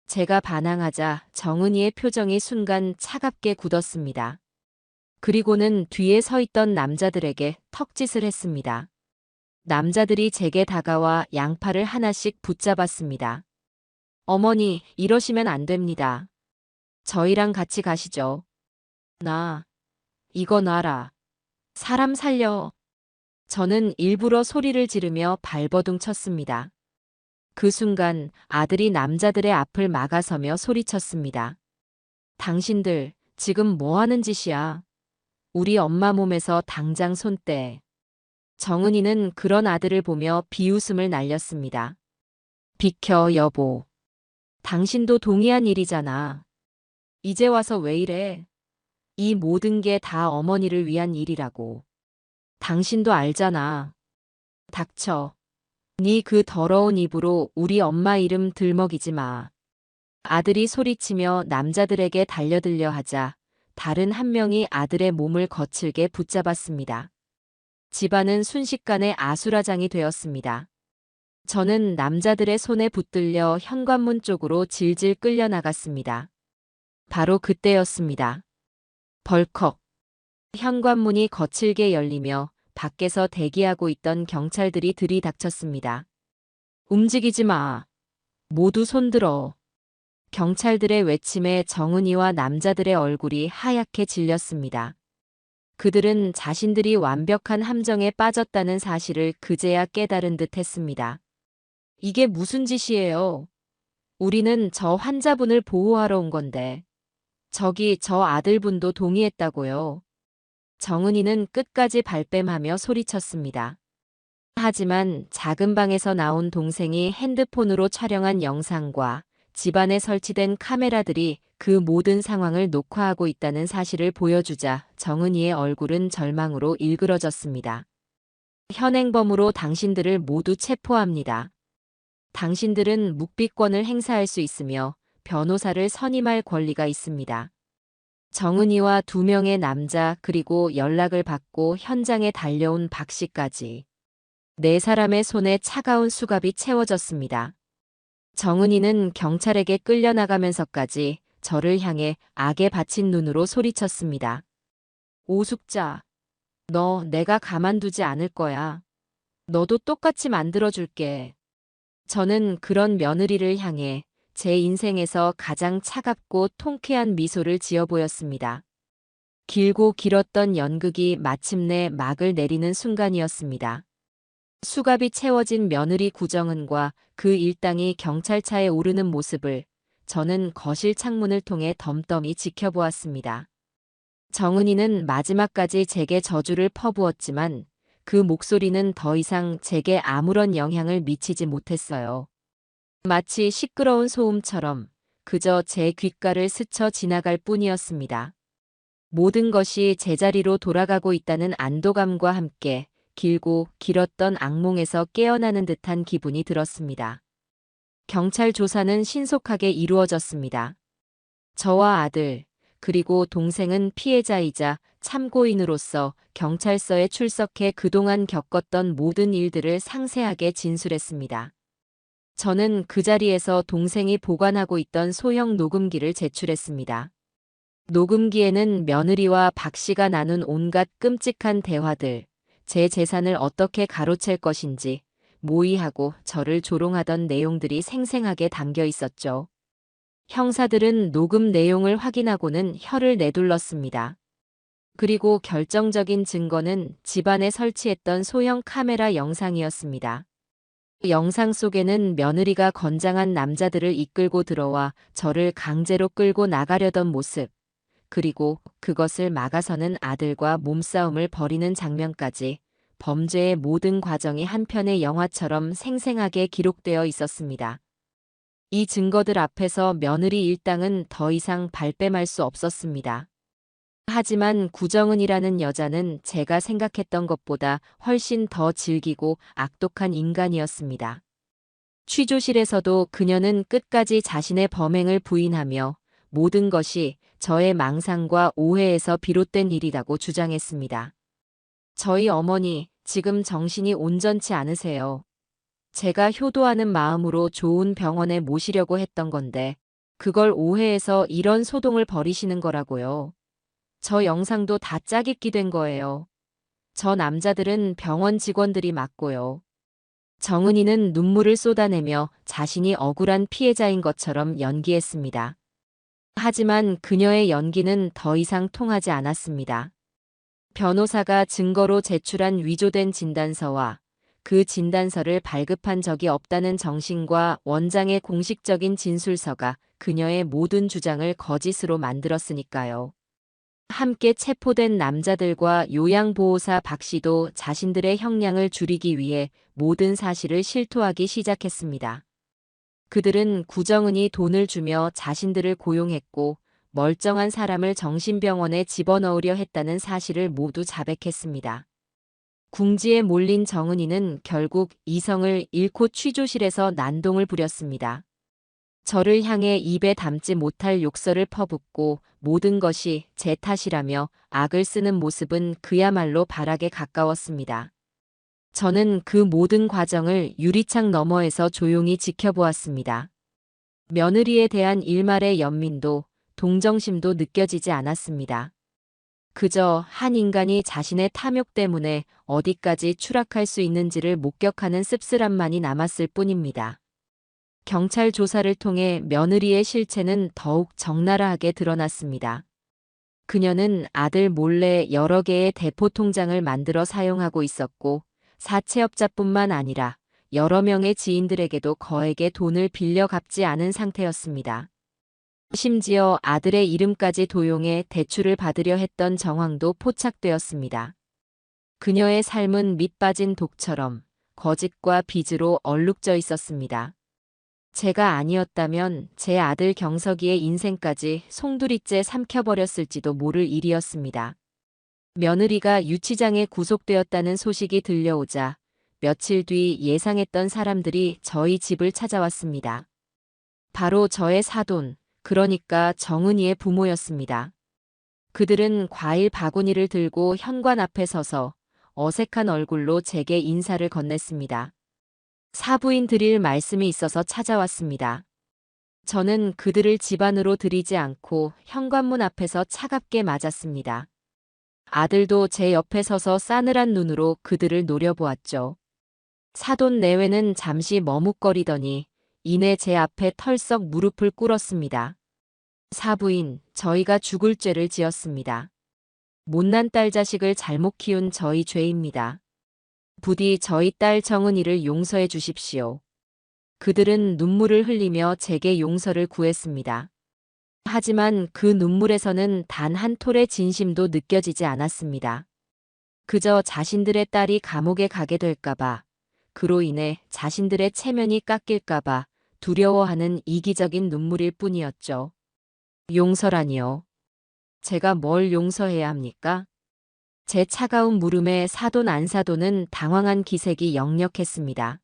제가 반항하자 정은이의 표정이 순간 차갑게 굳었습니다. 그리고는 뒤에 서 있던 남자들에게 턱짓을 했습니다. 남자들이 제게 다가와 양팔을 하나씩 붙잡았습니다. 어머니, 이러시면 안 됩니다. 저희랑 같이 가시죠. 이거 놔라. 사람 살려. 저는 일부러 소리를 지르며 발버둥 쳤습니다. 그 순간 아들이 남자들의 앞을 막아서며 소리쳤습니다. 당신들 지금 뭐 하는 짓이야? 우리 엄마 몸에서 당장 손 떼. 정은이는 그런 아들을 보며 비웃음을 날렸습니다. 비켜, 여보. 당신도 동의한 일이잖아. 이제 와서 왜 이래? 이 모든 게 다 어머니를 위한 일이라고. 당신도 알잖아. 닥쳐. 네 그 더러운 입으로 우리 엄마 이름 들먹이지 마. 아들이 소리치며 남자들에게 달려들려 하자 다른 한 명이 아들의 몸을 거칠게 붙잡았습니다. 집안은 순식간에 아수라장이 되었습니다. 저는 남자들의 손에 붙들려 현관문 쪽으로 질질 끌려나갔습니다. 바로 그때였습니다. 벌컥. 현관문이 거칠게 열리며 밖에서 대기하고 있던 경찰들이 들이닥쳤습니다. 움직이지 마. 모두 손들어. 경찰들의 외침에 정은이와 남자들의 얼굴이 하얗게 질렸습니다. 그들은 자신들이 완벽한 함정에 빠졌다는 사실을 그제야 깨달은 듯 했습니다. 이게 무슨 짓이에요? 우리는 저 환자분을 보호하러 온 건데. 저기 저 아들분도 동의했다고요. 정은이는 끝까지 발뺌하며 소리쳤습니다. 하지만 작은 방에서 나온 동생이 핸드폰으로 촬영한 영상과 집안에 설치된 카메라들이 그 모든 상황을 녹화하고 있다는 사실을 보여주자 정은이의 얼굴은 절망으로 일그러졌습니다. 현행범으로 당신들을 모두 체포합니다. 당신들은 묵비권을 행사할 수 있으며 변호사를 선임할 권리가 있습니다. 정은이와 2명의 남자 그리고 연락을 받고 현장에 달려온 박 씨까지 4사람의 손에 차가운 수갑이 채워졌습니다. 정은이는 경찰에게 끌려나가면서까지 저를 향해 악에 받친 눈으로 소리쳤습니다. 오숙자, 너 내가 가만두지 않을 거야. 너도 똑같이 만들어줄게. 저는 그런 며느리를 향해 제 인생에서 가장 차갑고 통쾌한 미소를 지어 보였습니다. 길고 길었던 연극이 마침내 막을 내리는 순간이었습니다. 수갑이 채워진 며느리 구정은과 그 일당이 경찰차에 오르는 모습을 저는 거실 창문을 통해 덤덤히 지켜보았습니다. 정은이는 마지막까지 제게 저주를 퍼부었지만 그 목소리는 더 이상 제게 아무런 영향을 미치지 못했어요. 마치 시끄러운 소음처럼 그저 제 귓가를 스쳐 지나갈 뿐이었습니다. 모든 것이 제자리로 돌아가고 있다는 안도감과 함께 길고 길었던 악몽에서 깨어나는 듯한 기분이 들었습니다. 경찰 조사는 신속하게 이루어졌습니다. 저와 아들, 그리고 동생은 피해자이자 참고인으로서 경찰서에 출석해 그동안 겪었던 모든 일들을 상세하게 진술했습니다. 저는 그 자리에서 동생이 보관하고 있던 소형 녹음기를 제출했습니다. 녹음기에는 며느리와 박 씨가 나눈 온갖 끔찍한 대화들, 제 재산을 어떻게 가로챌 것인지, 모의하고 저를 조롱하던 내용들이 생생하게 담겨 있었죠. 형사들은 녹음 내용을 확인하고는 혀를 내둘렀습니다. 그리고 결정적인 증거는 집안에 설치했던 소형 카메라 영상이었습니다. 영상 속에는 며느리가 건장한 남자들을 이끌고 들어와 저를 강제로 끌고 나가려던 모습, 그리고 그것을 막아서는 아들과 몸싸움을 벌이는 장면까지 범죄의 모든 과정이 한 편의 영화처럼 생생하게 기록되어 있었습니다. 이 증거들 앞에서 며느리 일당은 더 이상 발뺌할 수 없었습니다. 하지만 구정은이라는 여자는 제가 생각했던 것보다 훨씬 더 질기고 악독한 인간이었습니다. 취조실에서도 그녀는 끝까지 자신의 범행을 부인하며 모든 것이 저의 망상과 오해에서 비롯된 일이라고 주장했습니다. 저희 어머니, 지금 정신이 온전치 않으세요. 제가 효도하는 마음으로 좋은 병원에 모시려고 했던 건데 그걸 오해해서 이런 소동을 벌이시는 거라고요. 저 영상도 다 짜깁기 된 거예요. 저 남자들은 병원 직원들이 맞고요. 정은이는 눈물을 쏟아내며 자신이 억울한 피해자인 것처럼 연기했습니다. 하지만 그녀의 연기는 더 이상 통하지 않았습니다. 변호사가 증거로 제출한 위조된 진단서와 그 진단서를 발급한 적이 없다는 정신과 원장의 공식적인 진술서가 그녀의 모든 주장을 거짓으로 만들었으니까요. 함께 체포된 남자들과 요양보호사 박 씨도 자신들의 형량을 줄이기 위해 모든 사실을 실토하기 시작했습니다. 그들은 구정은이 돈을 주며 자신들을 고용했고 멀쩡한 사람을 정신병원에 집어넣으려 했다는 사실을 모두 자백했습니다. 궁지에 몰린 정은이는 결국 이성을 잃고 취조실에서 난동을 부렸습니다. 저를 향해 입에 담지 못할 욕설을 퍼붓고 모든 것이 제 탓이라며 악을 쓰는 모습은 그야말로 발악에 가까웠습니다. 저는 그 모든 과정을 유리창 너머에서 조용히 지켜보았습니다. 며느리에 대한 일말의 연민도 동정심도 느껴지지 않았습니다. 그저 한 인간이 자신의 탐욕 때문에 어디까지 추락할 수 있는지를 목격하는 씁쓸함만이 남았을 뿐입니다. 경찰 조사를 통해 며느리의 실체는 더욱 적나라하게 드러났습니다. 그녀는 아들 몰래 여러 개의 대포 통장을 만들어 사용하고 있었고 사채업자뿐만 아니라 여러 명의 지인들에게도 거액의 돈을 빌려 갚지 않은 상태였습니다. 심지어 아들의 이름까지 도용해 대출을 받으려 했던 정황도 포착되었습니다. 그녀의 삶은 밑빠진 독처럼 거짓과 빚으로 얼룩져 있었습니다. 제가 아니었다면 제 아들 경석이의 인생까지 송두리째 삼켜버렸을지도 모를 일이었습니다. 며느리가 유치장에 구속되었다는 소식이 들려오자 며칠 뒤 예상했던 사람들이 저희 집을 찾아왔습니다. 바로 저의 사돈, 그러니까 정은이의 부모였습니다. 그들은 과일 바구니를 들고 현관 앞에 서서 어색한 얼굴로 제게 인사를 건넸습니다. 사부인 드릴 말씀이 있어서 찾아왔습니다. 저는 그들을 집 안으로 들이지 않고 현관문 앞에서 차갑게 맞았습니다. 아들도 제 옆에 서서 싸늘한 눈으로 그들을 노려보았죠. 사돈 내외는 잠시 머뭇거리더니 이내 제 앞에 털썩 무릎을 꿇었습니다. 사부인, 저희가 죽을 죄를 지었습니다. 못난 딸 자식을 잘못 키운 저희 죄입니다. 부디 저희 딸 정은이를 용서해 주십시오. 그들은 눈물을 흘리며 제게 용서를 구했습니다. 하지만 그 눈물에서는 단 한 톨의 진심도 느껴지지 않았습니다. 그저 자신들의 딸이 감옥에 가게 될까봐, 그로 인해 자신들의 체면이 깎일까봐 두려워하는 이기적인 눈물일 뿐이었죠. 용서라니요. 제가 뭘 용서해야 합니까? 제 차가운 물음에 사돈 안사돈은 당황한 기색이 역력했습니다.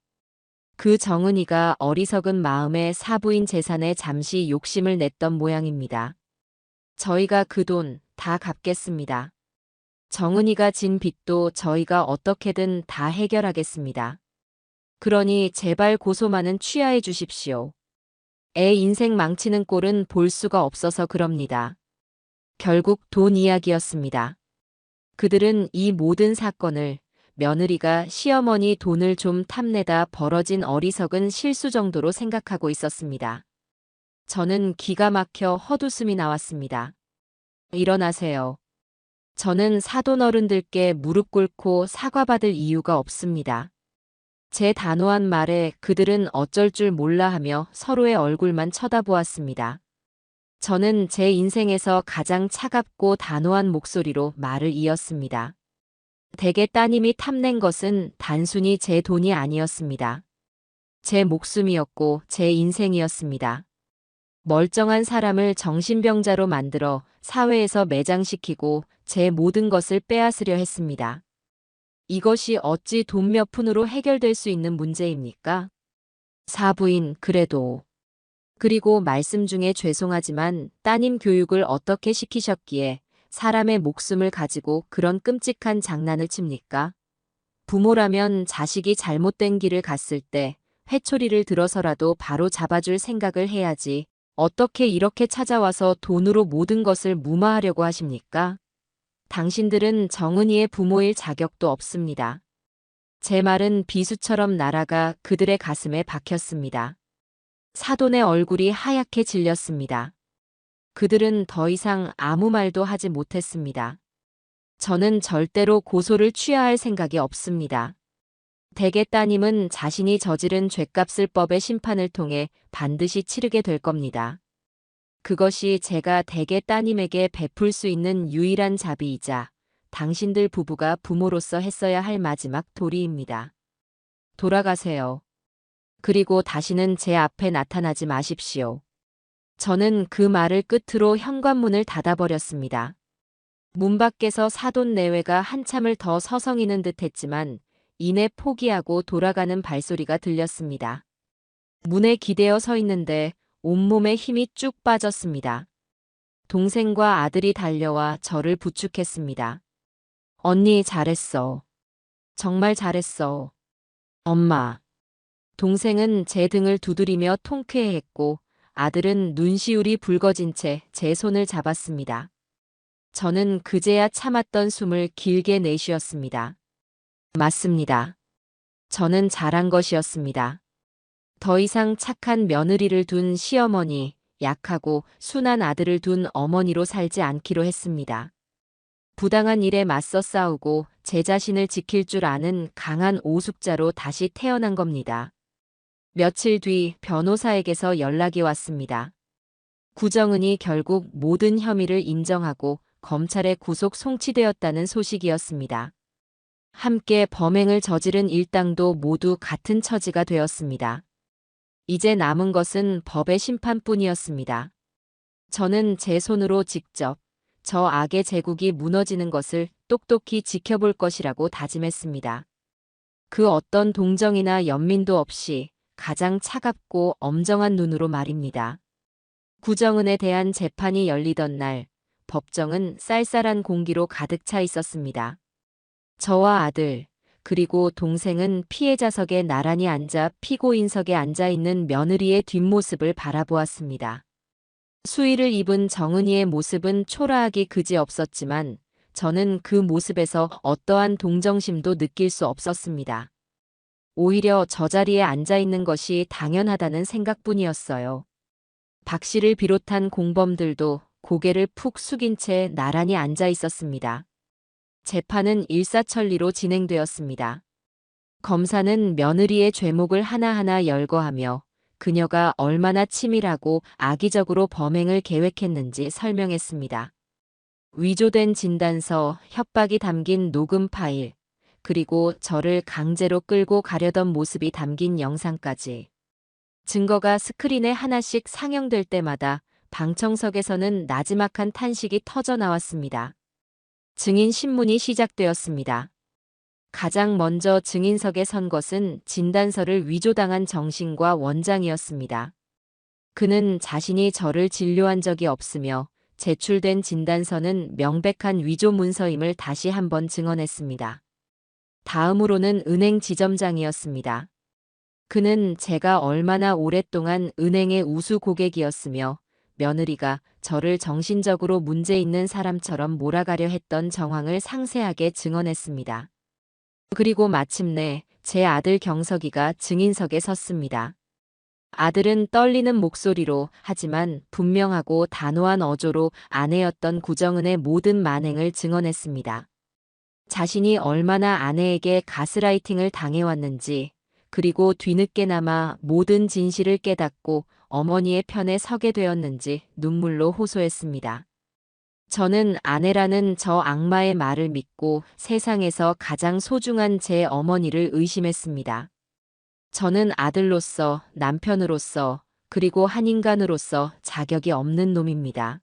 그 정은이가 어리석은 마음에 사부인 재산에 잠시 욕심을 냈던 모양입니다. 저희가 그 돈 다 갚겠습니다. 정은이가 진 빚도 저희가 어떻게든 다 해결하겠습니다. 그러니 제발 고소만은 취하해 주십시오. 애 인생 망치는 꼴은 볼 수가 없어서 그럽니다. 결국 돈 이야기였습니다. 그들은 이 모든 사건을 며느리가 시어머니 돈을 좀 탐내다 벌어진 어리석은 실수 정도로 생각하고 있었습니다. 저는 기가 막혀 헛웃음이 나왔습니다. 일어나세요. 저는 사돈 어른들께 무릎 꿇고 사과받을 이유가 없습니다. 제 단호한 말에 그들은 어쩔 줄 몰라 하며 서로의 얼굴만 쳐다보았습니다. 저는 제 인생에서 가장 차갑고 단호한 목소리로 말을 이었습니다. 댁의 따님이 탐낸 것은 단순히 제 돈이 아니었습니다. 제 목숨이었고 제 인생이었습니다. 멀쩡한 사람을 정신병자로 만들어 사회에서 매장시키고 제 모든 것을 빼앗으려 했습니다. 이것이 어찌 돈 몇 푼으로 해결될 수 있는 문제입니까? 사부인, 그래도. 그리고 말씀 중에 죄송하지만 따님 교육을 어떻게 시키셨기에 사람의 목숨을 가지고 그런 끔찍한 장난을 칩니까? 부모라면 자식이 잘못된 길을 갔을 때 회초리를 들어서라도 바로 잡아줄 생각을 해야지 어떻게 이렇게 찾아와서 돈으로 모든 것을 무마하려고 하십니까? 당신들은 정은이의 부모일 자격도 없습니다. 제 말은 비수처럼 날아가 그들의 가슴에 박혔습니다. 사돈의 얼굴이 하얗게 질렸습니다. 그들은 더 이상 아무 말도 하지 못했습니다. 저는 절대로 고소를 취하할 생각이 없습니다. 댁의 따님은 자신이 저지른 죗값을 법의 심판을 통해 반드시 치르게 될 겁니다. 그것이 제가 댁의 따님에게 베풀 수 있는 유일한 자비이자 당신들 부부가 부모로서 했어야 할 마지막 도리입니다. 돌아가세요. 그리고 다시는 제 앞에 나타나지 마십시오. 저는 그 말을 끝으로 현관문을 닫아버렸습니다. 문 밖에서 사돈 내외가 한참을 더 서성이는 듯 했지만 이내 포기하고 돌아가는 발소리가 들렸습니다. 문에 기대어 서 있는데 온몸에 힘이 쭉 빠졌습니다. 동생과 아들이 달려와 저를 부축했습니다. 언니 잘했어. 정말 잘했어. 엄마. 동생은 제 등을 두드리며 통쾌해했고 아들은 눈시울이 붉어진 채 제 손을 잡았습니다. 저는 그제야 참았던 숨을 길게 내쉬었습니다. 맞습니다. 저는 잘한 것이었습니다. 더 이상 착한 며느리를 둔 시어머니, 약하고 순한 아들을 둔 어머니로 살지 않기로 했습니다. 부당한 일에 맞서 싸우고 제 자신을 지킬 줄 아는 강한 오숙자로 다시 태어난 겁니다. 며칠 뒤 변호사에게서 연락이 왔습니다. 구정은이 결국 모든 혐의를 인정하고 검찰에 구속 송치되었다는 소식이었습니다. 함께 범행을 저지른 일당도 모두 같은 처지가 되었습니다. 이제 남은 것은 법의 심판뿐이었습니다. 저는 제 손으로 직접 저 악의 제국이 무너지는 것을 똑똑히 지켜볼 것이라고 다짐했습니다. 그 어떤 동정이나 연민도 없이 가장 차갑고 엄정한 눈으로 말입니다. 구정은에 대한 재판이 열리던 날, 법정은 쌀쌀한 공기로 가득 차 있었습니다. 저와 아들, 그리고 동생은 피해자석에 나란히 앉아 피고인석에 앉아 있는 며느리의 뒷모습을 바라보았습니다. 수의를 입은 정은이의 모습은 초라하기 그지없었지만 저는 그 모습에서 어떠한 동정심도 느낄 수 없었습니다. 오히려 저 자리에 앉아 있는 것이 당연하다는 생각뿐이었어요. 박 씨를 비롯한 공범들도 고개를 푹 숙인 채 나란히 앉아 있었습니다. 재판은 일사천리로 진행되었습니다. 검사는 며느리의 죄목을 하나하나 열거하며 그녀가 얼마나 치밀하고 악의적으로 범행을 계획했는지 설명했습니다. 위조된 진단서, 협박이 담긴 녹음 파일, 그리고 저를 강제로 끌고 가려던 모습이 담긴 영상까지. 증거가 스크린에 하나씩 상영될 때마다 방청석에서는 나지막한 탄식이 터져 나왔습니다. 증인 신문이 시작되었습니다. 가장 먼저 증인석에 선 것은 진단서를 위조당한 정신과 원장이었습니다. 그는 자신이 저를 진료한 적이 없으며 제출된 진단서는 명백한 위조 문서임을 다시 한번 증언했습니다. 다음으로는 은행 지점장이었습니다. 그는 제가 얼마나 오랫동안 은행의 우수 고객이었으며 며느리가 저를 정신적으로 문제 있는 사람처럼 몰아가려 했던 정황을 상세하게 증언했습니다. 그리고 마침내 제 아들 경석이가 증인석에 섰습니다. 아들은 떨리는 목소리로 하지만 분명하고 단호한 어조로 아내였던 구정은의 모든 만행을 증언했습니다. 자신이 얼마나 아내에게 가스라이팅을 당해왔는지, 그리고 뒤늦게나마 모든 진실을 깨닫고 어머니의 편에 서게 되었는지 눈물로 호소했습니다. 저는 아내라는 저 악마의 말을 믿고 세상에서 가장 소중한 제 어머니를 의심했습니다. 저는 아들로서, 남편으로서, 그리고 한 인간으로서 자격이 없는 놈입니다.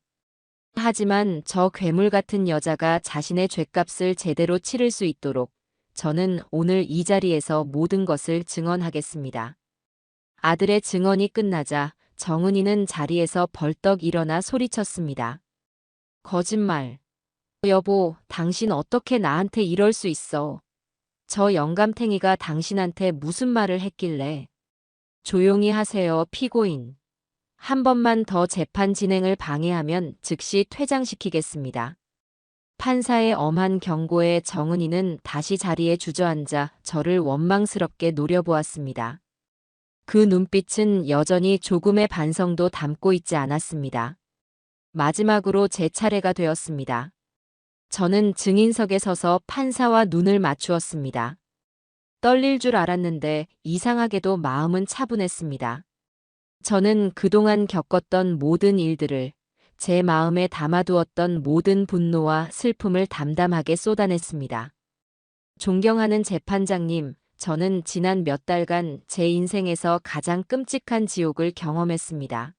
하지만 저 괴물 같은 여자가 자신의 죗값을 제대로 치를 수 있도록 저는 오늘 이 자리에서 모든 것을 증언하겠습니다. 아들의 증언이 끝나자 정은이는 자리에서 벌떡 일어나 소리쳤습니다. 거짓말. 여보, 당신 어떻게 나한테 이럴 수 있어? 저 영감탱이가 당신한테 무슨 말을 했길래? 조용히 하세요, 피고인. 한 번만 더 재판 진행을 방해하면 즉시 퇴장시키겠습니다. 판사의 엄한 경고에 정은이는 다시 자리에 주저앉아 저를 원망스럽게 노려보았습니다. 그 눈빛은 여전히 조금의 반성도 담고 있지 않았습니다. 마지막으로 제 차례가 되었습니다. 저는 증인석에 서서 판사와 눈을 맞추었습니다. 떨릴 줄 알았는데 이상하게도 마음은 차분했습니다. 저는 그동안 겪었던 모든 일들을, 제 마음에 담아두었던 모든 분노와 슬픔을 담담하게 쏟아냈습니다. 존경하는 재판장님, 저는 지난 몇 달간 제 인생에서 가장 끔찍한 지옥을 경험했습니다.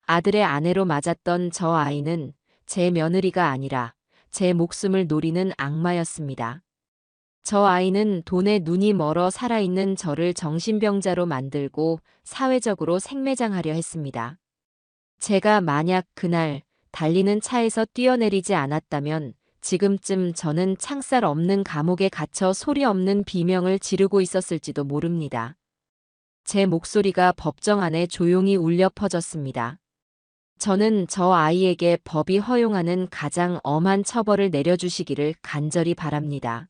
아들의 아내로 맞았던 저 아이는 제 며느리가 아니라 제 목숨을 노리는 악마였습니다. 저 아이는 돈에 눈이 멀어 살아있는 저를 정신병자로 만들고 사회적으로 생매장하려 했습니다. 제가 만약 그날 달리는 차에서 뛰어내리지 않았다면 지금쯤 저는 창살 없는 감옥에 갇혀 소리 없는 비명을 지르고 있었을지도 모릅니다. 제 목소리가 법정 안에 조용히 울려 퍼졌습니다. 저는 저 아이에게 법이 허용하는 가장 엄한 처벌을 내려주시기를 간절히 바랍니다.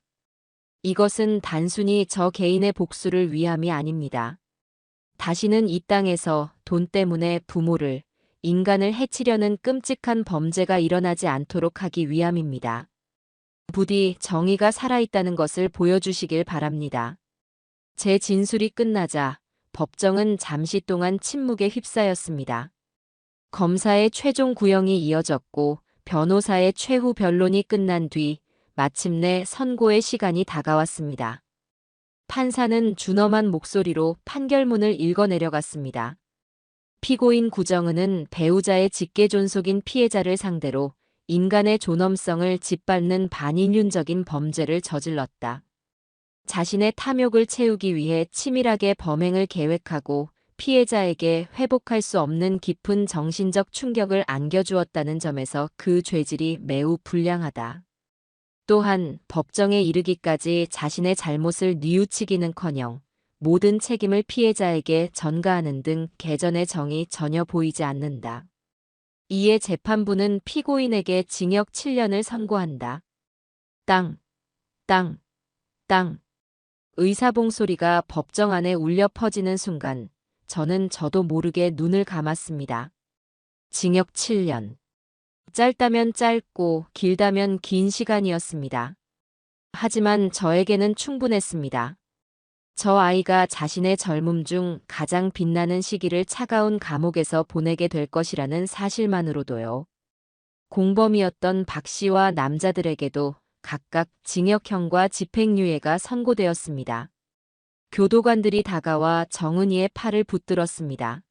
이것은 단순히 저 개인의 복수를 위함이 아닙니다. 다시는 이 땅에서 돈 때문에 부모를, 인간을 해치려는 끔찍한 범죄가 일어나지 않도록 하기 위함입니다. 부디 정의가 살아있다는 것을 보여주시길 바랍니다. 제 진술이 끝나자 법정은 잠시 동안 침묵에 휩싸였습니다. 검사의 최종 구형이 이어졌고 변호사의 최후 변론이 끝난 뒤 마침내 선고의 시간이 다가왔습니다. 판사는 준엄한 목소리로 판결문을 읽어내려갔습니다. 피고인 구정은은 배우자의 직계존속인 피해자를 상대로 인간의 존엄성을 짓밟는 반인륜적인 범죄를 저질렀다. 자신의 탐욕을 채우기 위해 치밀하게 범행을 계획하고 피해자에게 회복할 수 없는 깊은 정신적 충격을 안겨주었다는 점에서 그 죄질이 매우 불량하다. 또한 법정에 이르기까지 자신의 잘못을 뉘우치기는커녕 모든 책임을 피해자에게 전가하는 등 개전의 정이 전혀 보이지 않는다. 이에 재판부는 피고인에게 징역 7년을 선고한다. 땅, 땅, 땅. 의사봉 소리가 법정 안에 울려 퍼지는 순간 저는 저도 모르게 눈을 감았습니다. 징역 7년. 짧다면 짧고 길다면 긴 시간이었습니다. 하지만 저에게는 충분했습니다. 저 아이가 자신의 젊음 중 가장 빛나는 시기를 차가운 감옥에서 보내게 될 것이라는 사실만으로도요. 공범이었던 박 씨와 남자들에게도 각각 징역형과 집행유예가 선고되었습니다. 교도관들이 다가와 정은이의 팔을 붙들었습니다.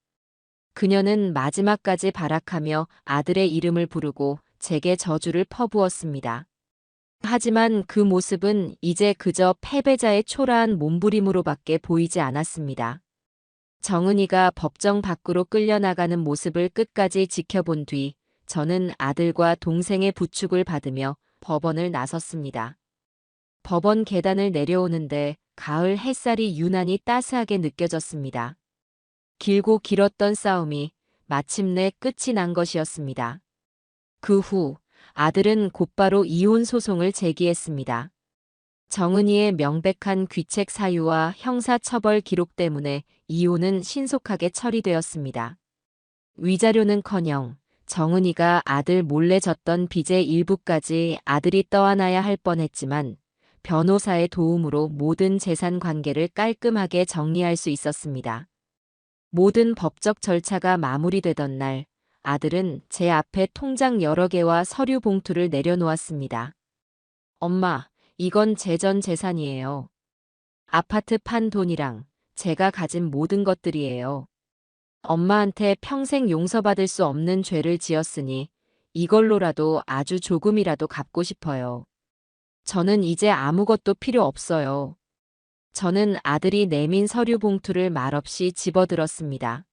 그녀는 마지막까지 발악하며 아들의 이름을 부르고 제게 저주를 퍼부었습니다. 하지만 그 모습은 이제 그저 패배자의 초라한 몸부림으로밖에 보이지 않았습니다. 정은이가 법정 밖으로 끌려나가는 모습을 끝까지 지켜본 뒤 저는 아들과 동생의 부축을 받으며 법원을 나섰습니다. 법원 계단을 내려오는데 가을 햇살이 유난히 따스하게 느껴졌습니다. 길고 길었던 싸움이 마침내 끝이 난 것이었습니다. 그 후 아들은 곧바로 이혼 소송을 제기했습니다. 정은이의 명백한 귀책 사유와 형사처벌 기록 때문에 이혼은 신속하게 처리되었습니다. 위자료는커녕 정은이가 아들 몰래 졌던 빚의 일부까지 아들이 떠안아야 할 뻔했지만 변호사의 도움으로 모든 재산 관계를 깔끔하게 정리할 수 있었습니다. 모든 법적 절차가 마무리되던 날, 아들은 제 앞에 통장 여러 개와 서류 봉투를 내려놓았습니다. 엄마, 이건 제 전 재산이에요. 아파트 판 돈이랑 제가 가진 모든 것들이에요. 엄마한테 평생 용서받을 수 없는 죄를 지었으니 이걸로라도 아주 조금이라도 갚고 싶어요. 저는 이제 아무것도 필요 없어요. 저는 아들이 내민 서류 봉투를 말없이 집어들었습니다.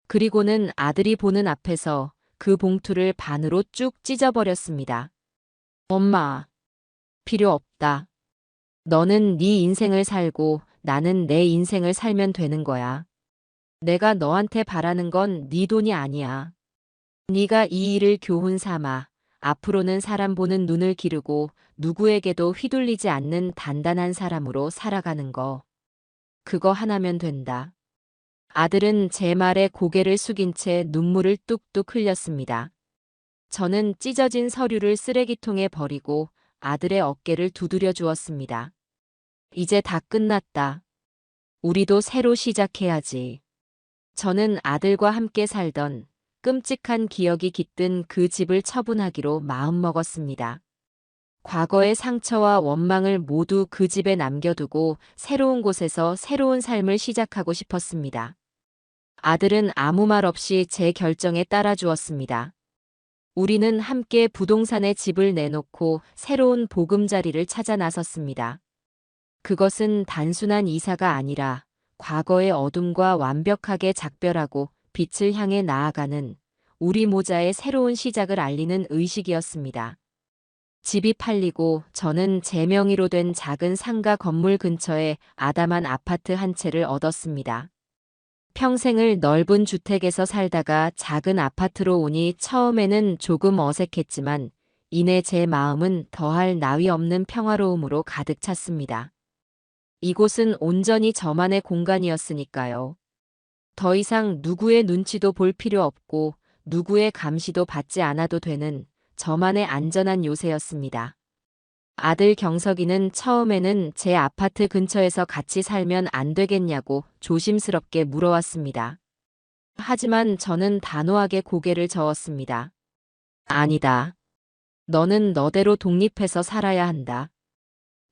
그리고는 아들이 보는 앞에서 그 봉투를 반으로 쭉 찢어버렸습니다. 엄마, 필요 없다. 너는 네 인생을 살고 나는 내 인생을 살면 되는 거야. 내가 너한테 바라는 건 네 돈이 아니야. 네가 이 일을 교훈 삼아 앞으로는 사람 보는 눈을 기르고 누구에게도 휘둘리지 않는 단단한 사람으로 살아가는 거. 그거 하나면 된다. 아들은 제 말에 고개를 숙인 채 눈물을 뚝뚝 흘렸습니다. 저는 찢어진 서류를 쓰레기통에 버리고 아들의 어깨를 두드려 주었습니다. 이제 다 끝났다. 우리도 새로 시작해야지. 저는 아들과 함께 살던 끔찍한 기억이 깃든 그 집을 처분하기로 마음먹었습니다. 과거의 상처와 원망을 모두 그 집에 남겨두고 새로운 곳에서 새로운 삶을 시작하고 싶었습니다. 아들은 아무 말 없이 제 결정에 따라주었습니다. 우리는 함께 부동산에 집을 내놓고 새로운 보금자리를 찾아 나섰습니다. 그것은 단순한 이사가 아니라 과거의 어둠과 완벽하게 작별하고 빛을 향해 나아가는 우리 모자의 새로운 시작을 알리는 의식이었습니다. 집이 팔리고 저는 제 명의로 된 작은 상가 건물 근처에 아담한 아파트 한 채를 얻었습니다. 평생을 넓은 주택에서 살다가 작은 아파트로 오니 처음에는 조금 어색했지만 이내 제 마음은 더할 나위 없는 평화로움으로 가득 찼습니다. 이곳은 온전히 저만의 공간이었으니까요. 더 이상 누구의 눈치도 볼 필요 없고 누구의 감시도 받지 않아도 되는 저만의 안전한 요새였습니다. 아들 경석이는 처음에는 제 아파트 근처에서 같이 살면 안 되겠냐고 조심스럽게 물어왔습니다. 하지만 저는 단호하게 고개를 저었습니다. 아니다. 너는 너대로 독립해서 살아야 한다.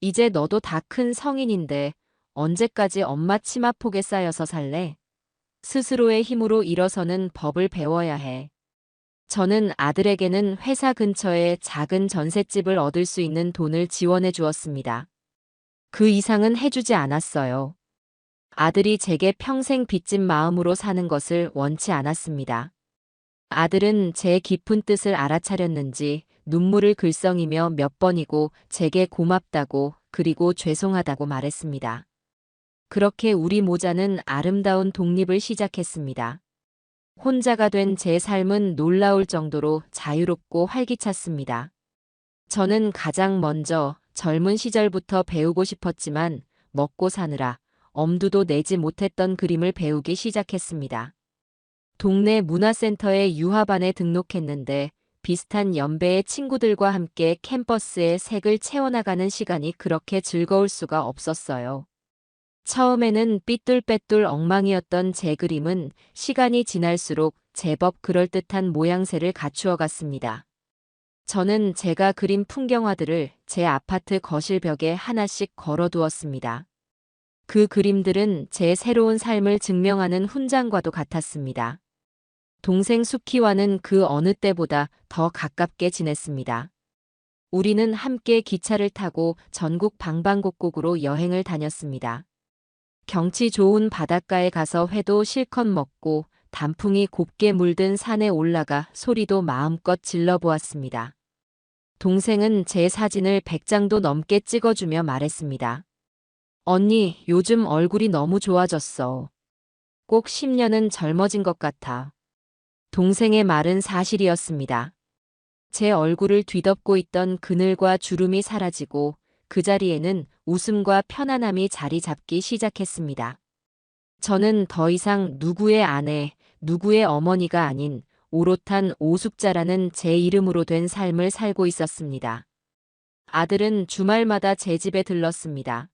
이제 너도 다 큰 성인인데 언제까지 엄마 치마폭에 쌓여서 살래? 스스로의 힘으로 일어서는 법을 배워야 해. 저는 아들에게는 회사 근처에 작은 전셋집을 얻을 수 있는 돈을 지원해 주었습니다. 그 이상은 해주지 않았어요. 아들이 제게 평생 빚진 마음으로 사는 것을 원치 않았습니다. 아들은 제 깊은 뜻을 알아차렸는지 눈물을 글썽이며 몇 번이고 제게 고맙다고 그리고 죄송하다고 말했습니다. 그렇게 우리 모자는 아름다운 독립을 시작했습니다. 혼자가 된 제 삶은 놀라울 정도로 자유롭고 활기찼습니다. 저는 가장 먼저 젊은 시절부터 배우고 싶었지만 먹고 사느라 엄두도 내지 못했던 그림을 배우기 시작했습니다. 동네 문화센터에 유화반에 등록했는데 비슷한 연배의 친구들과 함께 캠퍼스에 색을 채워나가는 시간이 그렇게 즐거울 수가 없었어요. 처음에는 삐뚤빼뚤 엉망이었던 제 그림은 시간이 지날수록 제법 그럴듯한 모양새를 갖추어 갔습니다. 저는 제가 그린 풍경화들을 제 아파트 거실 벽에 하나씩 걸어두었습니다. 그 그림들은 제 새로운 삶을 증명하는 훈장과도 같았습니다. 동생 수키와는 그 어느 때보다 더 가깝게 지냈습니다. 우리는 함께 기차를 타고 전국 방방곡곡으로 여행을 다녔습니다. 경치 좋은 바닷가에 가서 회도 실컷 먹고 단풍이 곱게 물든 산에 올라가 소리도 마음껏 질러보았습니다. 동생은 제 사진을 100장도 넘게 찍어주며 말했습니다. 언니, 요즘 얼굴이 너무 좋아졌어. 꼭 10년은 젊어진 것 같아. 동생의 말은 사실이었습니다. 제 얼굴을 뒤덮고 있던 그늘과 주름이 사라지고 그 자리에는 웃음과 편안함이 자리 잡기 시작했습니다. 저는 더 이상 누구의 아내, 누구의 어머니가 아닌 오롯한 오숙자라는 제 이름으로 된 삶을 살고 있었습니다. 아들은 주말마다 제 집에 들렀습니다.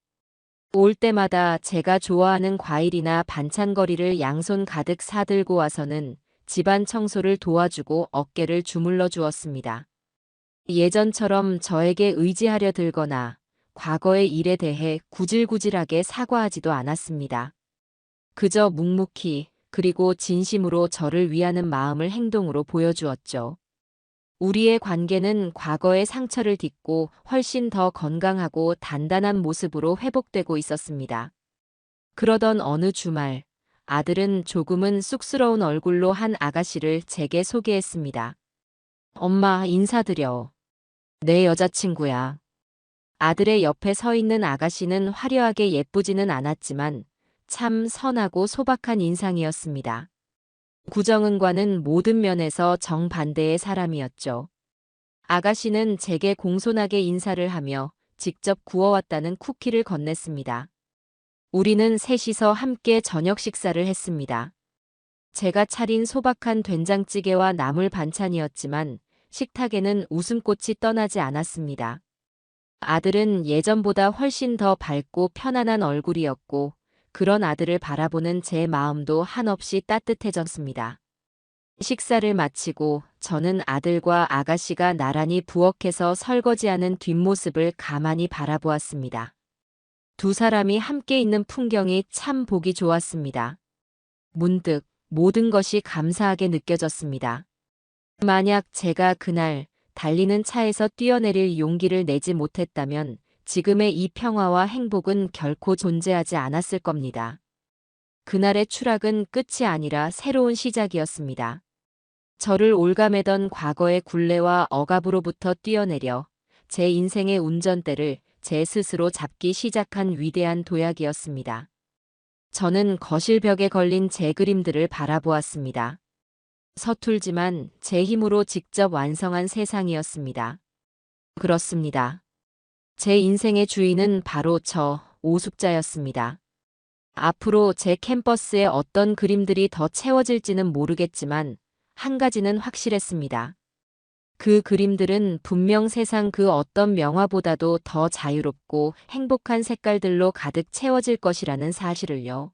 올 때마다 제가 좋아하는 과일이나 반찬거리를 양손 가득 사들고 와서는 집안 청소를 도와주고 어깨를 주물러 주었습니다. 예전처럼 저에게 의지하려 들거나 과거의 일에 대해 구질구질하게 사과하지도 않았습니다. 그저 묵묵히 그리고 진심으로 저를 위하는 마음을 행동으로 보여주었죠. 우리의 관계는 과거의 상처를 딛고 훨씬 더 건강하고 단단한 모습으로 회복되고 있었습니다. 그러던 어느 주말, 아들은 조금은 쑥스러운 얼굴로 한 아가씨를 제게 소개했습니다. 엄마, 인사드려. 내 여자친구야. 아들의 옆에 서 있는 아가씨는 화려하게 예쁘지는 않았지만 참 선하고 소박한 인상이었습니다. 구정은과는 모든 면에서 정반대의 사람이었죠. 아가씨는 제게 공손하게 인사를 하며 직접 구워왔다는 쿠키를 건넸습니다. 우리는 셋이서 함께 저녁 식사를 했습니다. 제가 차린 소박한 된장찌개와 나물 반찬이었지만 식탁에는 웃음꽃이 떠나지 않았습니다. 아들은 예전보다 훨씬 더 밝고 편안한 얼굴이었고 그런 아들을 바라보는 제 마음도 한없이 따뜻해졌습니다. 식사를 마치고 저는 아들과 아가씨가 나란히 부엌에서 설거지하는 뒷모습을 가만히 바라보았습니다. 두 사람이 함께 있는 풍경이 참 보기 좋았습니다. 문득 모든 것이 감사하게 느껴졌습니다. 만약 제가 그날 달리는 차에서 뛰어내릴 용기를 내지 못했다면 지금의 이 평화와 행복은 결코 존재하지 않았을 겁니다. 그날의 추락은 끝이 아니라 새로운 시작이었습니다. 저를 올가매던 과거의 굴레와 억압으로부터 뛰어내려 제 인생의 운전대를 제 스스로 잡기 시작한 위대한 도약이었습니다. 저는 거실 벽에 걸린 제 그림들을 바라보았습니다. 서툴지만 제 힘으로 직접 완성한 세상이었습니다. 그렇습니다. 제 인생의 주인은 바로 저 오숙자였습니다. 앞으로 제 캠퍼스에 어떤 그림들이 더 채워질지는 모르겠지만 한 가지는 확실했습니다. 그 그림들은 분명 세상 그 어떤 명화보다도 더 자유롭고 행복한 색깔들로 가득 채워질 것이라는 사실을요.